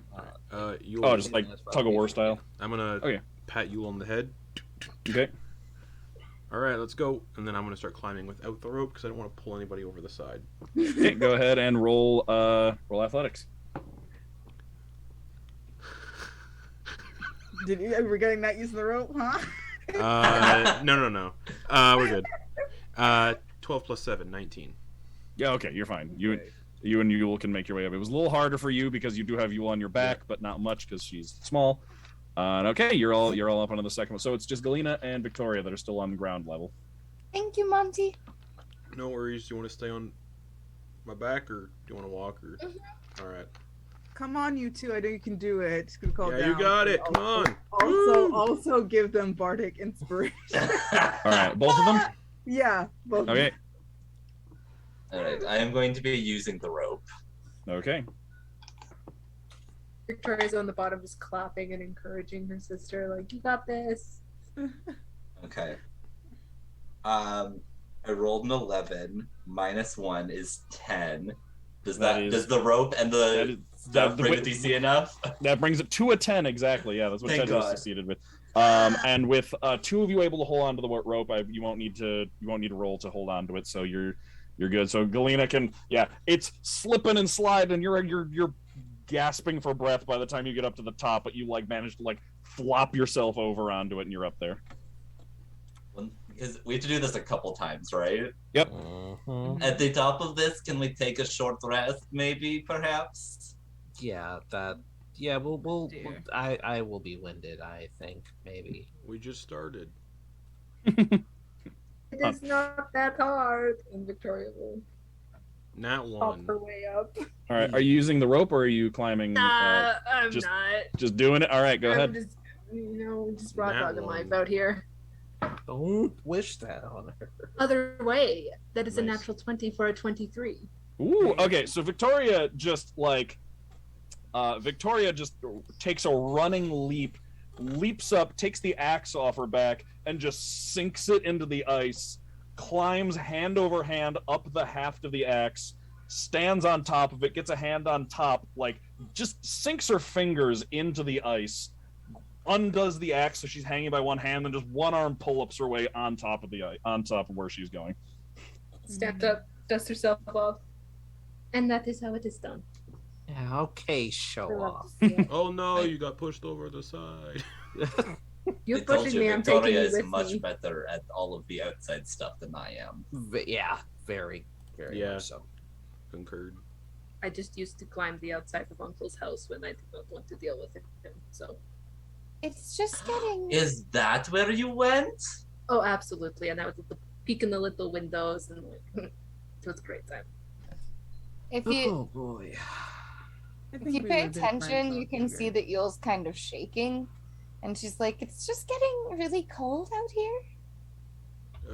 All right. Just like tug of war style. I'm gonna pat you on the head. Okay. All right, let's go. And then I'm gonna start climbing without the rope because I don't want to pull anybody over the side. Okay, go ahead and roll athletics. We're getting not using the rope, huh? No. We're good. 12 plus 7, 19. Yeah, okay, you're fine. You and Yule can make your way up. It was a little harder for you because you do have Yule on your back, but not much because she's small. And okay, you're all up onto the second one. So it's just Galina and Viktoria that are still on ground level. Thank you, Monty. No worries. Do you want to stay on my back, or do you want to walk? Or all right. Come on, you two. I know you can do it. Just gonna call Yeah, down. you got it. Come on. Also give them bardic inspiration. All right, both of them. Yeah, both. Okay. All right, I am going to be using the rope. Okay. Victoria's on the bottom just clapping and encouraging her sister, like, you got this. Okay. I rolled an 11. -1 is 10. Does the rope and the bring the DC enough? That brings it to a 10 exactly. Yeah, that's what Thank Tedros God. succeeded with. And with two of you able to hold on to the rope, you won't need to roll to hold on to it. So you're good. So Galina can, it's slipping and sliding. You're gasping for breath by the time you get up to the top, but you manage to flop yourself over onto it, and you're up there. Because we have to do this a couple times, right? Yep. Mhm. At the top of this, can we take a short rest, maybe, perhaps? Yeah, we'll Dear. I will be winded, I think, maybe. We just started. It is not that hard. And Victoria will Nat pop 1. her way up. All right. Are you using the rope or are you climbing? I'm just- not. Just doing it. All right. Go I'm ahead. just rock Nat dogging life 1. out here. Don't wish that on her. Other way. That is a Nice. natural 20 for a 23. Ooh. Okay. So Victoria just takes a running leap, leaps up, takes the axe off her back, and just sinks it into the ice. Climbs hand over hand up the haft of the axe, stands on top of it, gets a hand on top, just sinks her fingers into the ice, undoes the axe so she's hanging by one hand, and just one arm pull-ups her way on top of where she's going. Stepped up, dust herself off. And that is how it is done. Yeah, okay, show I love off. to see it. Oh no, you got pushed over the side. You're I told pushing you, me, I'm taking Victoria you is with much me. better at all of the outside stuff than I am. Yeah, very, very Yeah. much so. Concurred. I just used to climb the outside of Uncle's house when I did not want to deal with him. So, It's just getting. Is that where you went? oh, absolutely. And I was peeking the little windows and it was a great time. If you Oh boy. if you pay attention, you can see that Yule's kind of shaking, and she's like, "It's just getting really cold out here.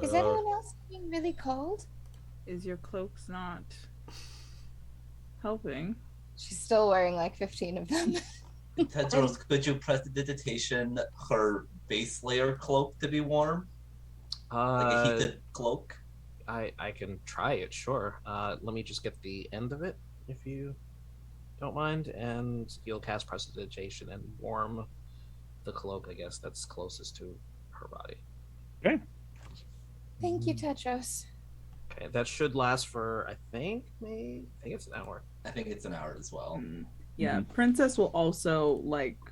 Is anyone else getting really cold?" Is your cloaks not helping? She's still wearing 15 of them. Tedros, could you prestidigitation her base layer cloak to be warm? Like a heated cloak? I can try it, sure. Let me just get the end of it, if you don't mind, and you'll cast prestidigitation and warm the cloak, I guess that's closest to her body. Okay. Thank you, Tedros. Okay, that should last for I think it's an hour. I think it's an hour as well. Yeah, Princess will also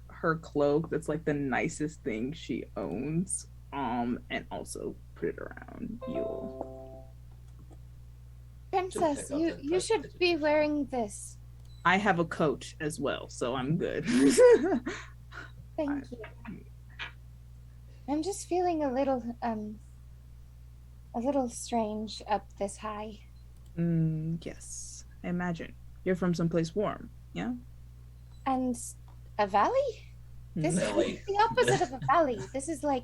her cloak. That's the nicest thing she owns. And also put it around Yule. Princess, pick up you the should be wearing this. I have a coat as well, so I'm good. Thank you. I'm just feeling a little strange up this high. Yes, I imagine you're from someplace warm. Yeah. And a valley? This Valley. is the opposite of a valley. This is a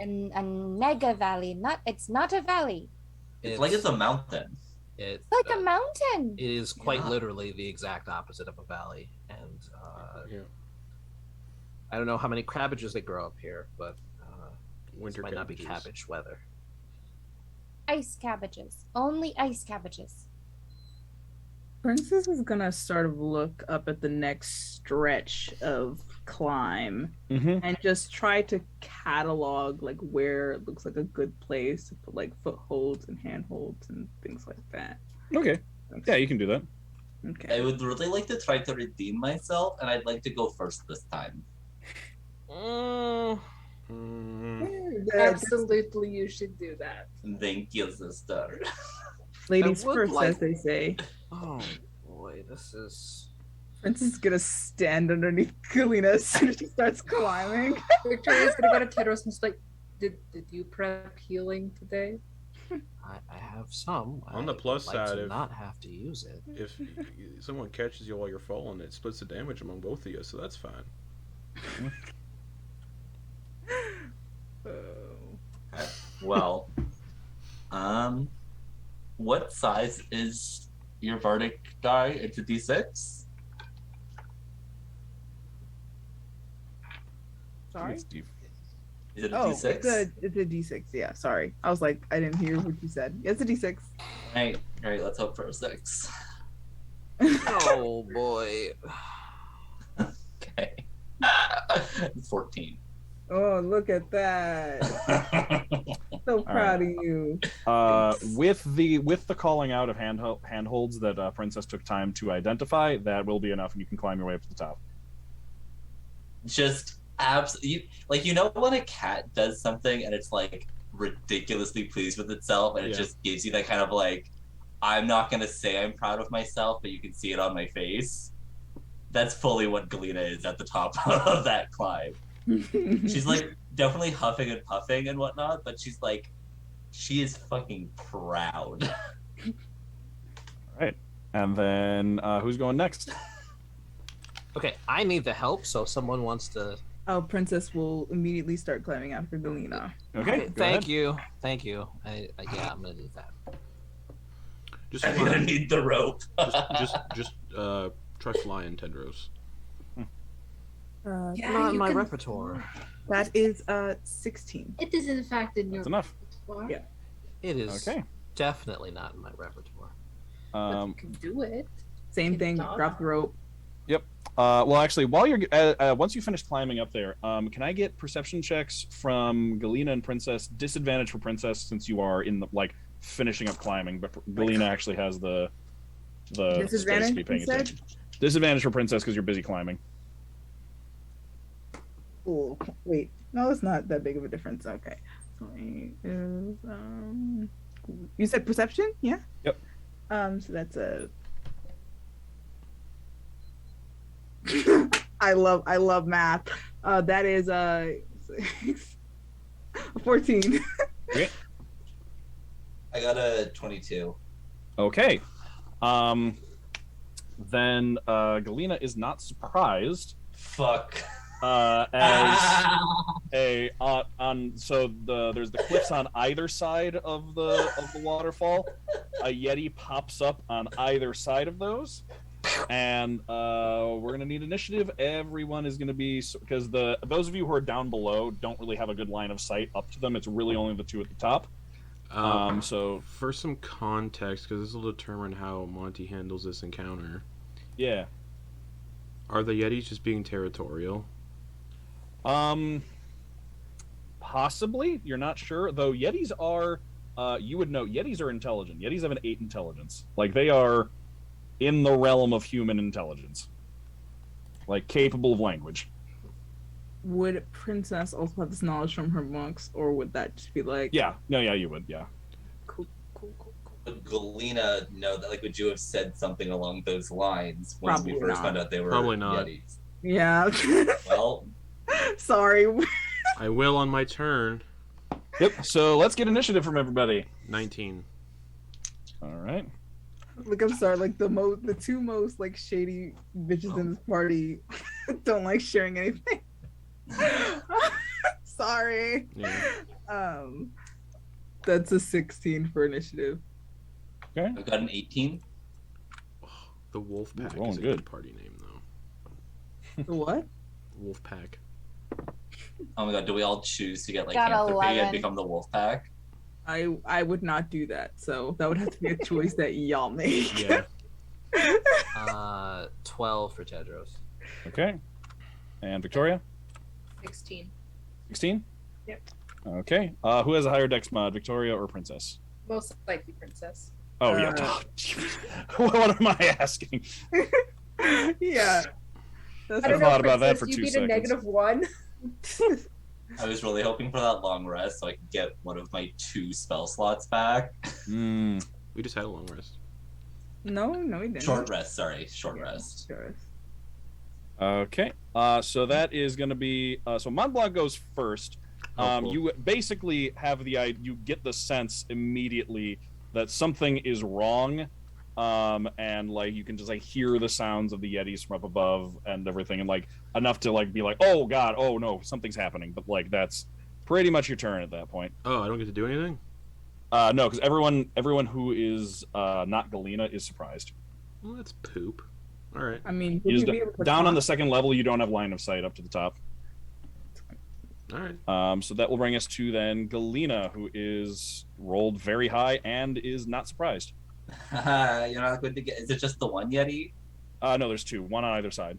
nega valley. It's not a valley. It's like it's a mountain. It, It's like a mountain. it is quite Yeah. literally the exact opposite of a valley, and Yeah. I don't know how many cabbages they grow up here, but Winter it might not be cabbages. cabbage weather. Ice cabbages. Only ice cabbages. Princess is gonna sort of look up at the next stretch of climb and just try to catalog like where it looks like a good place to put like footholds and handholds and things like that. Okay. Yeah, you can do that. Okay. I would really like to try to redeem myself, and I'd like to go first this time. Absolutely, you should do that. Thank you, sister. Ladies I would first, like- as they say. Oh boy, this is. Princess is gonna stand underneath Galina as soon as she starts climbing. Victoria's gonna go to Tedros and just like, did you prep healing today? I have some. On the I plus would like side, to if- not have to use it. If someone catches you while you're falling, it splits the damage among both of you, so that's fine. Well, what size is your bardic die? It's a D6? Sorry? It's deep. Is it a Oh, D6? it's a D6. Yeah, sorry. I was like, I didn't hear what you said. It's a D6. Right, let's hope for a 6. Oh boy. Okay. 14. Oh, look at that! So proud of you. With the calling out of handholds that Princess took time to identify, that will be enough, and you can climb your way up to the top. Just absolutely, like, you know when a cat does something and it's like ridiculously pleased with itself, and it just gives you that kind of like, I'm not gonna say I'm proud of myself, but you can see it on my face. That's fully what Galina is at the top of that climb. She's like definitely huffing and puffing and whatnot, but she's like, she is fucking proud. All right, and then who's going next? Okay, I need the help, so if someone wants to. Oh, Princess will immediately start climbing after Galina. Okay, Thank you. Yeah, I'm gonna need that. Just I'm gonna need the rope. just trust Lion, Tedros. Not in my repertoire. That is 16. It is in fact in your That's enough. repertoire. Yeah. It is Okay. definitely not in my repertoire. But you can do it. Same thing. Dog. Drop the rope. Well, actually, while you're once you finish climbing up there, can I get perception checks from Galina and Princess? Disadvantage for Princess since you are in the finishing up climbing, but Galina actually has the space to Disadvantage, be paying you said? attention. Disadvantage for Princess because you're busy climbing. Oh, wait. No, it's not that big of a difference. Okay. So you said perception? Yeah? Yep. So that's a I love math. That is 14. Okay. I got a 22. Okay. Then Galina is not surprised. Fuck. As there's the cliffs on either side of the waterfall. A Yeti pops up on either side of those, and we're gonna need initiative. Everyone is gonna be, because those of you who are down below don't really have a good line of sight up to them. It's really only the two at the top. So for some context, because this will determine how Monty handles this encounter. Yeah. Are the Yetis just being territorial? Possibly. You're not sure, though. Yetis are. You would know. Yetis are intelligent. Yetis have an 8 intelligence. Like, they are in the realm of human intelligence. Like, capable of language. Would Princess also have this knowledge from her monks, or would that just be like... Yeah. No, yeah, you would, yeah. Cool. Would Galina know that? Like, would you have said something along those lines when Probably we first not. found out they were Probably not. Yetis? Yeah. Well, Sorry. I will on my turn. Yep, so let's get initiative from everybody. 19. All right. Like, I'm sorry, like, the two most, like, shady bitches in this party don't like sharing anything. Sorry. Yeah. That's a 16 for initiative. Okay. I've got an 18. The Wolf Pack rolling is a good. good party name, though. The what? Wolf Pack. Oh my god, do we all choose to get like Got Anthropy 11. and become the wolf pack? I would not do that, so that would have to be a choice that y'all make. Yeah. 12 for Tedros. Okay. And Viktoria? 16. 16? Yep. Okay. Who has a higher dex mod, Viktoria or Princess? Most likely Princess. Oh, yeah. What am I asking? Yeah. I I don't know, thought about that Princess, for you 2 beat seconds. a -1. I was really hoping for that long rest so I could get one of my 2 spell slots back. Mm. We just had a long rest. No, we didn't. Short rest, sorry. Short rest. Sure. Okay. So that is going to be... so Montblanc goes first. Cool. You basically have you get the sense immediately that something is wrong. And like you can just like hear the sounds of the Yetis from up above and everything, and like enough to like be like, oh god, oh no, something's happening. But like that's pretty much your turn at that point. Oh, I don't get to do anything? No, because everyone who is not Galina is surprised. Well, that's poop. Alright. I mean, You would just you be able to down on the talk? second level, you don't have line of sight up to the top. Alright. So that will bring us to then Galina, who is rolled very high and is not surprised. You're not going to get. Is it just the one Yeti? No, there's 2, one on either side.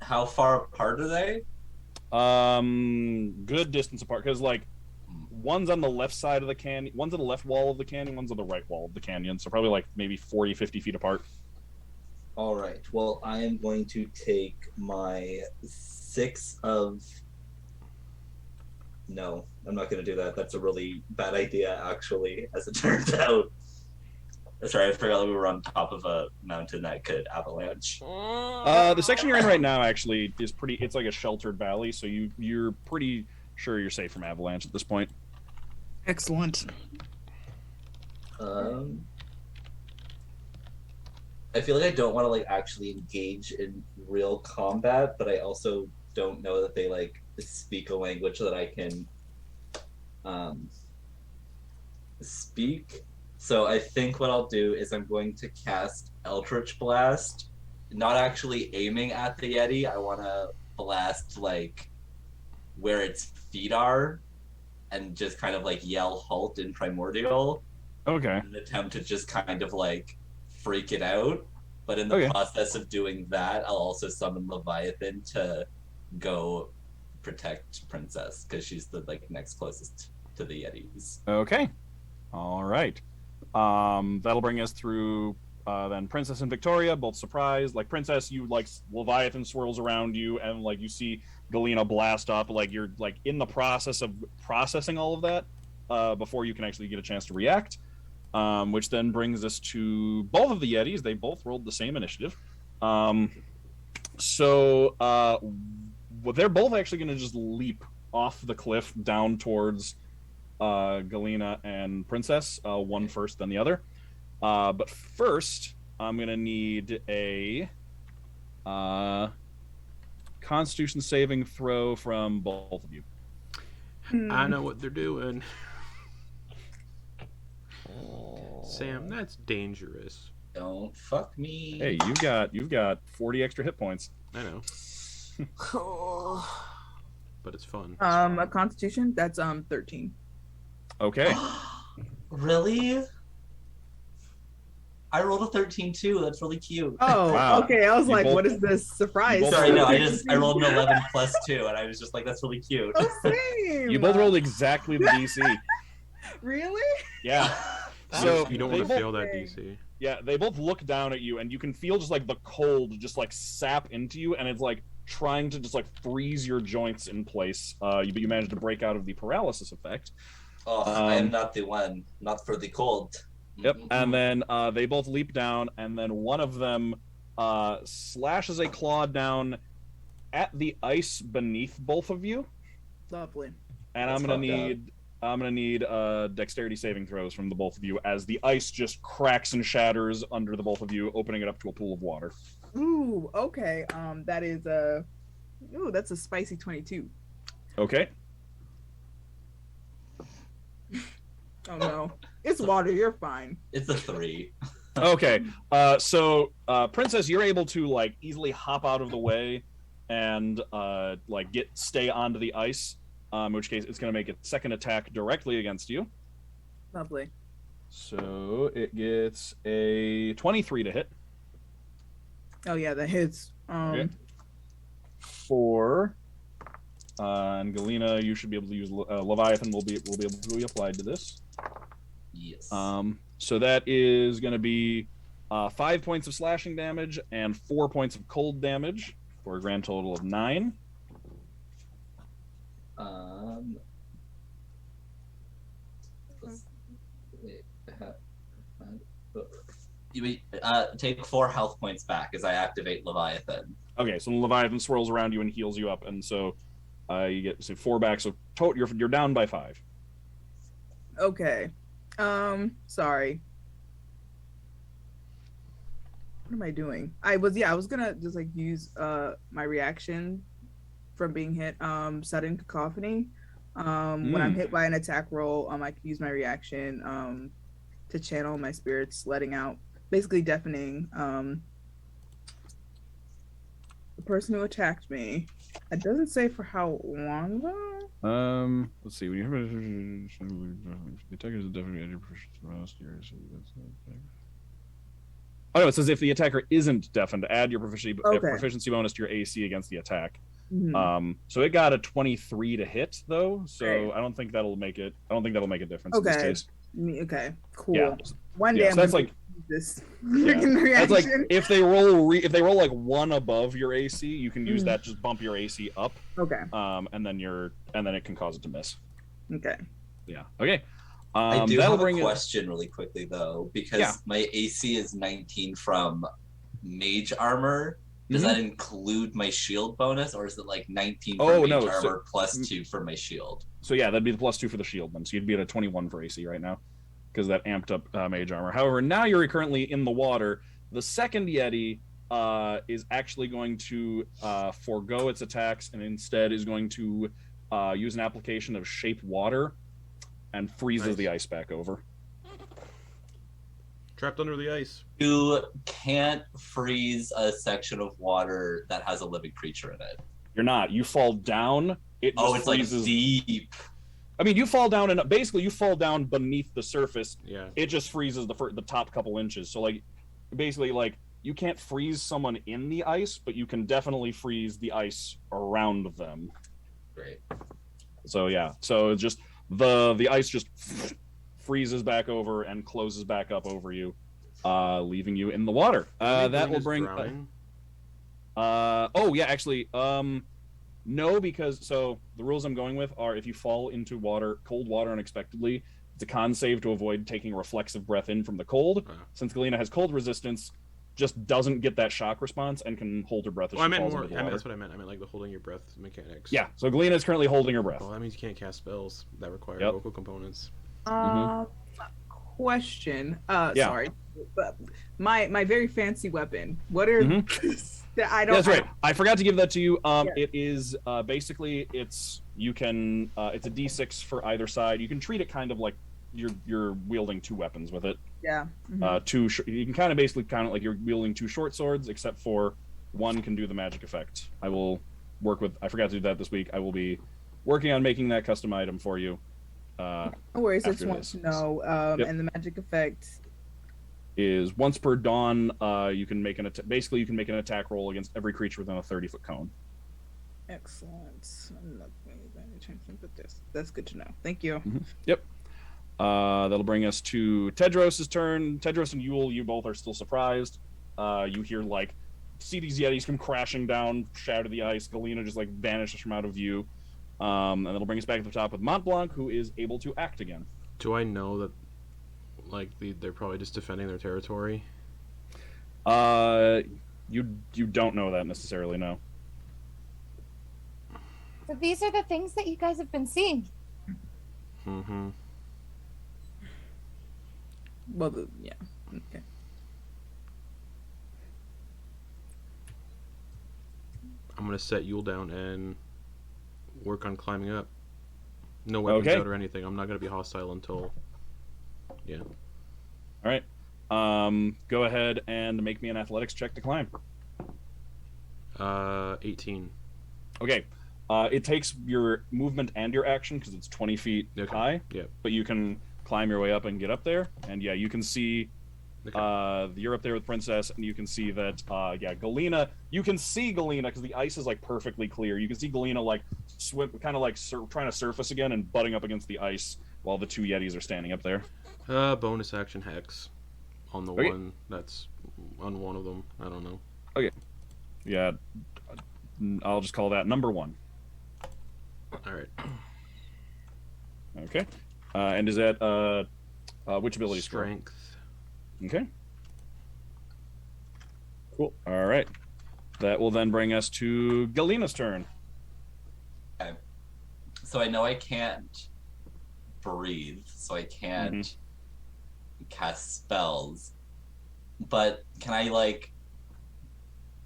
How far apart are they? Good distance apart, because like one's on the left side of the canyon, one's on the left wall of the canyon, one's on the right wall of the canyon, so probably like maybe 40-50 feet apart. All right. Well, I am going to take my 6 of. No, I'm not going to do that. That's a really bad idea, actually, as it turns out. Sorry, I forgot we were on top of a mountain that could avalanche. The section you're in right now actually is pretty. It's like a sheltered valley, so you're pretty sure you're safe from avalanche at this point. Excellent. I feel like I don't want to like actually engage in real combat, but I also don't know that they like speak a language that I can speak. So I think what I'll do is I'm going to cast Eldritch Blast, not actually aiming at the Yeti. I want to blast like where its feet are, and just kind of like yell "halt" in Primordial. Okay. In an attempt to just kind of like freak it out. But in the process of doing that, I'll also summon Leviathan to go protect Princess, because she's the like next closest to the Yetis. Okay. All right. That'll bring us through then Princess and Viktoria, both surprised. Like Princess, you like Leviathan swirls around you, and like you see Galina blast up. Like you're like in the process of processing all of that before you can actually get a chance to react. Which then brings us to both of the Yetis. They both rolled the same initiative. So they're both actually going to just leap off the cliff down towards Galina and Princess, one first, then the other. But first, I'm going to need a Constitution saving throw from both of you. I know what they're doing. Sam, that's dangerous. Don't fuck me. Hey, you've got 40 extra hit points. I know. But it's fun. A Constitution, that's 13. Okay. Really? I rolled a 13 too. That's really cute. Oh, Wow. okay. I was You like, both- what is this surprise? both- Sorry, no, I rolled an 11 plus 2, and I was just like, that's really cute. Oh, same. You both rolled exactly the DC. Really? Yeah. So So you don't they want to both- fail that DC. Yeah, they both look down at you, and you can feel just like the cold just like sap into you, and it's like trying to just like freeze your joints in place. But you managed to break out of the paralysis effect. Oh, I am not the one. Not for the cold. Yep. And then they both leap down, and then one of them slashes a claw down at the ice beneath both of you. Lovely. And That's I'm gonna need dexterity saving throws from the both of you as the ice just cracks and shatters under the both of you, opening it up to a pool of water. Ooh, okay. That is that's a spicy 22. Okay. Oh no. It's water, you're fine. It's a 3. Okay. So Princess, you're able to like easily hop out of the way and like stay onto the ice. In which case, it's going to make its second attack directly against you. Lovely. So it gets a 23 to hit. Oh yeah, that hits. Okay. 4. And Galina, you should be able to use Leviathan. Will be able to be applied to this. Yes. So that is going to be 5 points of slashing damage and 4 points of cold damage for a grand total of 9. You take 4 health points back as I activate Leviathan. Okay, so Leviathan swirls around you and heals you up, and so you get 4 back. So you're down by 5. Okay. Sorry. What am I doing? I was gonna just like use my reaction from being hit, sudden cacophony. When I'm hit by an attack roll, I can use my reaction to channel my spirits, letting out, basically deafening the person who attacked me. It doesn't say for how long though. Let's see. When you have the attacker is definitely your proficiency. Oh no, it says if the attacker isn't deafened, add your proficiency bonus to your AC against the attack. Mm-hmm. So it got a 23 to hit though, so I don't think that'll make it. I don't think that'll make a difference in this case. Okay, cool. Yeah. One damage. So that's like this. That's like if they roll like 1 above your AC, you can use that. Just bump your AC up. Okay. And then it can cause it to miss. Okay. Yeah. Okay. I do have a question really quickly though, because my AC is 19 from mage armor. Does that include my shield bonus, or is it like 19 for mage armor plus 2 for my shield? So yeah, that'd be the plus 2 for the shield then. So you'd be at a 21 for AC right now, because that amped up mage armor. However, now you're currently in the water. The second Yeti is actually going to forego its attacks and instead is going to use an application of shape water and freezes the ice back over. Trapped under the ice. You can't freeze a section of water that has a living creature in it. You're not. You fall down. It just freezes. Like deep. I mean, you fall down and basically you fall down beneath the surface. Yeah. It just freezes the top couple inches. So like, basically like you can't freeze someone in the ice, but you can definitely freeze the ice around them. Great. So yeah. So it's just the ice just freezes back over and closes back up over you, leaving you in the water. That will bring. Oh yeah, actually, no, because so the rules I'm going with are if you fall into cold water unexpectedly, it's a con save to avoid taking a reflexive breath in from the cold. Since Galina has cold resistance, just doesn't get that shock response and can hold her breath as she falls into the water. That's what I meant. I meant like the holding your breath mechanics. Yeah, so Galina is currently holding her breath. Well, that means you can't cast spells that require vocal components. Question. Sorry, but my very fancy weapon. What are I don't. That's right. I forgot to give that to you. It is basically you can it's a D6 for either side. You can treat it kind of like you're wielding 2 weapons with it. Yeah. You can kind of basically count it like you're wielding 2 short swords, except for one can do the magic effect. I will work with. I forgot to do that this week. I will be working on making that custom item for you. No worries. I just want to know. And the magic effect is once per dawn. You can make basically you can make an attack roll against every creature within a 30-foot cone. Excellent. I'm not paying any attention, but that's good to know. Thank you. Yep. That'll bring us to Tedros' turn. Tedros and Yule, you both are still surprised. You hear see these Yetis come crashing down, shatter the ice. Galina just vanishes from out of view. And that'll bring us back to the top with Montblanc, who is able to act again. Do I know that they're probably just defending their territory? You don't know that necessarily, no. So these are the things that you guys have been seeing. Mm-hmm. Well, yeah. Okay. I'm gonna set Yule down and work on climbing up. No weapons out or anything. I'm not gonna be hostile until. Yeah. All right. Go ahead and make me an athletics check to climb. 18. Okay. It takes your movement and your action because it's 20 feet high. Yeah. But you can climb your way up and get up there. And yeah, you can see Okay. you're up there with Princess, and you can see that Galina. You can see Galina because the ice is like perfectly clear. You can see Galina like swim, kind of like trying to surface again and butting up against the ice while the two Yetis are standing up there. Bonus action hex on the Okay. one that's on one of them. I don't know. Yeah, I'll just call that number 1. All right. Okay. And is that which ability? score? Strength. Okay. Cool. All right. That will then bring us to Galina's turn. Okay. So I know I can't breathe, so I can't cast spells. But can I like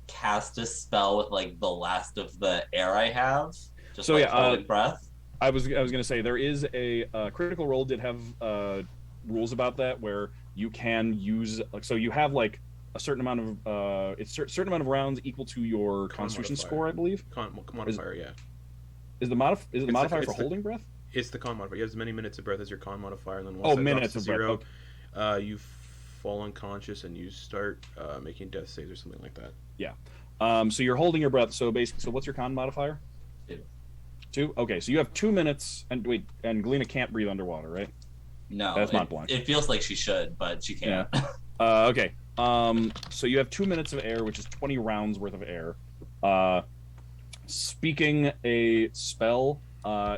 cast a spell with like the last of the air I have? Just So, like yeah, holding breath. I was gonna say there is a Critical Role did have rules about that where you can use so you have like a certain amount of certain amount of rounds equal to your Constitution modifier. score, I believe. Modifier, yeah. Is the modifier for holding breath? It's the con modifier. You have as many minutes of breath as your con modifier, and then once Oh, that minutes drops to of breath. zero, you fall unconscious and you start making death saves or something like that. Yeah. So you're holding your breath. So basically, so what's your con modifier? 2. 2. Okay, so you have 2 minutes, and wait, and Galina can't breathe underwater, right? No, That's Montblanc. It feels like she should, but she can't. Okay. So you have 2 minutes of air, which is 20 rounds worth of air. Speaking a spell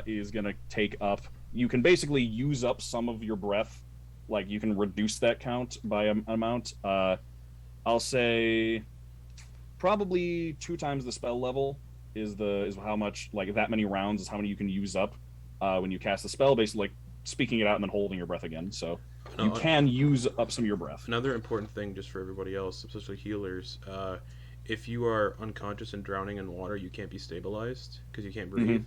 is gonna take up. You can basically use up some of your breath. Like you can reduce that count by an amount. I'll say probably 2 times the spell level is how much, like that many rounds is how many you can use up when you cast the spell. Basically, like speaking it out and then holding your breath again. So you can use up some of your breath. Another important thing, just for everybody else, especially healers, if you are unconscious and drowning in water, you can't be stabilized because you can't breathe.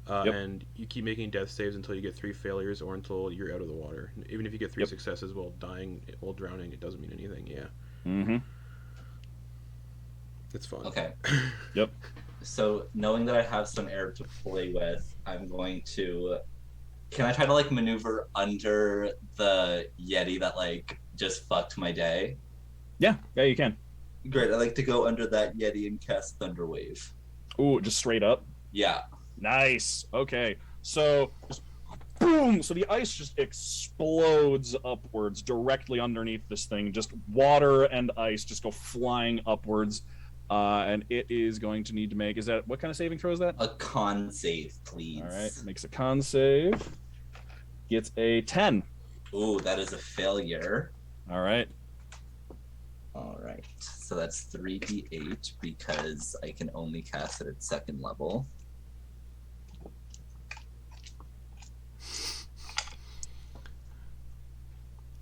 Yep. And you keep making death saves until you get 3 failures or until you're out of the water. Even if you get 3 successes while drowning, it doesn't mean anything. Yeah. Mm-hmm. It's fun. Okay. Yep. So knowing that I have some air to play with, I'm going to. Can I try to like maneuver under the Yeti that like just fucked my day? Yeah, you can. Great. I like to go under that Yeti and cast Thunderwave. Ooh, just straight up. Yeah. Nice. Okay. So just boom. So the ice just explodes upwards directly underneath this thing. Just water and ice just go flying upwards. And it is going to need to make. Is that what kind of saving throw is that? A con save, please. All right. Makes a con save. Gets a 10. Ooh, that is a failure. All right. All right. So that's 3d8 because I can only cast it at 2nd level.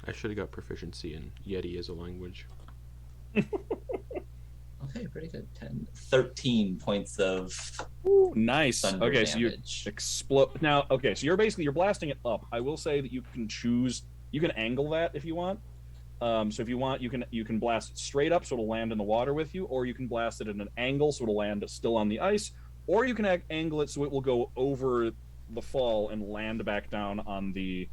I should have got proficiency in Yeti as a language. Okay, pretty good. 13 points of Ooh, nice. thunder Okay, so you damage. explode now. Okay, so you're blasting it up. I will say that you can choose. You can angle that if you want. So if you want, you can blast it straight up, so it'll land in the water with you, or you can blast it at an angle, so it'll land still on the ice, or you can angle it so it will go over the fall and land back down on the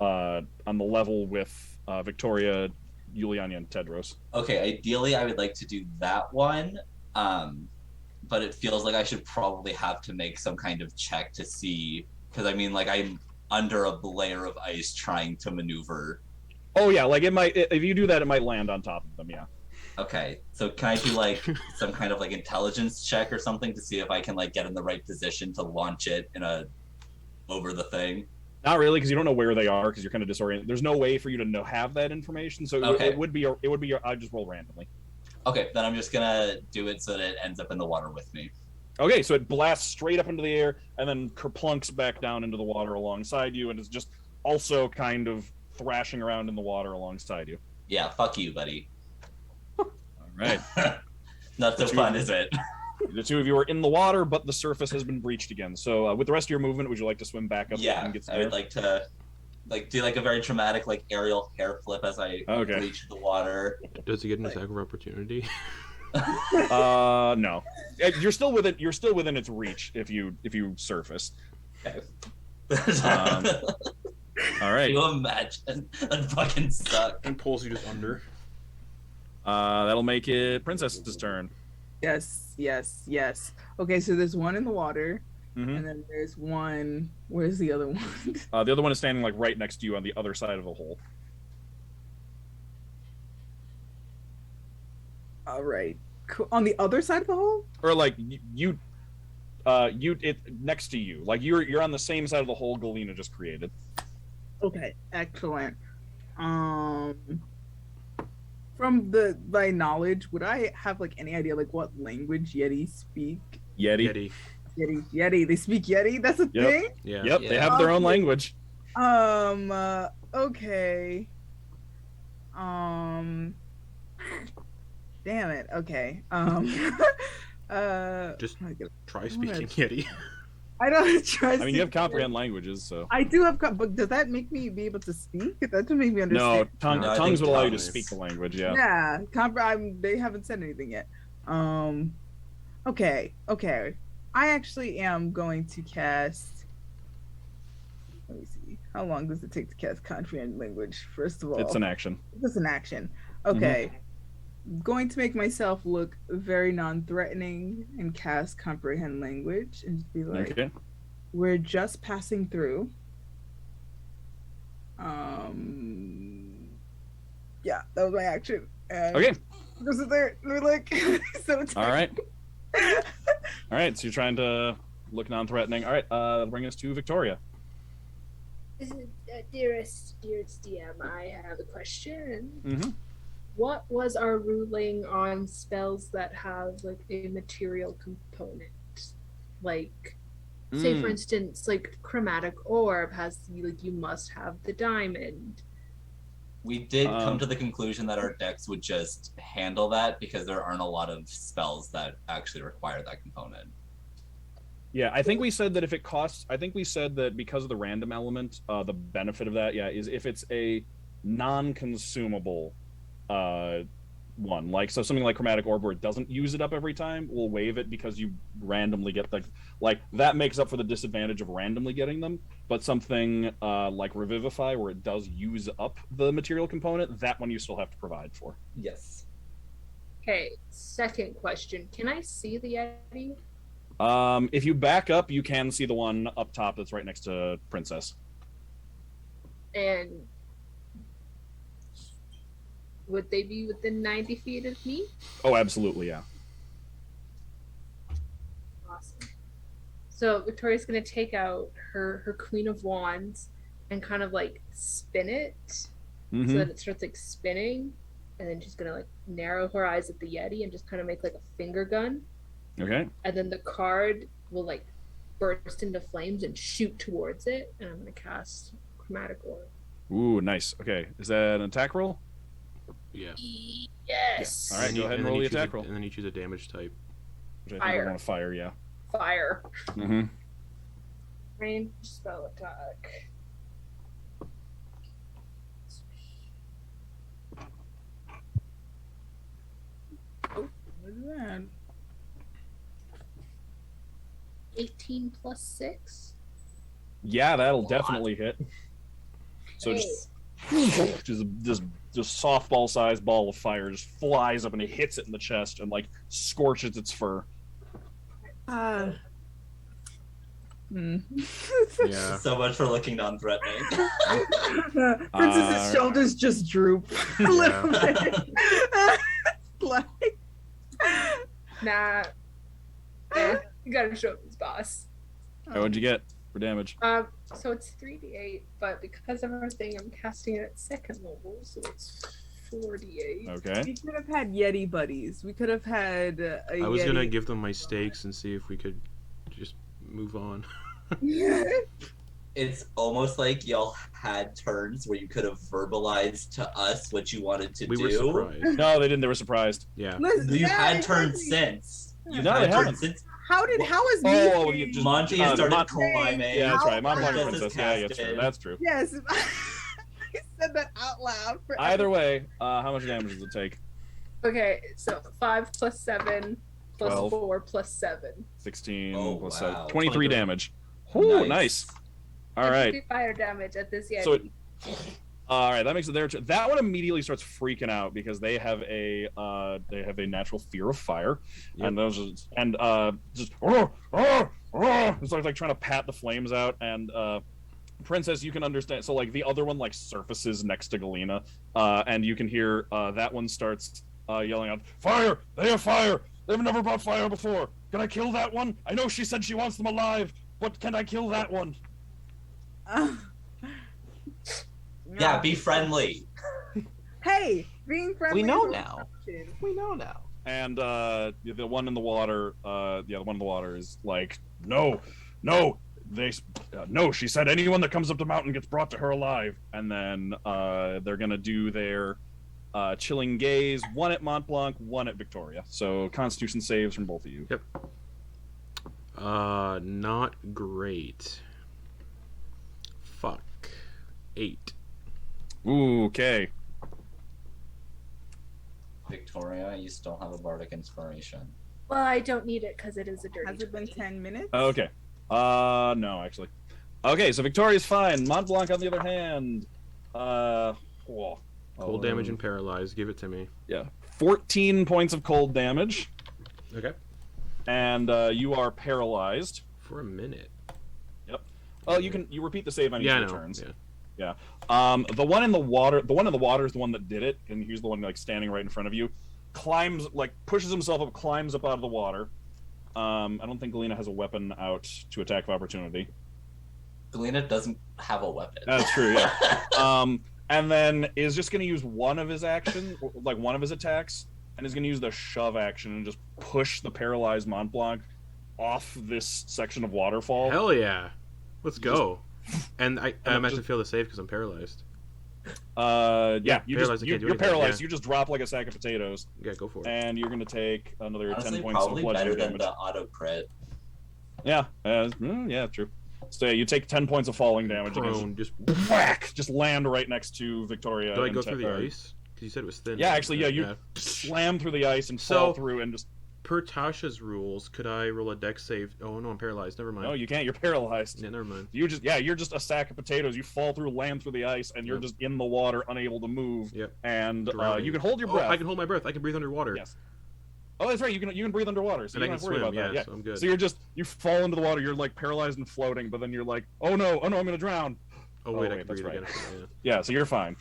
level with Viktoria, Yulyanya, and Tedros. Okay, ideally I would like to do that one, but it feels like I should probably have to make some kind of check to see, because I mean, like I'm under a layer of ice trying to maneuver. Oh yeah, like it might. If you do that, it might land on top of them. Yeah. Okay, so can I do like some kind of like intelligence check or something to see if I can like get in the right position to launch it over the thing? Not really, because you don't know where they are, because you're kind of disoriented. There's no way for you to have that information, so Okay. it would be. I just roll randomly. Okay, then I'm just gonna do it so that it ends up in the water with me. Okay, so it blasts straight up into the air and then kerplunks back down into the water alongside you, and is just also kind of thrashing around in the water alongside you. Yeah, fuck you, buddy. All right. Not so fun, is it? The two of you are in the water, but the surface has been breached again. So with the rest of your movement, would you like to swim back up Yeah, and get some I air? would like to do like a very dramatic like aerial hair flip as I Okay. reach the water. Does he get an attack of opportunity? No. You're still within its reach if you surface. Okay. All right. Can you imagine? That'd fucking suck. And pulls you just under. That'll make it Princess's turn. Yes. Okay, so there's one in the water, Mhm. and then there's one. Where's the other one? The other one is standing like right next to you on the other side of the hole. All right, cool. On the other side of the hole. Or like next to you. Like you're on the same side of the hole Galina just created. Okay, excellent. From my knowledge, would I have like any idea like what language Yetis speak? Yeti. Yeti. They speak Yeti. That's a thing. Yeah. Yep. They have their own language. Okay. Damn it. Okay. Just try speaking Yeti. I don't try. I mean, you have comprehend languages, so. I do have, but does that make me be able to speak? That would make me No, understand. tongues would allow you to tongues. speak the language. Yeah. Yeah, they haven't said anything yet. Okay. I actually am going to cast. Let me see. How long does it take to cast comprehend language? First of all, It's an action. It's an action. Okay. Going to make myself look very non-threatening and cast comprehend language and just be like, Okay. we're just passing through. Yeah, that was my action. And Okay. This is there. We're like, so All right. All right. So you're trying to look non-threatening. All right. That'll bring us to Victoria. Dearest DM, I have a question. Mm-hmm. What was our ruling on spells that have like a material component? Like, say for instance, like chromatic orb has like you must have the diamond. We did come to the conclusion that our decks would just handle that because there aren't a lot of spells that actually require that component. Yeah, I think we said that if it costs, I think we said that because of the random element, the benefit of that, is if it's a non-consumable one, like so something like chromatic orb where it doesn't use it up every time, we'll waive it because you randomly get like that makes up for the disadvantage of randomly getting them. But something like revivify where it does use up the material component, that one you still have to provide for. Yes. Okay, second question. Can I see the Yeti? If you back up, you can see the one up top that's right next to Princess. And would they be within 90 feet of me? Oh, absolutely, yeah. Awesome. So Victoria's going to take out her Queen of Wands and kind of like spin it so that it starts like spinning. And then she's going to like narrow her eyes at the Yeti and just kind of make like a finger gun. Okay. And then the card will like burst into flames and shoot towards it. And I'm going to cast Chromatic Orb. Ooh, nice. Okay. Is that an attack roll? Yeah. Yes. All right, go ahead and roll the attack roll. And then you choose a damage type. Which I think I want to fire, yeah. Fire. Mm-hmm. Range spell attack. What is that? 18 plus 6. Yeah, that'll definitely hit. So just softball sized ball of fire just flies up and it hits it in the chest and like scorches its fur. Yeah. So much for looking non-threatening. Princess's shoulders just droop. Like, Nah. You gotta show this boss. What'd you get for damage? So it's 3d8, but because of everything, I'm casting it at second level, so it's 4d8. Okay. we could have had Yeti buddies. We could have had a I was Yeti. gonna give them my stakes and see if we could just move on. It's almost like y'all had turns where you could have verbalized to us what you wanted to We do. were surprised. No, they didn't. They were surprised. Yeah. You had exactly. turns since. You've No, had they turns haven't. since. How is me? Oh, you just Monty has started Hey, climbing. Yeah, that's right. How- Montblanc Princess Princess. is Yeah, casted. that's true. Yes. I said that out loud. For Either way, how much damage does it take? Okay, so 5 plus 7 plus 12. 4 plus 7. 16 Oh, plus wow. 23 23. damage. Ooh, nice. All right. Fire damage at this Yeti. So, all right, that makes it their turn. That one immediately starts freaking out because they have a natural fear of fire, and those just it's like trying to pat the flames out. And Princess, you can understand. So like the other one like surfaces next to Galina, and you can hear that one starts yelling out, "Fire! They have fire! They've never brought fire before. Can I kill that one? I know she said she wants them alive, but can I kill that one?" Yeah, be friendly. Hey, being friendly. We know is now. option. We know now. And the one in the water, the one in the water is like, no, she said anyone that comes up the mountain gets brought to her alive. And then they're gonna do their chilling gaze, one at Montblanc, one at Viktoria. So Constitution saves from both of you. Yep. Not great. Fuck. 8. Ooh, okay. Viktoria, you still have a bardic inspiration. Well, I don't need it because it is a dirty. Has it been 20. 10 minutes? Okay. No, actually. Okay, so Victoria's fine. Montblanc, on the other hand, Cold damage and paralyzed. Give it to me. Yeah, 14 points of cold damage. Okay. And you are paralyzed. For a minute. Yep. Well, you repeat the save on each of your turns. Yeah. The one in the water is the one that did it, and he's the one like standing right in front of you. Pushes himself up, climbs up out of the water. I don't think Galina has a weapon out to attack of opportunity. Galina doesn't have a weapon. That's true, yeah. And then is just going to use one of his actions, like one of his attacks, and is going to use the shove action and just push the paralyzed Montblanc off this section of waterfall. Hell yeah. Let's go. And I have to fail the save because I'm paralyzed. You're paralyzed. Yeah. You just drop like a sack of potatoes. Yeah, go for it. And you're going to take another Honestly, 10 points of probably bludgeoning better than damage. the auto crit. Yeah, yeah, true. So yeah, you take 10 points of falling damage. Prone, and just whack, just land right next to Viktoria. Do I go through the ice? Because you said it was thin. Yeah, actually, you slam through the ice and fall through and just. Per Tasha's rules, could I roll a dex save? Oh no, I'm paralyzed. Never mind. No, you can't. You're paralyzed. Yeah, never mind. You're just a sack of potatoes. You fall through, land through the ice, and you're just in the water, unable to move. Yep. And Drowning. you can hold your breath. I can hold my breath. I can breathe underwater. Yes. Oh, that's right. You can breathe underwater, so and you I don't can have to worry swim. about that. Yeah, so I'm good. So you fall into the water. You're like paralyzed and floating, but then you're like, oh no, I'm gonna drown. Oh wait, I can that's breathe right. again. Yeah, so you're fine.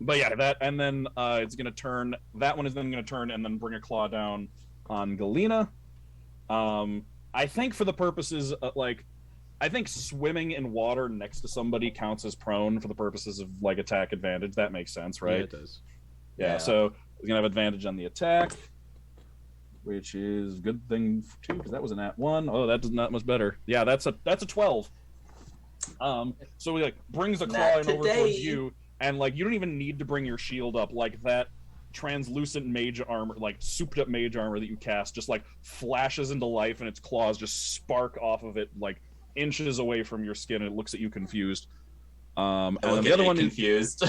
But yeah, that and then it's gonna turn. That one is then gonna turn and then bring a claw down on Galina. I think for the purposes of, I think swimming in water next to somebody counts as prone for the purposes of like attack advantage. That makes sense, right? Yeah, it does. Yeah. So he's gonna have advantage on the attack, which is a good thing too because that was an @1. Oh, that does not much better. Yeah, that's a 12. So he brings the claw in over towards you, and you don't even need to bring your shield up. That translucent mage armor, souped up mage armor that you cast, just flashes into life, and its claws just spark off of it inches away from your skin, and it looks at you confused. And the other one confused.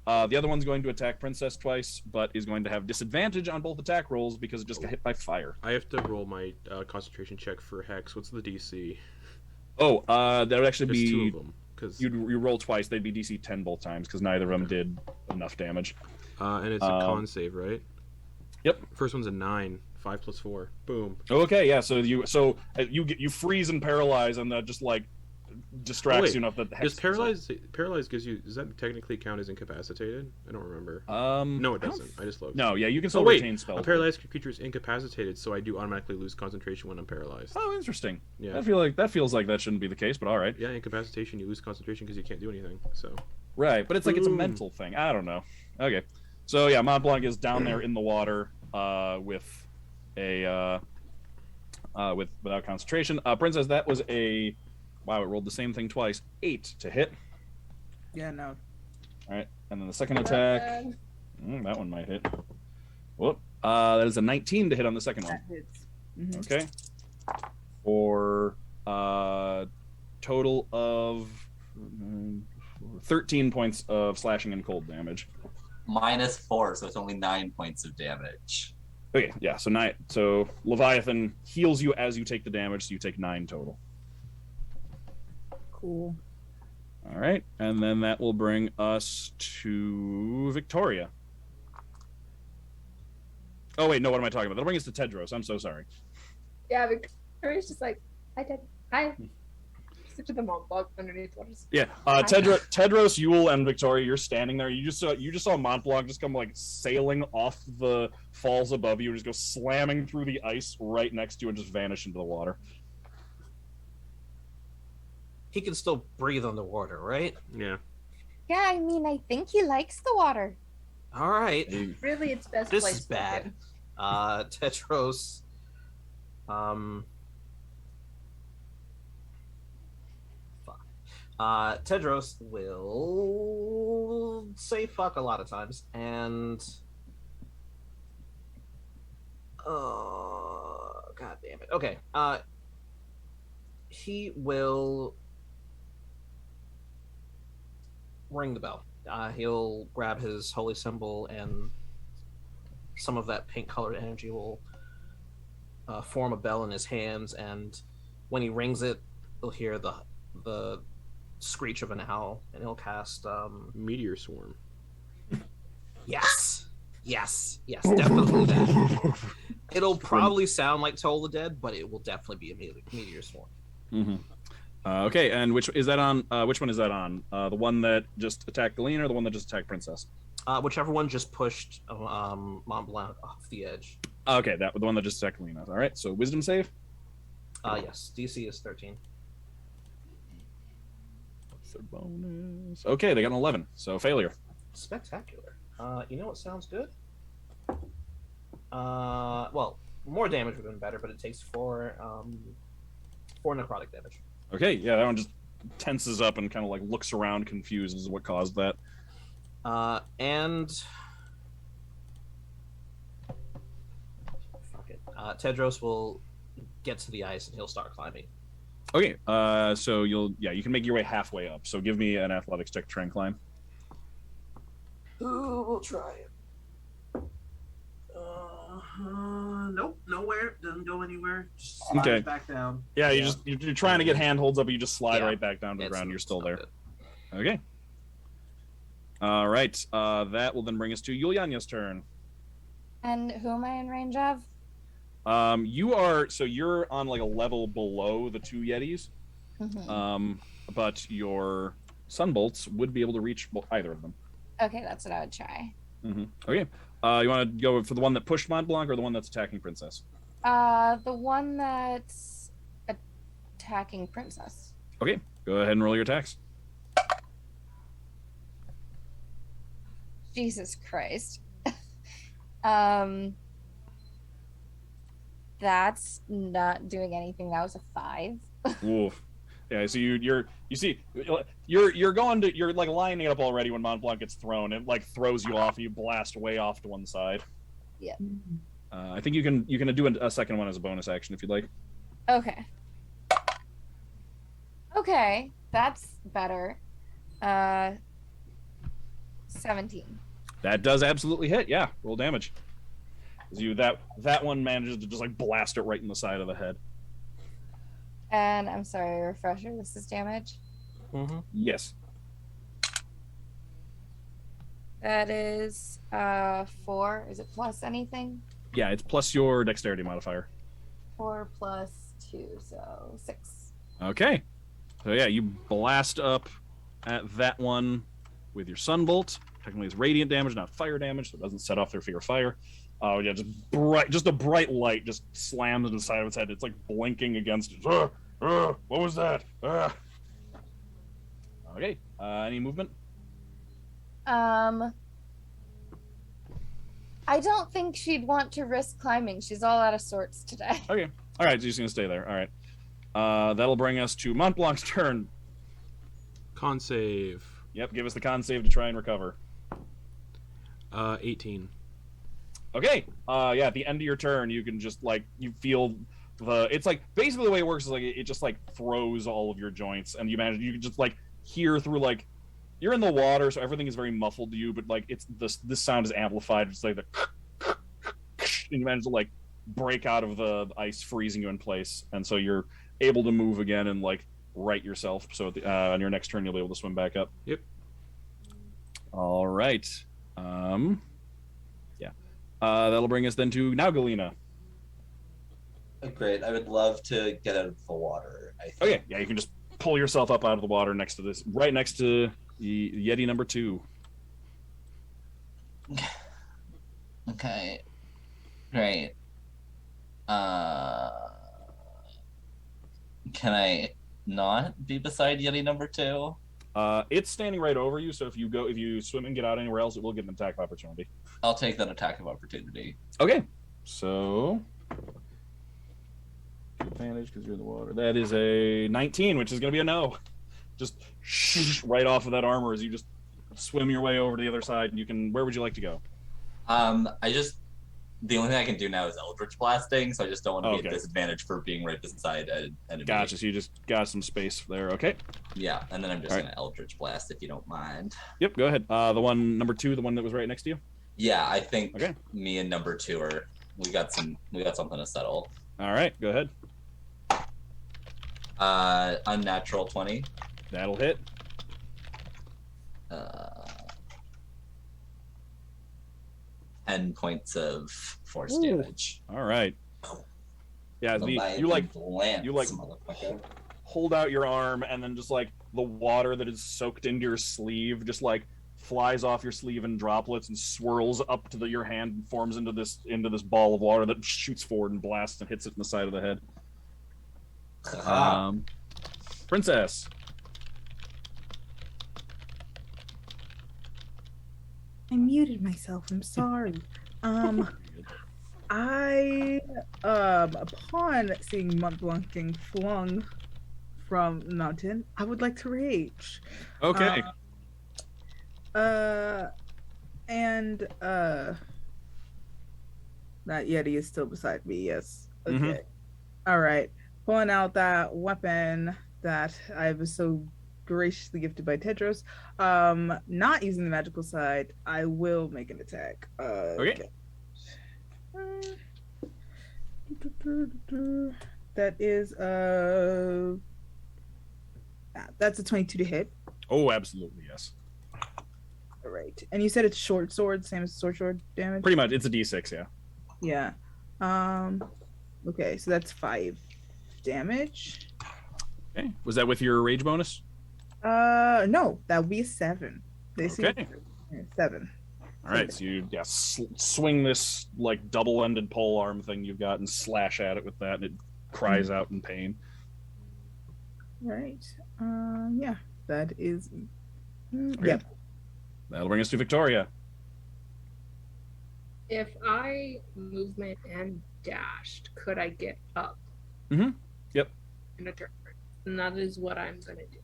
The other one's going to attack Princess twice, but is going to have disadvantage on both attack rolls because it just got hit by fire. I have to roll my concentration check for Hex. What's the DC? Oh, that would actually be 2 of them. Because you roll twice. They'd be DC 10 both times because neither of them did enough damage. And it's a con save, right? Yep. First one's a 9. 5 plus 4. Boom. Okay, yeah. So you freeze and paralyze, and that just distracts you enough that the Hex paralyzed gives you. Does that technically count as incapacitated? I don't remember. No, it doesn't. I just looked. No, yeah, you can still retain spells. A paralyzed creature is incapacitated, so I do automatically lose concentration when I'm paralyzed. Oh, interesting. Yeah. That feels like that shouldn't be the case, but all right. Yeah, incapacitation, you lose concentration because you can't do anything. So. Right, but it's it's a mental thing. I don't know. Okay, so yeah, Montblanc is down there in the water with a without concentration. Princess, that was a. Wow, it rolled the same thing twice. 8 to hit. Yeah, no. All right, and then the second attack. That one might hit. Whoop. That is a 19 to hit on the second one. That hits. Mm-hmm. Okay. For total of 13 points of slashing and cold damage. -4, so it's only 9 points of damage. Okay, yeah. So Leviathan heals you as you take the damage, so you take 9 total. Cool. All right, and then that will bring us to Viktoria. Oh wait, no, what am I talking about? That'll bring us to Tedros. I'm so sorry. Yeah, Victoria's just like, hi, Ted. Hi. Sit to the Montblanc underneath waters. Yeah, Tedros, Yule, and Viktoria, you're standing there. You just saw Montblanc just come like sailing off the falls above you, and just go slamming through the ice right next to you, and just vanish into the water. He can still breathe underwater, right? Yeah. Yeah, I mean, I think he likes the water. All right. Really, it's best This place is for bad. him. Tedros. Fuck. Tedros will say fuck a lot of times, and god damn it. Okay. He will ring the bell. He'll grab his holy symbol, and some of that pink-colored energy will form a bell in his hands. And when he rings it, you'll hear the screech of an owl, and he'll cast Meteor swarm. Yes, definitely that. It'll probably sound like Toll the Dead, but it will definitely be a meteor swarm. Mm-hmm. Okay, and which is that on? Which one is that on? The one that just attacked Galina, or the one that just attacked Princess? Whichever one just pushed Montblanc off the edge. Okay, the one that just attacked Galina. All right, so Wisdom save. Yes, DC is 13. What's their bonus? Okay, they got an 11, so failure. Spectacular. You know what sounds good? Well, more damage would have been better, but it takes 4 necrotic damage. Okay, yeah, that one just tenses up and kind of like looks around confused as to what caused that. And fuck it. Tedros will get to the ice and he'll start climbing. Okay, so you can make your way halfway up. So give me an athletics check to try and climb. Ooh, we'll try it. Nope, nowhere. Doesn't go anywhere. Just slides back down. Yeah, you're trying to get handholds up, but you just slide right back down to the It's ground. You're still there. good. Okay. All right. That will then bring us to Yulyanya's turn. And who am I in range of? You're on like a level below the 2 Yetis. Mm-hmm. But your Sunbolts would be able to reach either of them. Okay, that's what I would try. Mm-hmm. Okay. You want to go for the one that pushed Montblanc or the one that's attacking Princess? The one that's attacking Princess. Okay. Go ahead and roll your attacks. Jesus Christ. That's not doing anything. That was a 5. Oof. Yeah, so you're like lining it up already when Montblanc gets thrown. It like throws you off and you blast way off to one side. Yeah. I think you can do a second one as a bonus action if you'd like. Okay. Okay, that's better. 17. That does absolutely hit. Yeah, roll damage. That one manages to just like blast it right in the side of the head. And I'm sorry, refresher. This is damage. Mm-hmm. Yes. That is 4. Is it plus anything? Yeah, it's plus your dexterity modifier. 4 plus 2, so 6. Okay. So yeah, you blast up at that one with your Sunbolt. Technically it's radiant damage, not fire damage, so it doesn't set off their fear of fire. Oh yeah, just a bright light just slams into the side of its head. It's like blinking against it. What was that? Okay. Any movement? I don't think she'd want to risk climbing. She's all out of sorts today. Okay. All right, so she's gonna stay there. All right. That'll bring us to Montblanc's turn. Con save. Yep. Give us the con save to try and recover. 18. Okay. Yeah. At the end of your turn, you can just like you feel it's like basically the way it works is like it just like throws all of your joints, and you can just like hear through like you're in the water, so everything is very muffled to you, but like it's this sound is amplified. It's like the and you manage to like break out of the ice freezing you in place, and so you're able to move again and like right yourself. So on your next turn, you'll be able to swim back up. Yep. All right. Yeah. That'll bring us then to now Galina. Great. I would love to get out of the water. I think. Okay. Yeah, you can just pull yourself up out of the water next to this, right next to Yeti number 2. Okay. Great. Can I not be beside Yeti number 2? It's standing right over you, so if you swim and get out anywhere else, it will get an attack of opportunity. I'll take that attack of opportunity. Okay. So advantage because you're in the water. That is a 19, which is going to be a no. Just right off of that armor as you just swim your way over to the other side, and you can. Where would you like to go? The only thing I can do now is Eldritch Blasting, so I just don't want to be Okay. at disadvantage for being right beside an enemy. Gotcha. So you just got some space there. Okay. Yeah, and then I'm just All gonna Eldritch Blast if you don't mind. Yep. Go ahead. The one number 2, the one that was right next to you. Yeah, I think Okay. me and number 2 are we got something to settle. All right. Go ahead. Unnatural 20. That'll hit. 10 points of force Ooh. damage. All right. Yeah. You motherfucker. hold out your arm, and then just like the water that is soaked into your sleeve just like flies off your sleeve in droplets and swirls up to your hand and forms into this ball of water that shoots forward and blasts and hits it in the side of the head. Princess. I muted myself. I'm sorry. I upon seeing Montblanc getting flung from the mountain, I would like to rage. Okay. And that Yeti is still beside me. Yes. Okay. Mhm. All right. Pulling out that weapon that I was so graciously gifted by Tedros. Not using the magical side, I will make an attack. Okay. That is that's a 22 to hit. Oh, absolutely, yes. All right. And you said it's short sword, same as sword damage? Pretty much. It's a D6, yeah. Yeah. Okay, so that's 5 damage. Okay. Was that with your rage bonus? No, that would be a 7. They see Okay. 7. All right, so you swing this like double-ended pole arm thing you've got and slash at it with that, and it cries out in pain. Right. Yeah, that is. Okay. Yeah. That'll bring us to Viktoria. If I movement and dashed, could I get up? Yep. In a turn. And that is what I'm going to do.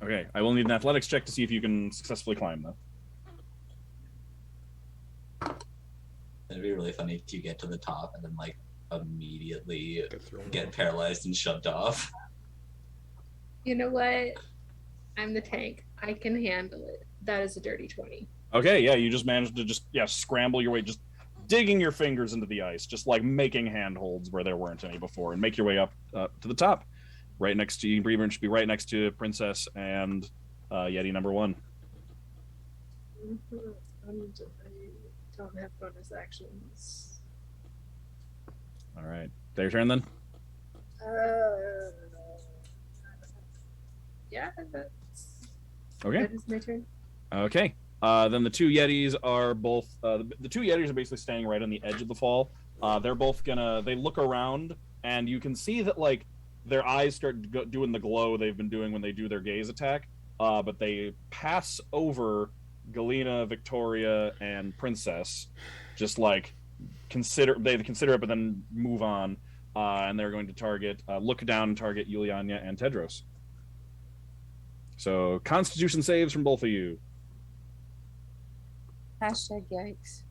Okay, I will need an athletics check to see if you can successfully climb, though. It'd be really funny if you get to the top and then like immediately get paralyzed and shoved off. You know what? I'm the tank. I can handle it. That is a dirty 20. Okay, yeah, you just managed to scramble your way, just digging your fingers into the ice, just like making handholds where there weren't any before, and make your way up to the top. Right next to you, Bremer should be right next to Princess and Yeti number 1. I don't have bonus actions. All right, their turn then. Yeah, that's Okay. that is my turn. Okay. Then the two Yetis are both. The two Yetis are basically standing right on the edge of the fall. They're both gonna. They look around, and you can see that like their eyes start doing the glow they've been doing when they do their gaze attack. But they pass over Galina, Viktoria, and Princess. Just like consider it, but then move on. And they're going to target. Look down and target Yulyanya and Tedros. So Constitution saves from both of you. Hashtag yikes.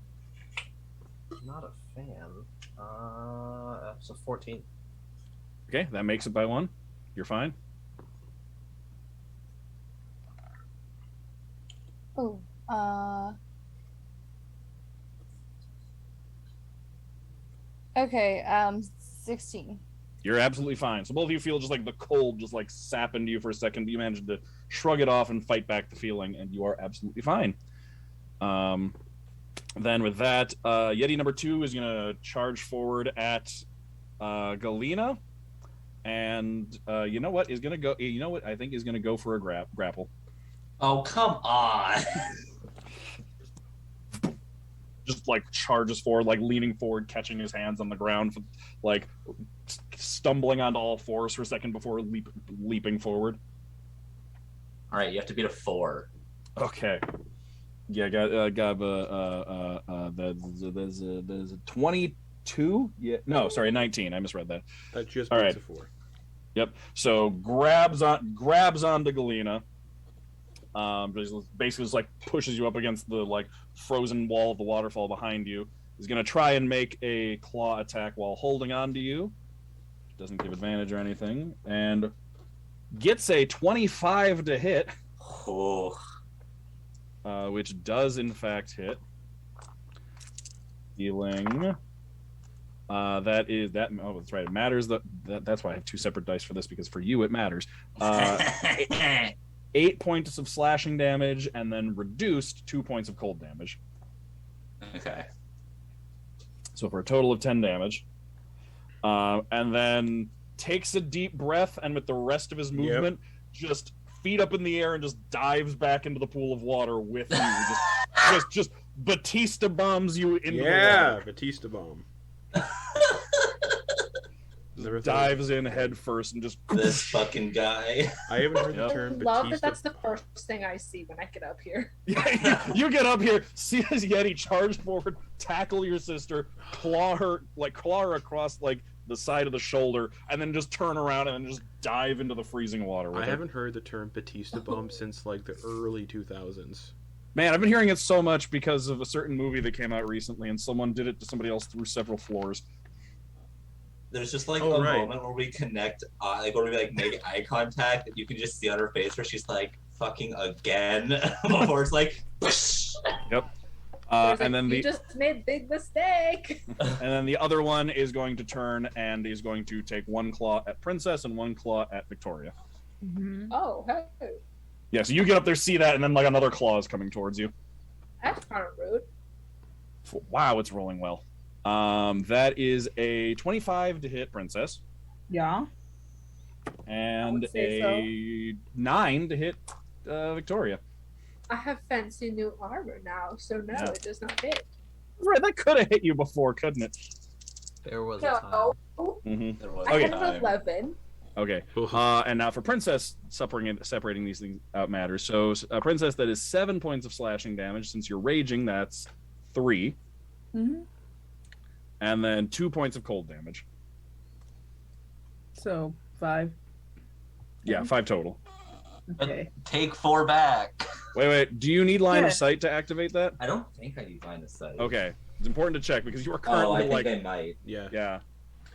Not a fan. That's a 14. Okay, that makes it by 1. You're fine. Oh, okay, 16. You're absolutely fine. So both of you feel just like the cold just like sap into you for a second, but you managed to shrug it off and fight back the feeling, and you are absolutely fine. Then with that, Yeti number 2 is gonna charge forward at Galina, and you know what? Is gonna go. You know what? I think is gonna go for a grapple. Oh, come on. Just like charges forward, like leaning forward, catching his hands on the ground, like stumbling onto all fours for a second before leaping forward. All right, you have to beat a 4. Okay. Yeah, got there's a 22. Yeah, no, sorry, 19. I misread that. That just all beats right. a 4. Yep. So grabs onto Galina. Basically just like pushes you up against the like frozen wall of the waterfall behind you. Is going to try and make a claw attack while holding on to you. Doesn't give advantage or anything, and gets a 25 to hit. Oh. Which does in fact hit. Dealing. That is that. Oh, that's right. It matters. That's why I have 2 separate dice for this, because for you it matters. 8 points of slashing damage, and then reduced 2 points of cold damage. Okay. So for a total of 10 damage. And then takes a deep breath, and with the rest of his movement, just feet up in the air and just dives back into the pool of water with you. Just Batista bombs you into the water. Yeah, Batista bomb. Dives in head first and just this fucking guy. I haven't heard the I term love Batista. that that's the first thing I see when I get up here. You get up here, see this Yeti charge forward, tackle your sister, claw her across like the side of the shoulder, and then just turn around and then just dive into the freezing water with I her. haven't heard the term Batista bomb since like the early 2000s. Man, I've been hearing it so much because of a certain movie that came out recently, and someone did it to somebody else through several floors. There's just like Oh, a right. moment where we connect, like where we like make eye contact, and you can just see on her face where she's like fucking again before it's like. Yep. And then you just made big mistake. and then the other one is going to turn and is going to take 1 claw at Princess and 1 claw at Viktoria. Mm-hmm. Oh, hey. Yeah, so you get up there, see that, and then like another claw is coming towards you. That's kind of rude. Wow, it's rolling well. That is a 25 to hit Princess. Yeah. And say a 9 to hit Viktoria. I have fancy new armor now, so no, Yeah. it does not hit. Right, that could have hit you before, couldn't it? There was a time. No, Mm-hmm. There was I Okay. have an 11. Okay. And now for Princess, separating these things out matters. So Princess, that is 7 points of slashing damage. Since you're raging, that's 3. Mm-hmm. And then 2 points of cold damage. So 5. Yeah, 5 total. Okay. Take 4 back. Wait. Do you need line Yeah. of sight to activate that? I don't think I need line of sight. Okay. It's important to check because you are Oh, I currently think I might. Yeah. Yeah.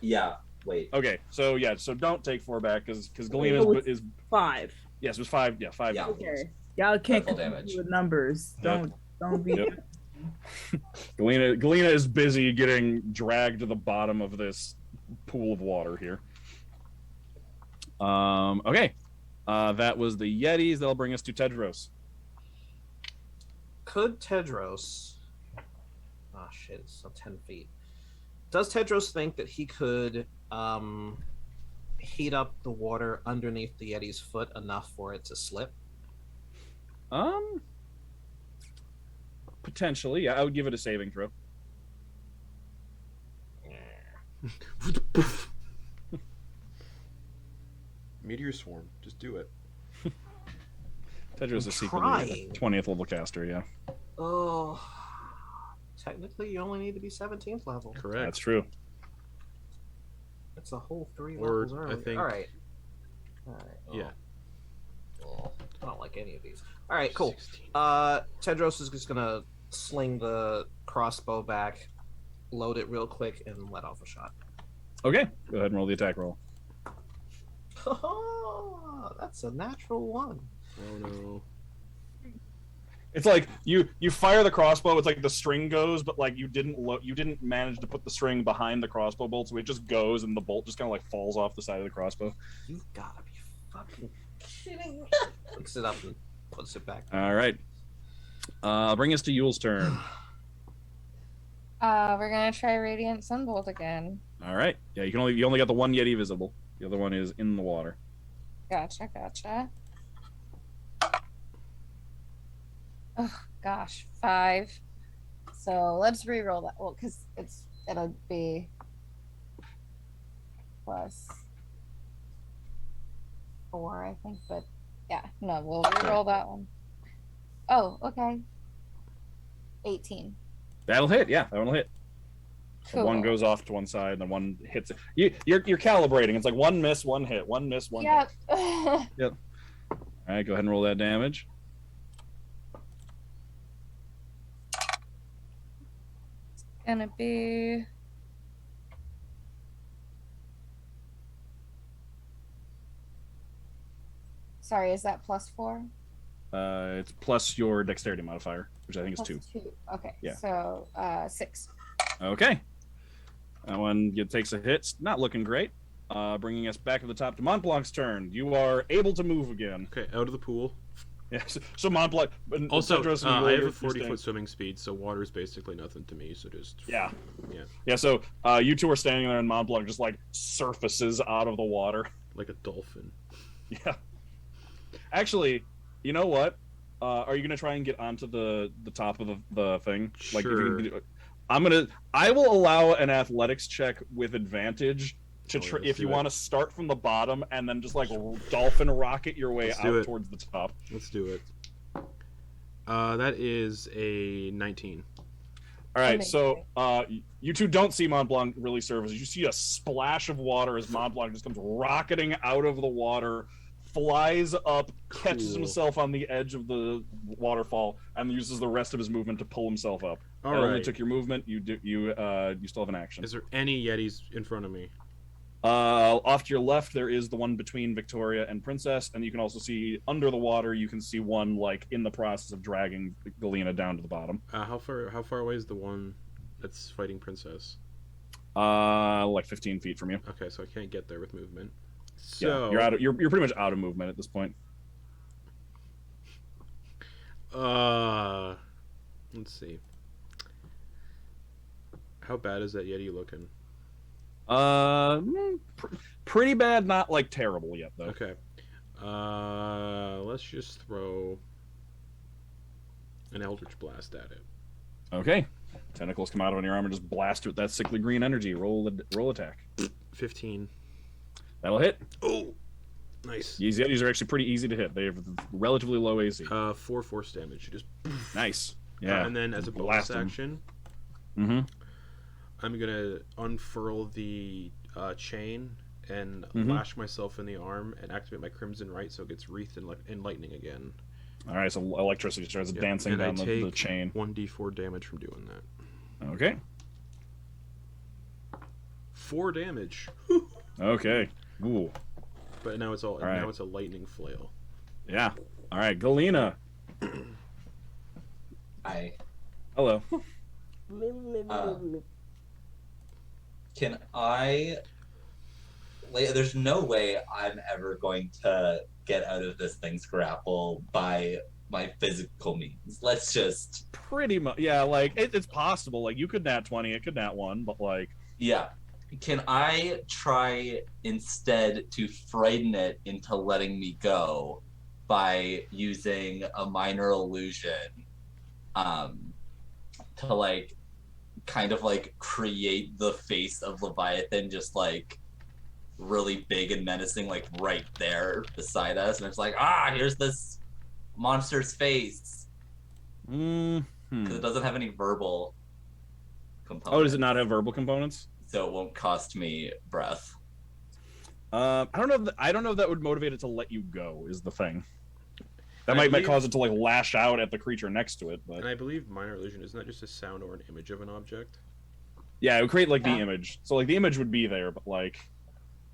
Yeah. Wait. Okay. So don't take 4 back because Galina Oh, is 5. Yes, it was 5. Yeah, 5 Yeah. damage. Okay. Y'all can't Full confuse damage. me with numbers. Yep. Don't be. Yep. Galina is busy getting dragged to the bottom of this pool of water here. Okay. That was the Yetis. That'll bring us to Tedros. Could Tedros... Oh, shit, it's still 10 feet. Does Tedros think that he could heat up the water underneath the Yeti's foot enough for it to slip? Potentially, yeah. I would give it a saving throw. Meteor swarm. Just do it. Tedros is I'm secretly trying. 20th level caster, yeah. Oh, technically you only need to be 17th level. Correct. That's true. It's a whole 3 Or, levels I earlier. think- All right. Yeah. Oh, I don't like any of these. All right, cool. 16. Tedros is just gonna sling the crossbow back, load it real quick, and let off a shot. Okay, go ahead and roll the attack roll. Oh, that's a natural 1. Oh no. It's like you fire the crossbow. It's like the string goes, but like you didn't manage to put the string behind the crossbow bolt, so it just goes and the bolt just kind of like falls off the side of the crossbow. You've gotta be fucking kidding me. Picks it up and puts it back. All right. Bring us to Yule's turn. We're gonna try Radiant Sunbolt again. All right. Yeah, you only got the one Yeti visible. The other one is in the water. Gotcha. Oh gosh, 5. So let's re-roll that. Well, because it'll be plus 4, I think. But yeah, no, we'll re-roll that one. Oh, okay. 18. That'll hit. Yeah, that one will hit. So Cool. one goes off to one side, and then one hits it. You're calibrating. It's like one miss, one hit. One miss, one hit. Yep. All right, go ahead and roll that damage. Gonna be sorry, is that plus 4? It's plus your dexterity modifier, which I think is Plus 2. 2. Okay. Yeah. So 6. Okay. That one takes a hit. Not looking great. Bringing us back to the top to Montblanc's turn. You are able to move again. Okay, out of the pool. Yeah. So Montblanc. Also, Tedros, I have you're a 40-foot staying. swimming speed, so water is basically nothing to me. So just Yeah. Yeah. Yeah. So you two are standing there, and Montblanc just like surfaces out of the water. like a dolphin. Yeah. Actually, you know what? Are you gonna try and get onto the top of the thing? Like, Sure. I will allow an athletics check with advantage to Oh, yeah, if you do it. want to start from the bottom and then just like dolphin rocket your way Let's do out it. towards the top. Let's do it. That is a 19. All right, Amazing. so you two don't see Montblanc really surface. You see a splash of water as Montblanc just comes rocketing out of the water, flies up, catches Cool. himself on the edge of the waterfall, and uses the rest of his movement to pull himself up. All That only right. took your movement. You still have an action. Is there any Yetis in front of me? Off to your left, there is the one between Viktoria and Princess, and you can also see under the water. You can see one like in the process of dragging Galina down to the bottom. How far away is the one that's fighting Princess? Like 15 feet from you. Okay, so I can't get there with movement. Yeah, So you're pretty much out of movement at this point. let's see. How bad is that Yeti looking? Pretty bad, not like terrible yet though. Okay. Let's just throw an Eldritch Blast at it. Okay. Tentacles come out of your arm and just blast with that sickly green energy. Roll attack. 15. That'll hit. Oh, nice. These Yetis are actually pretty easy to hit. They have relatively low AC. 4 force damage. Just Nice. Yeah. and then as a bonus Blast 'em. action, Mm-hmm. I'm gonna unfurl the chain and Mhm. lash myself in the arm and activate my Crimson Right, so it gets wreathed in lightning again. All right. So electricity starts Yep, dancing and I down the take chain. 1d4 damage from doing that. Okay. 4 damage. Okay. Ooh. But now it's All right. now it's a lightning flail. Yeah. All right. Galina. Hello. Can I? Like, there's no way I'm ever going to get out of this thing's grapple by my physical means. Let's just. Pretty much. Yeah. Like it's possible. Like you could nat 20. It could nat 1. But like. Yeah. Can I try instead to frighten it into letting me go by using a minor illusion to like kind of like create the face of Leviathan just like really big and menacing like right there beside us, and it's like, here's this monster's face, because it doesn't have any verbal components. Oh, does it not have verbal components? So it won't cost me breath. I don't know. I don't know if that would motivate it to let you go. Is the thing. That I might believe- cause it to like lash out at the creature next to it. But And I believe minor illusion isn't that just a sound or an image of an object? yeah, it would create like the Yeah. image. So like the image would be there, but like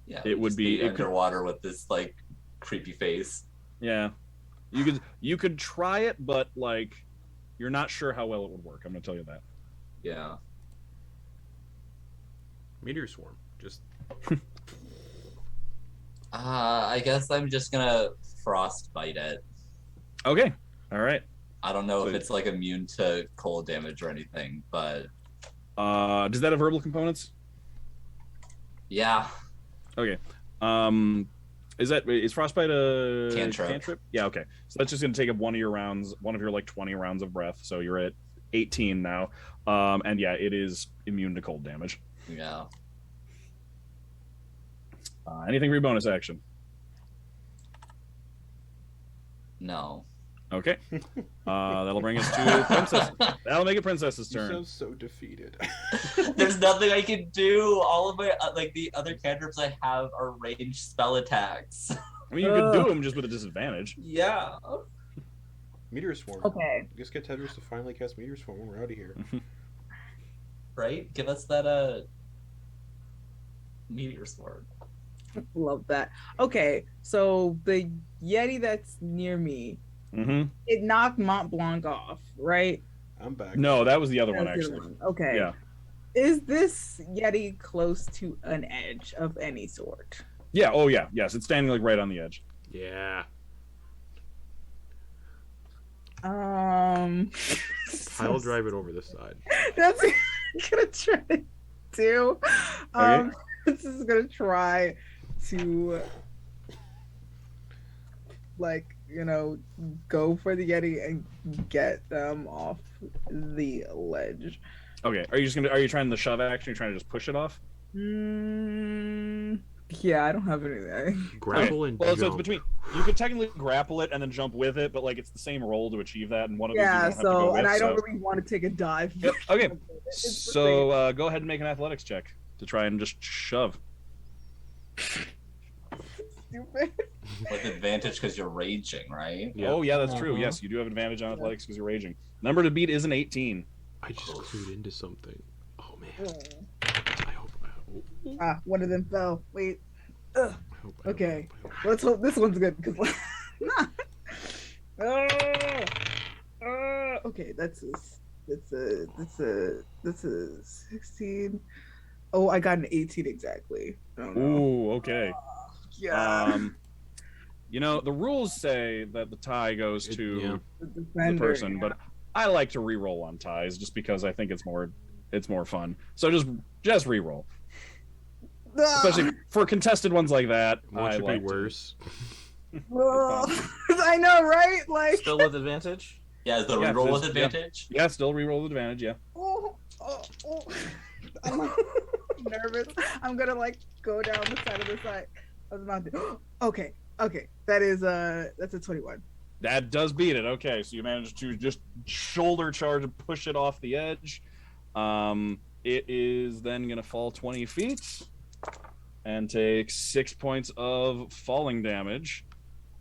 Yeah, It would just be- it could- underwater with this like creepy face. yeah, you could try it, but like You're not sure how well it would work. I'm going to tell you that. Yeah. Meteor swarm. Just. I guess I'm just gonna frostbite it. Okay. All right. I don't know So- if it's like immune to cold damage or anything, but Does that have verbal components? yeah. Okay. Is frostbite a Cantrip. Yeah. Okay. So that's just going to take up one of your rounds, one of your like 20 rounds of breath. So you're at 18 now. And yeah, it is immune to cold damage. Yeah. Anything for your bonus action? No. Okay. That'll bring us to Princess. That'll make it Princess's You turn. sound so defeated. There's nothing I can do. All of my like the other cantrips I have are ranged spell attacks. I mean, you could do them just with a disadvantage. Yeah. Meteor swarm. Okay. Just get Tedros to finally cast Meteor swarm when we're out of here. Right? Give us that meteor sword. Love that. Okay, so the Yeti that's near me, Mm-hmm. it knocked Montblanc off, right? I'm back. No, that was the other one, That's the actually. one. Okay. Yeah. Is this Yeti close to an edge of any sort? Yeah. Oh, yeah. Yes. It's standing like right on the edge. Yeah. I'll I'll drive it over this side. That's what I'm gonna try to do. Okay. This is gonna try to, like, go for the Yeti and get them off the ledge. Okay. Are you trying the shove action? You're trying to just push it off? Yeah, I don't have anything. Grapple and Well, jump. so it's between. You could technically grapple it and then jump with it, but like it's the same roll to achieve that, and one of these you Yeah, don't have to go so with, and I so- don't really want to take a dive. Yep. Okay. It's the So go ahead and make an athletics check to try and just shove. stupid. With advantage because you're raging, right? Yeah. Oh yeah, that's true. Uh-huh. Yes, you do have advantage on athletics because you're raging. Number to beat is an 18. I just clued into something. Oh man. Oh. I hope. One of them fell. Wait. Ugh. I hope. Okay. Let's hope this one's good because. Okay, that's a 16. Oh, I got an 18 exactly. I don't know. Ooh, okay. Yeah. The rules say that the tie goes to Yeah. The the defender, person, yeah. but I like to re-roll on ties just because I think it's more fun. So just re-roll, especially for contested ones like that. What I should like be worse? I know, right? Like. Still with advantage? Yeah, is the Yeah, reroll with just- yeah. advantage? Yeah, still re-roll with advantage. Yeah. Oh. I'm nervous. I'm gonna go down the side of the mountain. Okay. That's a 21. That does beat it. Okay, so you managed to just shoulder charge and push it off the edge. It is then going to fall 20 feet and take 6 points of falling damage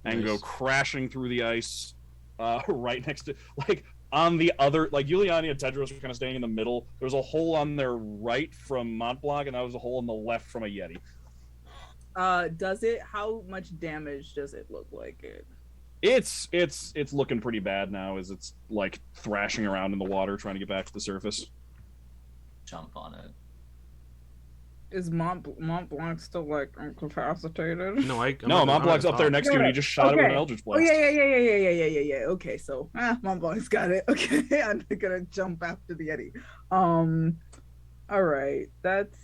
and go Nice. crashing through the ice right next to, on the other, Yulyanya and Tedros were kind of staying in the middle. There was a hole on their right from Montblanc, and that was a hole on the left from a Yeti. How much damage does it look like it? It's looking pretty bad now as it's thrashing around in the water trying to get back to the surface. Jump on it. Is Montblanc still incapacitated? No, I'm No, not- Montblanc's I'm up there not- next to you and he just shot it with an Eldritch Oh Blast. yeah. Okay, so Montblanc's got it. Okay, I'm gonna jump after the Yeti. All right, that's.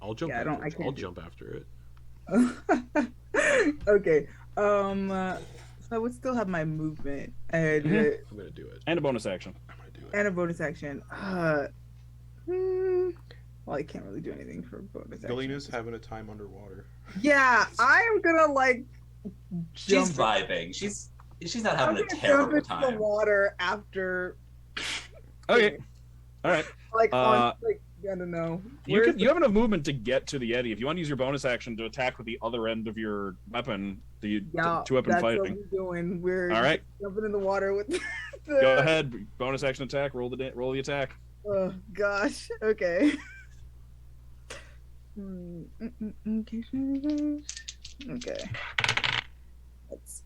I'll jump. Yeah, I after it. can't I'll do- jump after it. Okay. So I would still have my movement and Mhm. I'm gonna do it. And a bonus action. I'm gonna do it. and a bonus action. Well, I can't really do anything for bonus action. Galina's having a time underwater. Yeah, I'm gonna She's jump. vibing. She's not I'm having a gonna terrible jump into the time. water after, Okay. All right. on I don't know. You Where's you have enough movement to get to the Yeti. If you want to use your bonus action to attack with the other end of your weapon, Yeah, two-weapon that's fighting. what we're doing. We're All right. jumping in the water with the. Go ahead. Bonus action attack. Roll the attack. Oh gosh. Okay. Okay. That's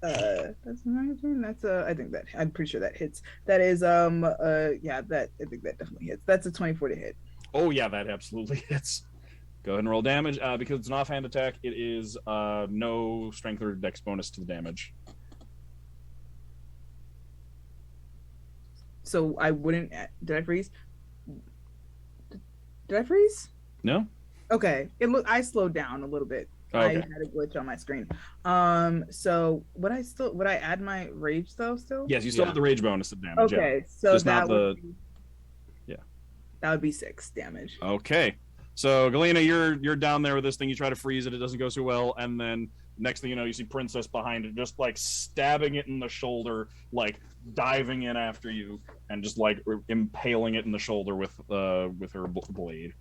my turn. That's I think that I'm pretty sure that hits. That is yeah, that I think that definitely hits. That's a 24 to hit. Oh yeah, that absolutely hits. Go ahead and roll damage. Because it's an offhand attack, it is no strength or dex bonus to the damage. So I wouldn't. Did I freeze? Did I freeze? No. Okay. I slowed down a little bit. Okay. I had a glitch on my screen. So would I add my rage though still? Yes, you still have the rage bonus to damage. Okay, yeah. so Just that not the. would be, Yeah. That would be 6 damage. Okay. So Galina, you're down there with this thing. You try to freeze it. It doesn't go so well, and then next thing you know, you see Princess behind it, just like stabbing it in the shoulder, like diving in after you, and just like impaling it in the shoulder with her blade.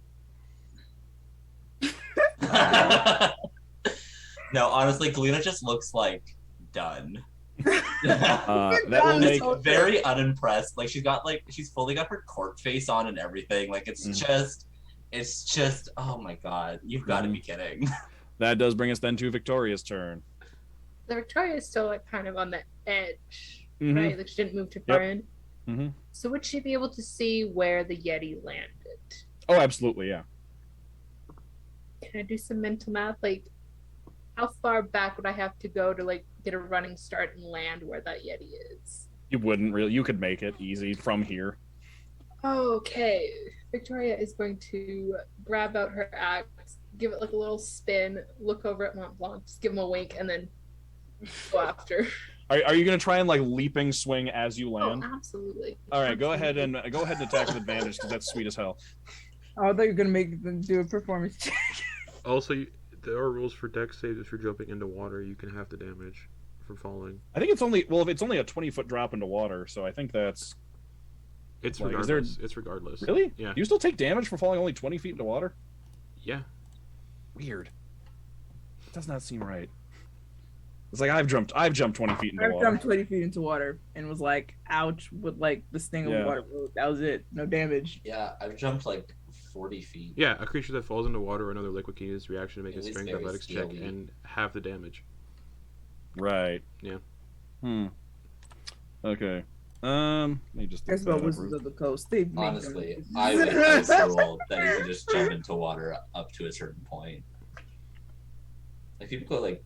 No, honestly, Galina just looks like done. That will make very unimpressed. Like she's fully got her court face on and everything. Like it's just oh my god, you've got to be kidding. That does bring us then to Victoria's turn. The Victoria is still like kind of on the edge, right? Like she didn't move too far in. So would she be able to see where the Yeti landed? Oh, absolutely, yeah. Can I do some mental math? Like, how far back would I have to go to like get a running start and land where that Yeti is? You wouldn't really. You could make it easy from here. Okay. Victoria is going to grab out her axe, give it like a little spin, look over at Montblanc, just give him a wink, and then go after. Are you going to try and like leaping swing as you land? Oh, absolutely. All right, go ahead and attack with advantage because that's sweet as hell. Oh, I thought you were gonna make them do a performance check. Also, there are rules for dex saves. If you're jumping into water, you can have the damage from falling. I think it's only if it's only a 20-foot drop into water, so I think that's. It's like, regardless. It's regardless. Really? Yeah. Do you still take damage for falling only 20 feet into water? Yeah. Weird. It does not seem right. It's like I've jumped 20 feet into water. I've jumped 20 feet into water and was like, ouch, with like the sting of water. That was it. No damage. Yeah, I've jumped like 40 feet. Yeah, a creature that falls into water or another liquid can use reaction to make a strength athletics check and have the damage. Right. Yeah. Okay. Let me just. Guess about Wizards of the Coast. Honestly, I would assume that you can just jump into water up to a certain point. Like people go like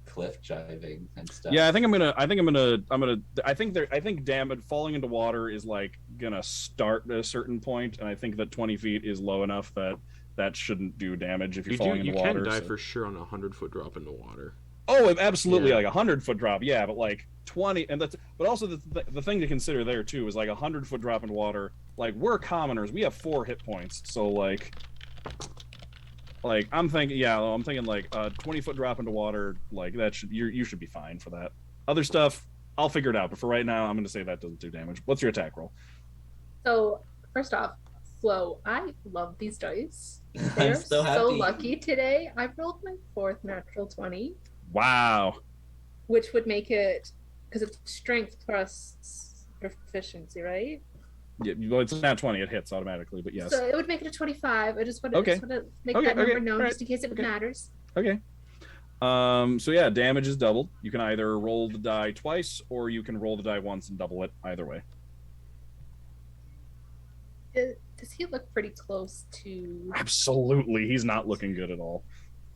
cliff diving and stuff. Yeah, I think damage falling into water is like gonna start at a certain point, and I think that 20 feet is low enough that shouldn't do damage if you're falling into water. You can die for sure on a 100-foot drop into water. Oh, absolutely, like 100-foot drop, yeah, but like 20, and that's. But also the thing to consider there too is like 100-foot drop into water. Like we're commoners, we have 4 hit points, so like I'm thinking like a 20-foot drop into water, like that you should be fine for that. Other stuff, I'll figure it out. But for right now, I'm going to say that doesn't do damage. What's your attack roll? So first off, Flo, I love these dice. They're so lucky today. I rolled my 4th natural 20. Wow. Which would make it, because it's strength plus proficiency, right? Yeah, well, it's not 20. It hits automatically, but yes. So it would make it a 25. I just want to make that number known just in case it matters. Okay. So yeah, damage is doubled. You can either roll the die twice, or you can roll the die once and double it. Either way. Does he look pretty close to? Absolutely, he's not looking good at all.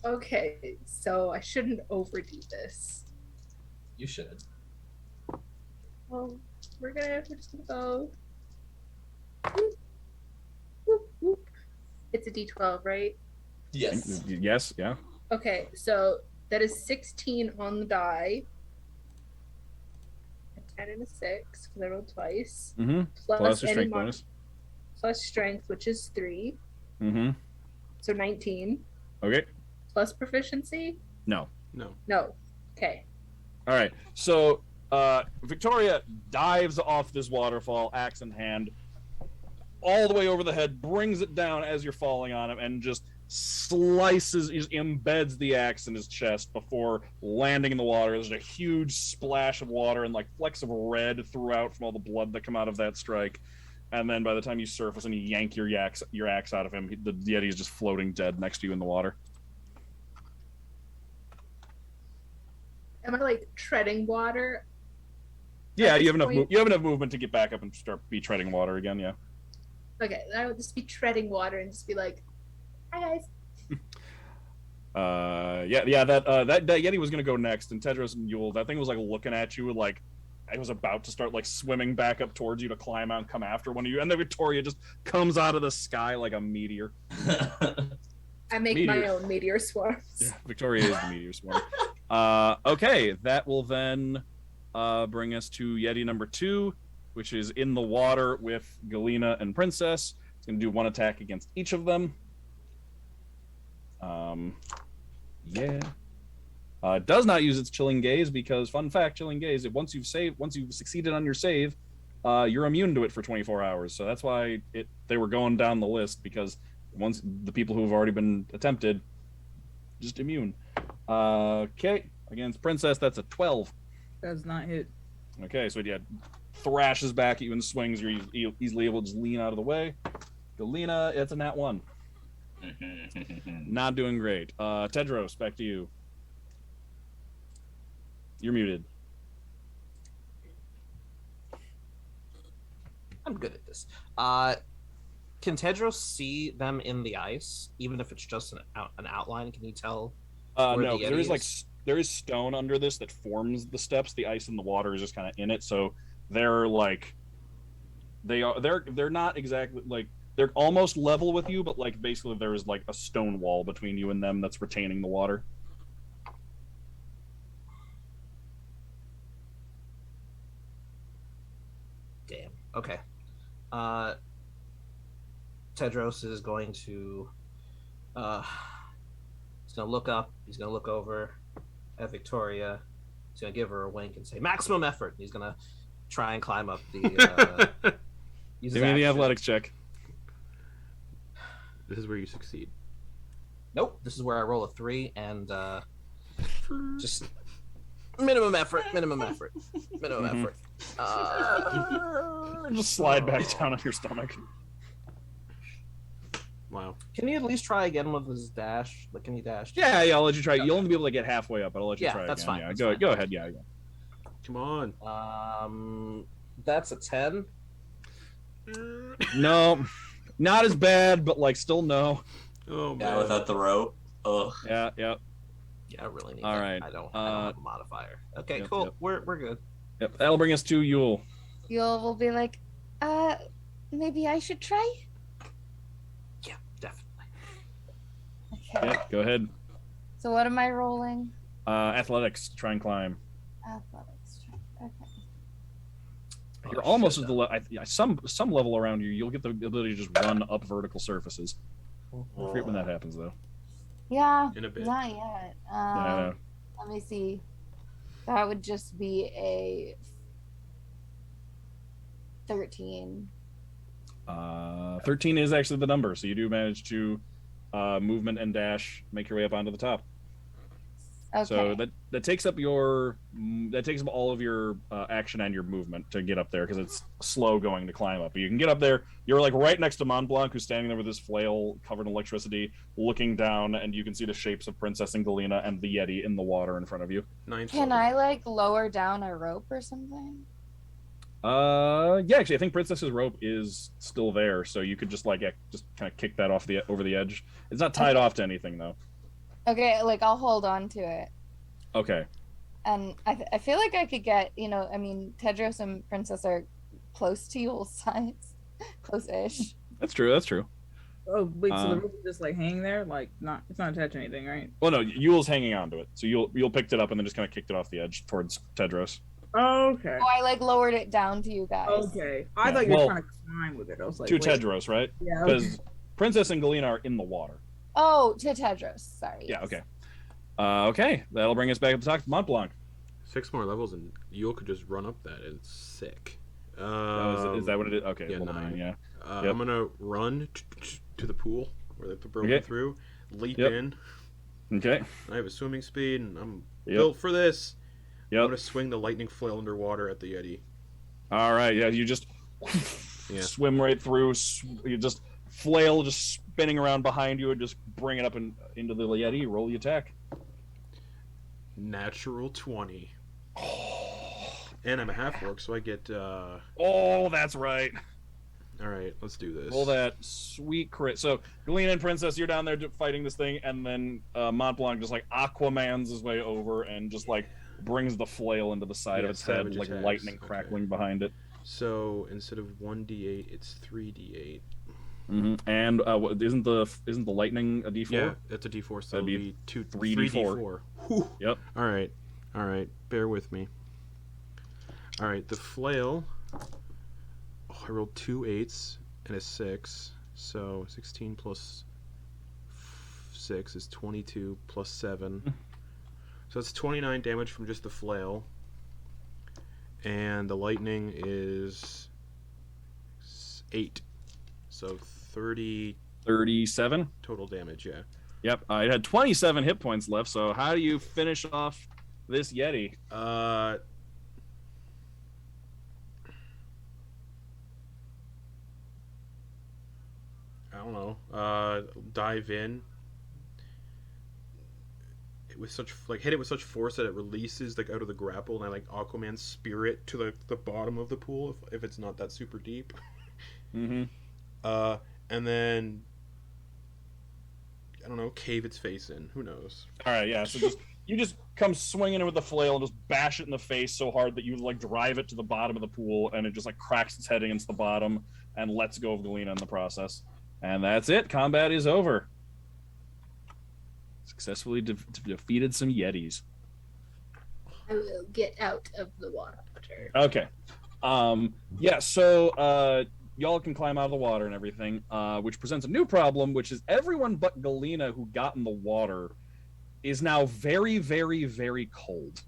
Okay, so I shouldn't overdo this. You should. Well, we're just gonna go. Whoop, whoop, whoop. It's a D12, right? Yes. Yes. Yeah. Okay, so that is 16 on the die. A 10 and a 6 because I rolled twice. Plus your strength bonus. Plus strength, which is 3. So 19. Okay. Plus proficiency? No. Okay. All right. So Victoria dives off this waterfall, axe in hand, all the way over the head, brings it down as you're falling on him, and just embeds the axe in his chest before landing in the water. There's a huge splash of water and like flecks of red throughout from all the blood that come out of that strike. And then by the time you surface and you yank your axe out of him, the Yeti is just floating dead next to you in the water. Am I like treading water? Yeah, At you have this enough. point- You have enough movement to get back up and start be treading water again. Yeah. Okay, I would just be treading water and just be like, "Hi guys." That Yeti was gonna go next, and Tedros and Yule, that thing was like looking at you like it was about to start like swimming back up towards you to climb out and come after one of you, and then Victoria just comes out of the sky like a meteor. I make my Meteor. own meteor swarms. Yeah, Victoria is the meteor swarm. Okay, that will then bring us to Yeti number 2, which is in the water with Galina and Princess. It's going to do 1 attack against each of them. It does not use its Chilling Gaze because, fun fact, Chilling Gaze, once you've succeeded on your save, you're immune to it for 24 hours. So that's why they were going down the list, because once the people who have already been attempted, just immune. Okay, against Princess, that's a 12. Does not hit. Okay, so yeah, thrashes back at you and swings. You're easily able to just lean out of the way. Galina, it's a nat 1. Not doing great. Tedros, back to you. You're muted. I'm good at this. Can Tedros see them in the ice, even if it's just an outline? Can he tell? No, there is stone under this that forms the steps. The ice and the water is just kind of in it, so they're not exactly like they're almost level with you, but like basically there is like a stone wall between you and them that's retaining the water. Damn. Okay. Tedros is going to he's gonna look up, he's gonna look over at Victoria, he's gonna give her a wink and say maximum effort. He's gonna try and climb up the Give me the athletics check. This is where you succeed. Nope, this is where I roll a 3 and just minimum effort. Just slide back down on your stomach. Wow. Can you at least try again with his dash? Like, can you dash? Yeah, I'll let you try. You'll only be able to get halfway up, but I'll let you try that's again. fine. Yeah, That's go fine. go ahead. Yeah. Come on. That's a 10. No, not as bad, but like still no. Oh man. Yeah, without the rope. Ugh. Yeah. Yeah, I really need All that. right. I don't have a modifier. Okay, Yep, cool. yep. We're good. Yep. That'll bring us to Yule. Yule will be like, maybe I should try? Yeah, definitely. Okay. Yeah, go ahead. So what am I rolling? Athletics. Try and climb. Athletics. Okay. You're almost at the some level around you. You'll get the ability to just run up vertical surfaces. I forget when that happens though. Yeah, In a bit. not yet. Yeah, I know. Let me see. That would just be a 13. 13 is actually the number, so you do manage to movement and dash, make your way up onto the top. Okay. So that takes up all of your action and your movement to get up there, because it's slow going to climb up. But you can get up there. You're like right next to Montblanc, who's standing there with his flail covered in electricity, looking down, and you can see the shapes of Princess and Galina and the Yeti in the water in front of you. Can I like lower down a rope or something? Yeah, actually, I think Princess's rope is still there, so you could just kind of kick that over the edge. It's not tied off to anything though. Okay, like I'll hold on to it. Okay. And I feel like I could get, I mean, Tedros and Princess are close to Yule's size. Close-ish. That's true. Oh wait, so the rope is just like hanging there, like it's not attached to anything, right? Well, no, Yule's hanging onto it, so you'll picked it up and then just kind of kicked it off the edge towards Tedros. Oh, okay. Oh, I like lowered it down to you guys. Okay. I Yeah, thought you were well, trying to climb with it. I was like, To wait. Tedros, right? Yeah. Because Princess and Galina are in the water. Oh, to Tedros. Sorry. Yeah. Okay. Okay, that'll bring us back up to talk to Montblanc. 6 more levels and Yule could just run up that. It's sick. Is that what it is? Okay. Yeah, level 9. Yeah. I'm gonna run to the pool where they've broken through, leap in. Okay. I have a swimming speed, and I'm Yep. built for this. Yep. I'm gonna swing the lightning flail underwater at the Yeti. All right. Yeah. You just swim right through. You just flail, just spinning around behind you, and just bring it up into the Yeti. Roll the attack. Natural 20. And I'm a half orc, so I get. Oh, that's right. All right, let's do this. Roll that sweet crit. So, Galina and Princess, you're down there fighting this thing, and then Montblanc just like Aquamans his way over and just like brings the flail into the side of its head, savage like attacks. lightning crackling behind it. So instead of 1d8, it's 3d8. Mm-hmm. And isn't the lightning a d4? Yeah, that's a d4. So That'd be it'll be 3d4. Yep. All right. Bear with me. All right, the flail. Oh, I rolled 2 8s and a 6. So 16 plus 6 is 22 plus 7. So that's 29 damage from just the flail. And the lightning is 8. So 37 total damage, yeah. Yep. It had 27 hit points left. So how do you finish off this Yeti? I don't know. Dive in. With such hit it with such force that it releases out of the grapple, and I Aquaman spirit to the bottom of the pool if it's not that super deep. Mm-hmm. And then I don't know, cave its face in. Who knows? All right, yeah. So you just come swinging in with the flail and just bash it in the face so hard that you drive it to the bottom of the pool, and it just cracks its head against the bottom and lets go of Galina in the process. And that's it. Combat is over. Successfully defeated some Yetis. I will get out of the water. Okay. Yeah, so y'all can climb out of the water and everything, which presents a new problem, which is everyone but Galina who got in the water is now very, very, very cold.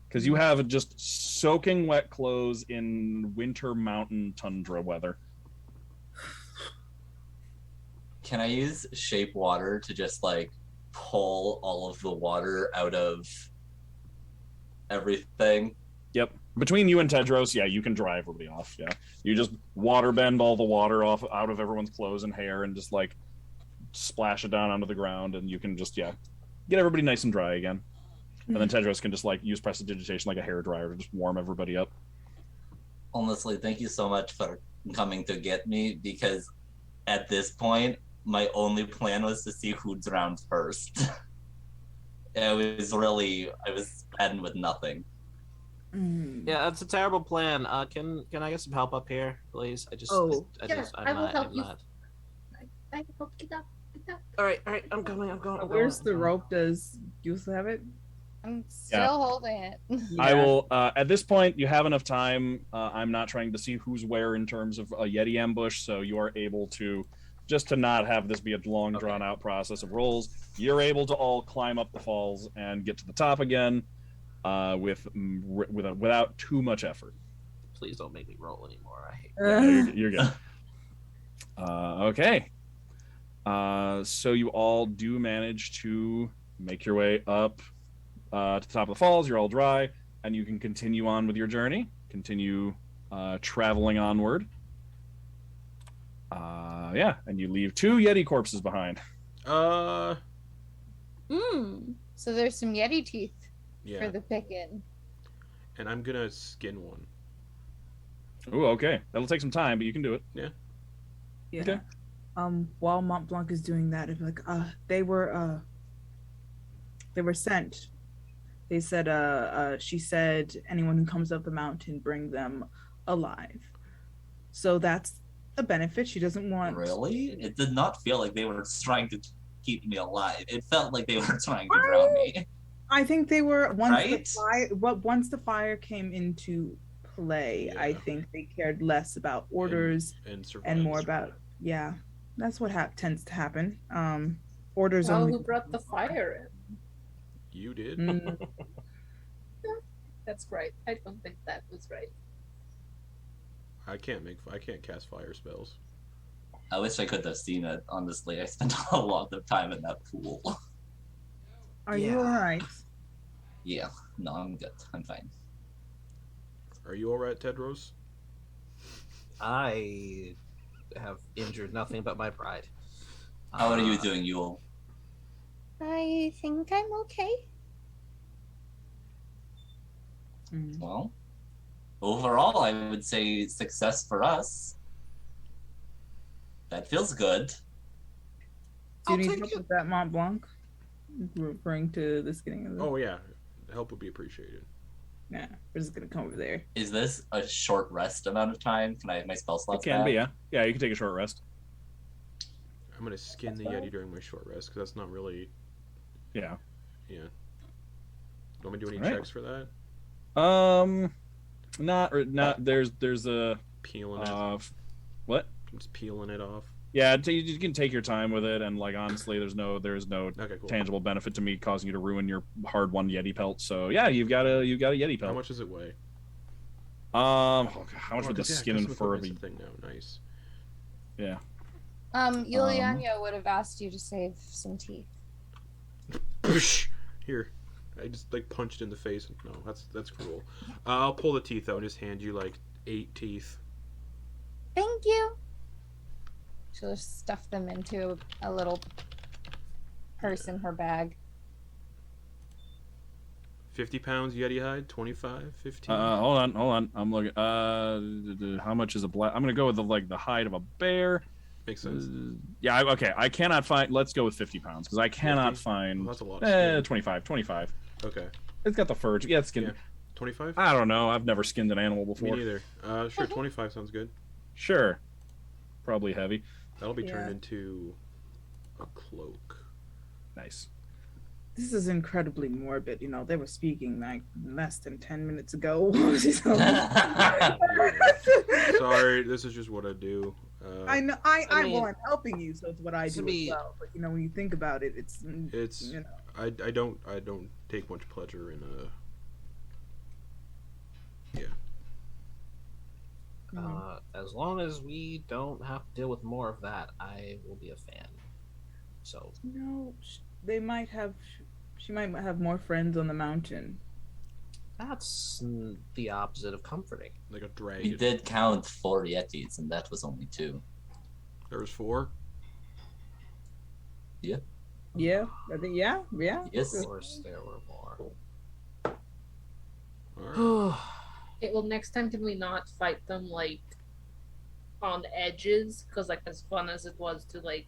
Because you have just soaking wet clothes in winter mountain tundra weather. Can I use shape water to just pull all of the water out of everything? Yep. Between you and Tedros, yeah, you can dry everybody off. Yeah, you just water bend all the water off out of everyone's clothes and hair, and just splash it down onto the ground, and you can just get everybody nice and dry again. And then Tedros can just use prestidigitation like a hair dryer to just warm everybody up. Honestly, thank you so much for coming to get me, because at this point, my only plan was to see who drowned first. I was heading with nothing. Yeah, that's a terrible plan. Can I get some help up here, please? I will help you. I can help get up. All right, I'm going. Where's the rope? Does Goose have it? I'm still holding it. Yeah. I will. At this point, you have enough time. I'm not trying to see who's where in terms of a Yeti ambush, so you are able to, just to not have this be a long, drawn-out process of rolls, you're able to all climb up the falls and get to the top again without too much effort. Please don't make me roll anymore. I hate You're good. Okay. So you all do manage to make your way up to the top of the falls. You're all dry, and you can continue on with your journey. Continue traveling onward. Yeah, and you leave 2 Yeti corpses behind. So there's some Yeti teeth Yeah. for the picking. And I'm gonna skin one. Ooh, okay. That'll take some time, but you can do it. Yeah. Yeah. Okay. While Montblanc is doing that, it's they were sent. They said she said anyone who comes up the mountain, bring them alive. So that's a benefit. She doesn't want. Really? It did not feel like they were trying to keep me alive. It felt like they were trying to drown me. I think they were Right? once the fire came into play. Yeah. I think they cared less about orders and more about That's what tends to happen. Orders Well, only. who brought the fire in? You did. That's right. I don't think that was right. I can't cast fire spells. I wish I could have seen it, honestly. I spent a lot of time in that pool. Are you alright? Yeah, no, I'm good. I'm fine. Are you alright, Tedros? I have injured nothing but my pride. How are you doing, Yule? I think I'm okay. Well, overall, I would say success for us. That feels good. Do you I'll need take help it. with that Montblanc? Referring to this getting of the... Oh yeah, help would be appreciated. Yeah, we're just gonna come over there. Is this a short rest amount of time? Can I have my spell It slots can back? be, yeah. Yeah, you can take a short rest. I'm gonna skin the Yeti during my short rest because that's not really. Yeah. Yeah. Don't we do any Alright. checks for that? Not. There's a. Peeling it. What? Just peeling it off. Yeah, you can take your time with it, and like honestly, there's no Okay, cool. tangible benefit to me causing you to ruin your hard-won Yeti pelt. So yeah, you've got a Yeti How pelt. much does it weigh? Oh, God, how much would the 'cause, yeah, skin and custom fur be? equipment's a thing now. Nice. Yeah. Yulyanya would have asked you to save some teeth. Here, I just like punched in the face. No, that's cruel. I'll pull the teeth out and just hand you like 8 teeth. Thank you. She'll just stuff them into a little purse in her bag. 50 pounds Yeti hide. 25, 15. Hold on. I'm looking. How much is a black? I'm gonna go with the hide of a bear. Makes sense. Yeah. Okay. I cannot find. Let's go with 50 pounds because I cannot 50? find. Oh, that's a lot of skin. 25. Okay. It's got the fur. Yeah, it's skin. Yeah. 25? I don't know. I've never skinned an animal Me before. neither. Sure, 25 sounds good. Sure. Probably heavy. That'll be Yeah. turned into a cloak. Nice. This is incredibly morbid. You know, they were speaking like less than 10 minutes ago. Sorry, this is just what I do. I know. I mean, Well, I'm helping you, so it's what I to do me- as well. But you know, when you think about it, it's It's you know. I don't take much pleasure in As long as we don't have to deal with more of that, I will be a fan. So No, they might have. She might have more friends on the mountain. that's the opposite of comforting. like a We dragon. did count 4 Yetis, and that was only 2. There was 4. Yeah, I think. Yeah. Yes. Of course, there were more. All right. Okay, well, next time can we not fight them like on the edges? Because like as fun as it was to like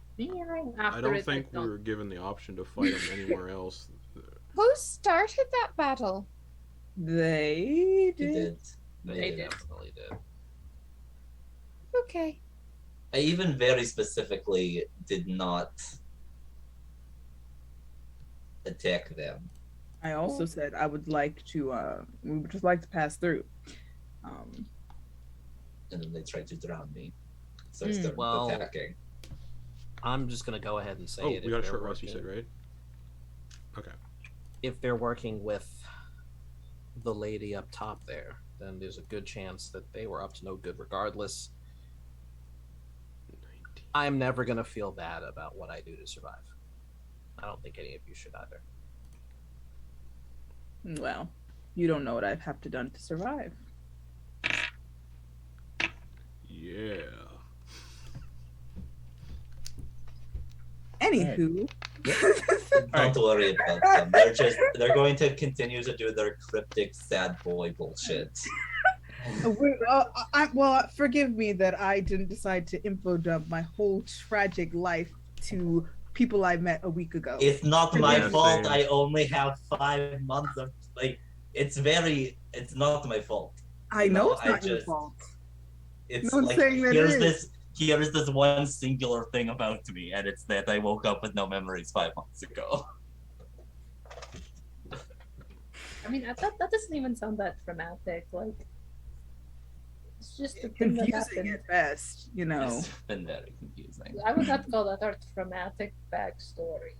after I don't it, think like, we were given the option to fight them anywhere else. Who started that battle? They We did. did. They did. Definitely did. Okay. I even very specifically did not attack them. I also said I would like to. We would just like to pass through. And then they tried to drown me. So I Hmm. started Well, attacking. I'm just gonna go ahead and say Oh, it. we if got a they're short rest, you working- said, right? Okay. If they're working with the lady up top there, then there's a good chance that they were up to no good regardless. 19. I'm never gonna feel bad about what I do to survive. I don't think any of you should either. Well, you don't know what I've have to done to survive. Yeah. Anywho, Don't worry about them. They're going to continue to do their cryptic sad boy bullshit. forgive me that I didn't decide to info dump my whole tragic life to people I met a week ago. It's not my Yeah, fault. same. I only have 5 months of like. It's not my fault. I know No, it's not your just- fault. It's No one's like saying that it is. here's this one singular thing about me, and it's that I woke up with no memories 5 months ago. I mean, that doesn't even sound that traumatic. Like, it's just a thing that Confusing happened. at best, you know. It's been very confusing. I would not call that our traumatic backstory.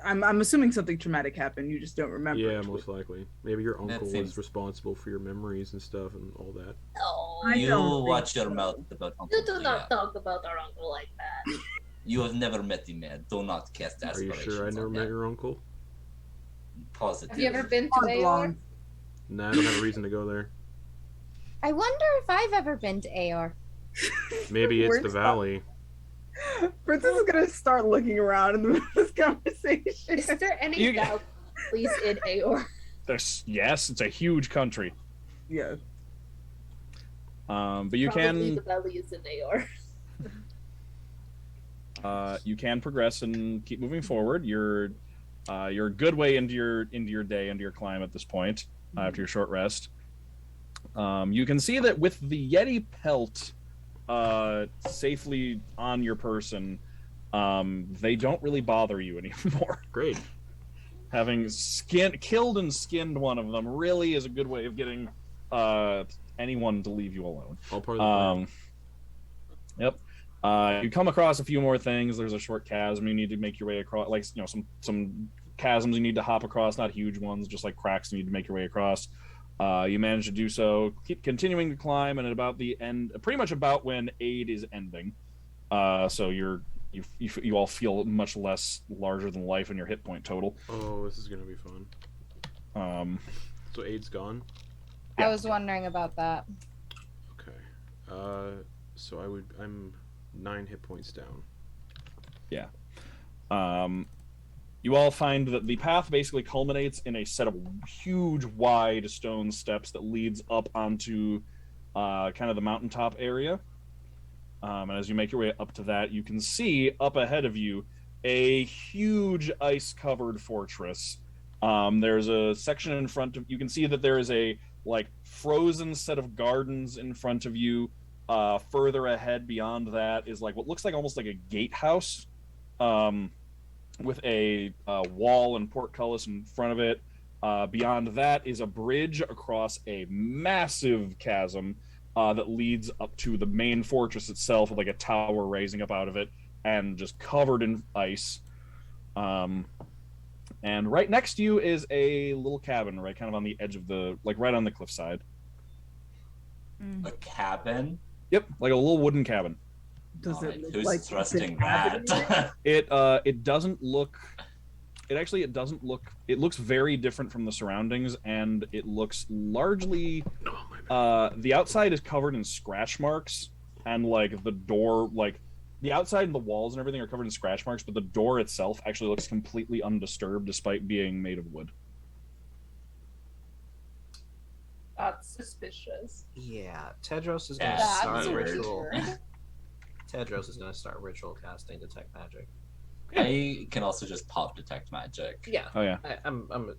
I'm assuming something traumatic happened. You just don't remember. Yeah, it. most likely. Maybe your uncle was seems- responsible for your memories and stuff and all that. No, I You don't think watch your so. mouth about Uncle you do not Leah. talk about our uncle like that. You have never met him, man. Do not cast Are you aspirations sure I never on met him. your uncle? Positive. Have you ever been to Montblanc. Aor? Nah, I don't have a reason to go there. I wonder if I've ever been to Aor. Maybe it's Where's the that? valley. Princess is gonna start looking around in the middle of this conversation. Is there any You- doubt, please, in Aor? Yes, it's a huge country. Yeah. But you Probably can the belly is in Aor. you can progress and keep moving forward. You're a good way into your day, into your climb at this point, after your short rest. You can see that with the Yeti pelt safely on your person, they don't really bother you anymore. Great. Having killed and skinned one of them really is a good way of getting anyone to leave you alone. All part of the plan. Yep. You come across a few more things. There's a short chasm you need to make your way across, like some chasms you need to hop across, not huge ones, just like cracks you need to make your way across. You manage to do so, keep continuing to climb, and at about the end, pretty much about when aid is ending, so you all feel much less larger than life in your hit point total. Oh, this is gonna be fun. So aid's gone. I was wondering about that. Okay. So I'm 9 hit points down. Yeah. You all find that the path basically culminates in a set of huge, wide stone steps that leads up onto kind of the mountaintop area. And as you make your way up to that, you can see up ahead of you a huge ice-covered fortress. There's a section in front of you. Can see that there is a frozen set of gardens in front of you. Further ahead beyond that is what looks like almost like a gatehouse. With a wall and portcullis in front of it. Beyond that is a bridge across a massive chasm that leads up to the main fortress itself, with a tower raising up out of it and just covered in ice. And right next to you is a little cabin, right kind of on the edge of the, right on the cliffside. A cabin? Yep, like a little wooden cabin. Does it look Who's like thrusting that? It doesn't look. It doesn't look. It looks very different from the surroundings, and it looks largely. The outside is covered in scratch marks, and the door, the outside and the walls and everything are covered in scratch marks, but the door itself actually looks completely undisturbed, despite being made of wood. That's suspicious. Yeah, Tedros is going to That's start weird. ritual. Tedros is going to start ritual casting Detect Magic. I can also just pop Detect Magic. Yeah. Oh yeah.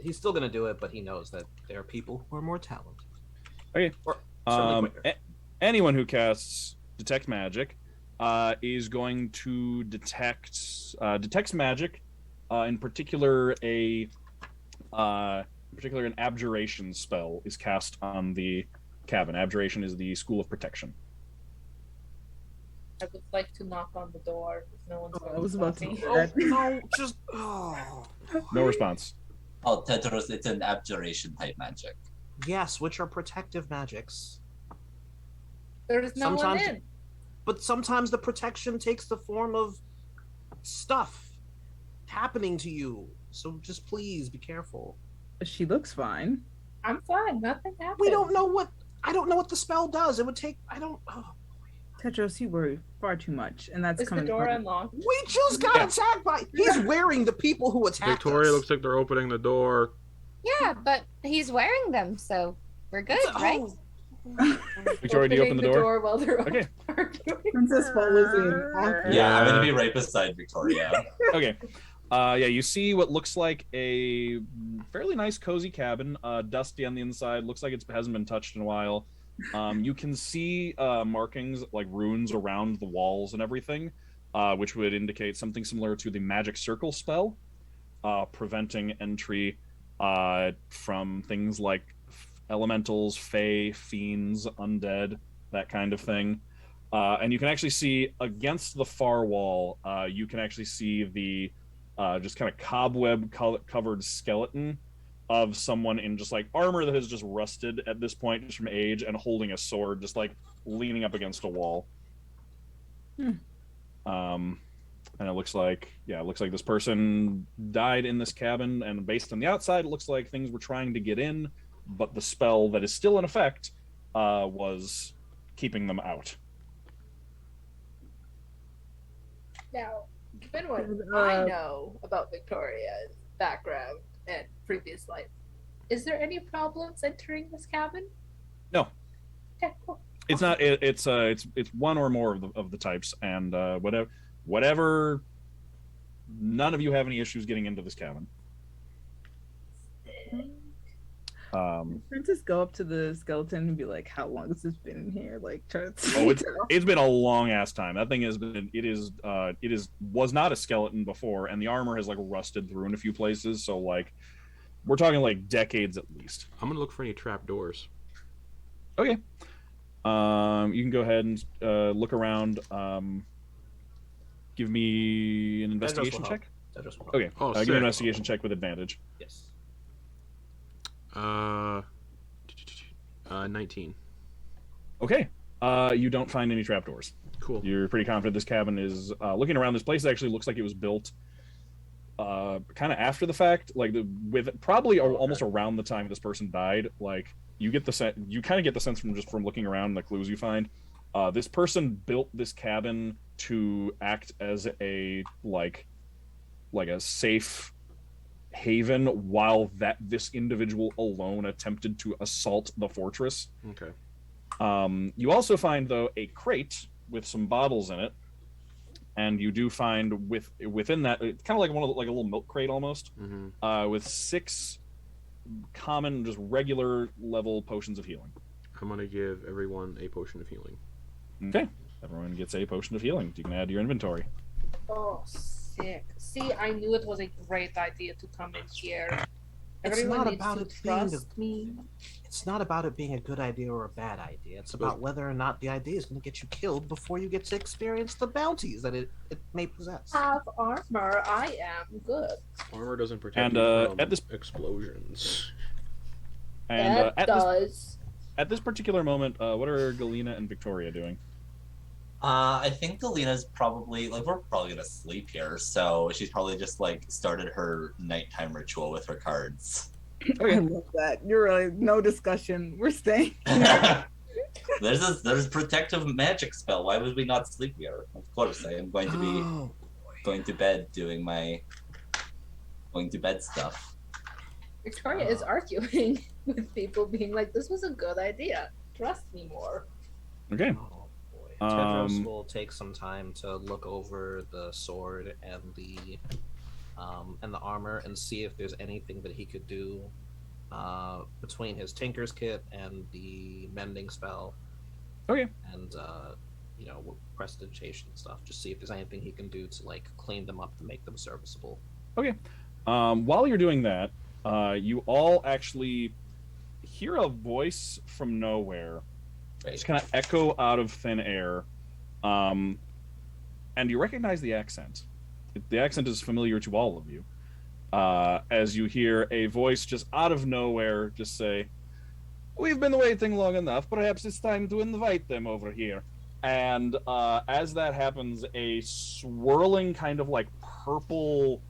He's still going to do it, but he knows that there are people who are more talented. Okay. Or certainly quicker. Anyone who casts Detect Magic is going to detects magic, in particular an abjuration spell is cast on the cabin. Abjuration is the school of protection. I would like to knock on the door if no one's I was about to me. do that. No, just No response. Oh, Tedros, it's an abjuration type magic. Yes, which are protective magics. There's no one Sometimes- in. But sometimes the protection takes the form of stuff happening to you. So just please be careful. She looks fine. I'm fine. Nothing happened. We don't know what I don't know what the spell does. It would take Tedros, you worry far too much, and that's Is the coming door from unlocked? We just got attacked by he's wearing the people who attacked Victoria us. looks like they're opening the door. Yeah, but he's wearing them, so we're good, right? Victoria, do you open the door? While they're Okay. arguing. Princess follows in. Yeah, I'm gonna be right beside Victoria. Okay. You see what looks like a fairly nice, cozy cabin, dusty on the inside. Looks like it hasn't been touched in a while. You can see markings, like runes around the walls and everything, which would indicate something similar to the magic circle spell, preventing entry from things like elementals, fae, fiends, undead, that kind of thing. And you can actually see against the far wall, you can actually see the just kind of cobweb covered skeleton of someone in just armor that has just rusted at this point just from age, and holding a sword, just leaning up against a wall. And it looks like this person died in this cabin, and based on the outside, it looks like things were trying to get in, but the spell that is still in effect was keeping them out. Now, given what I know about Victoria's background and previous life, Is there any problems entering this cabin? No. Okay, cool. It's not. It's one or more of the types, and whatever. None of you have any issues getting into this cabin. Princess go up to the skeleton and be like, "How long has this been in here?" Like, try to. Oh, it's been a long ass time. That thing has been. Was not a skeleton before, and the armor has like rusted through in a few places. So like, we're talking like decades at least. I'm gonna look for any trap doors. Okay. You can go ahead and look around. Give me an investigation check. Okay. Oh, give me an investigation check with advantage. Yes. 19. Okay. You don't find any trapdoors. Cool. You're pretty confident this cabin is looking around. This place actually looks like it was built kind of after the fact, like with probably almost around the time this person died. Like you get the you kind of get the sense from looking around and the clues you find. This person built this cabin to act as a like a safe haven while this individual alone attempted to assault the fortress. Okay. You also find though a crate with some bottles in it, and you do find within that it's kind of like a little milk crate almost, with 6 common just regular level potions of healing. I'm gonna give everyone a potion of healing. Okay. Everyone gets a potion of healing. You can add to your inventory. Oh, sick. See, I knew it was a great idea to come in here. It's Everyone not needs about to it being trust me. It's not about it being a good idea or a bad idea. It's about whether or not the idea is going to get you killed before you get to experience the bounties that it may possess. Have armor. I am good. Armor doesn't protect And you from at this explosions. And That does. at this particular moment, what are Galina and Viktoria doing? I think Galina's probably we're probably gonna sleep here, so she's probably just started her nighttime ritual with her cards. Okay. I love that. You're right. No discussion. We're staying. There's a protective magic spell. Why would we not sleep here? Of course, I am going to be going to bed doing my going to bed stuff. Victoria is arguing with people, being like, "This was a good idea. Trust me more." Okay. Oh boy. Tedros will take some time to look over the sword and the armor and see if there's anything that he could do between his Tinker's Kit and the mending spell. Okay. And prestidigitation stuff. Just see if there's anything he can do to clean them up to make them serviceable. Okay. While you're doing that, you all actually hear a voice from nowhere. Just kind of echo out of thin air. And you recognize the accent. The accent is familiar to all of you. As you hear a voice just out of nowhere just say, "We've been waiting long enough. Perhaps it's time to invite them over here." And as that happens, a swirling kind of purple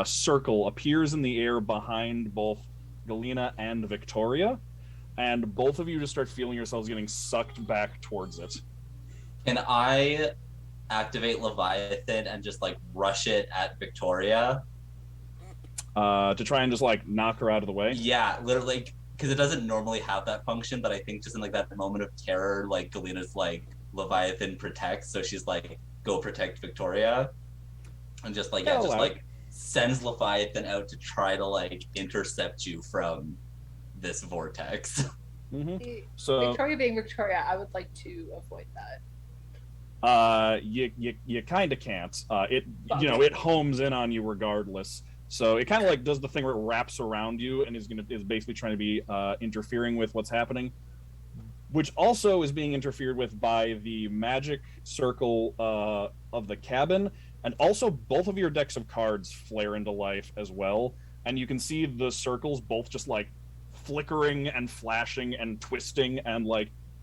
circle appears in the air behind both Galina and Viktoria, and both of you just start feeling yourselves getting sucked back towards it. Can I activate Leviathan and just rush it at Viktoria? To try and just knock her out of the way? Yeah, literally, because it doesn't normally have that function, but I think just in that moment of terror, Galina's Leviathan protects, so she's go protect Viktoria, and just sends Leviathan out to try to intercept you from this vortex. Mm-hmm. So Victoria being Victoria, I would like to avoid that. You kind of can't. It homes in on you regardless. So it kind of does the thing where it wraps around you and is basically trying to be interfering with what's happening, which also is being interfered with by the magic circle of the cabin, and also both of your decks of cards flare into life as well, and you can see the circles both just flickering and flashing and twisting, and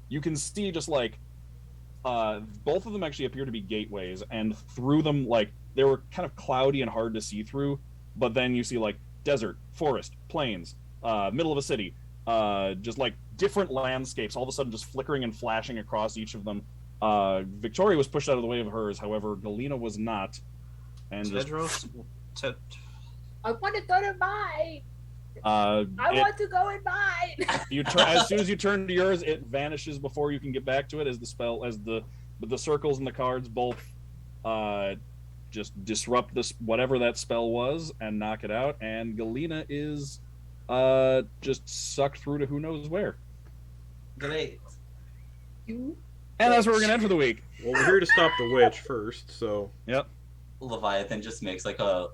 you can see just both of them actually appear to be gateways, and through them they were kind of cloudy and hard to see through, but then you see desert, forest, plains, middle of a city, just different landscapes all of a sudden just flickering and flashing across each of them. Victoria was pushed out of the way of hers, however Galina was not, and Tedros I want to go to mine. I want to go in mine. You turn as soon as you turn to yours, it vanishes before you can get back to it. As the circles and the cards both just disrupt this whatever that spell was and knock it out. And Galina is just sucked through to who knows where. Great. You. And that's where we're gonna end for the week. Well, we're here to stop the witch first, so. Yep. Leviathan just makes like a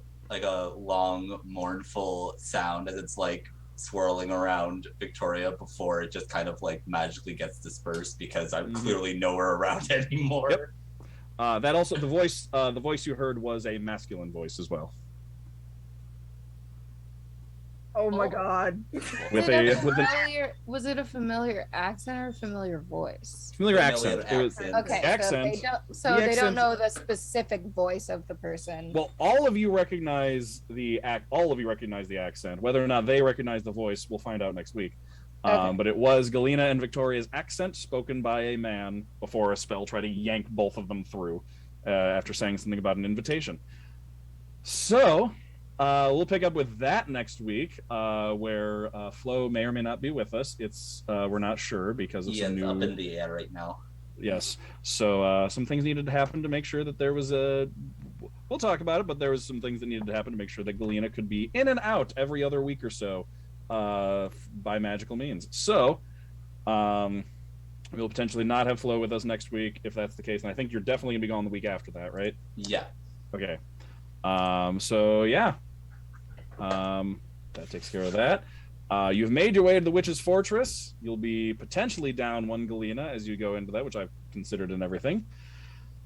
long mournful sound as it's like swirling around Viktoria before it just kind of like magically gets dispersed because I'm clearly nowhere around anymore. Yep. That also the voice you heard was a masculine voice as well. Oh my god. Was it a familiar accent or a familiar voice? Familiar accent. It was Okay, accent. So they don't know the specific voice of the person. Well, all of you recognize the accent. Whether or not they recognize the voice, we'll find out next week. Okay. But it was Galina and Viktoria's accent spoken by a man before a spell tried to yank both of them through after saying something about an invitation. So we'll pick up with that next week, where Flo may or may not be with us. We're not sure because of some new... up in the air right now. Yes. So some things needed to happen to make sure that there was a... We'll talk about it, but there was some things that needed to happen to make sure that Galina could be in and out every other week or so by magical means. So we'll potentially not have Flo with us next week if that's the case. And I think you're definitely going to be gone the week after that, right? Yeah. Okay. So yeah. That takes care of that. You've made your way to the Witch's Fortress. You'll be potentially down one Galina as you go into that, which I've considered and everything.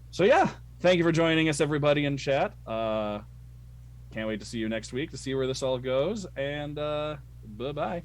So yeah, thank you for joining us, everybody in chat. Can't wait to see you next week to see where this all goes. And bye-bye.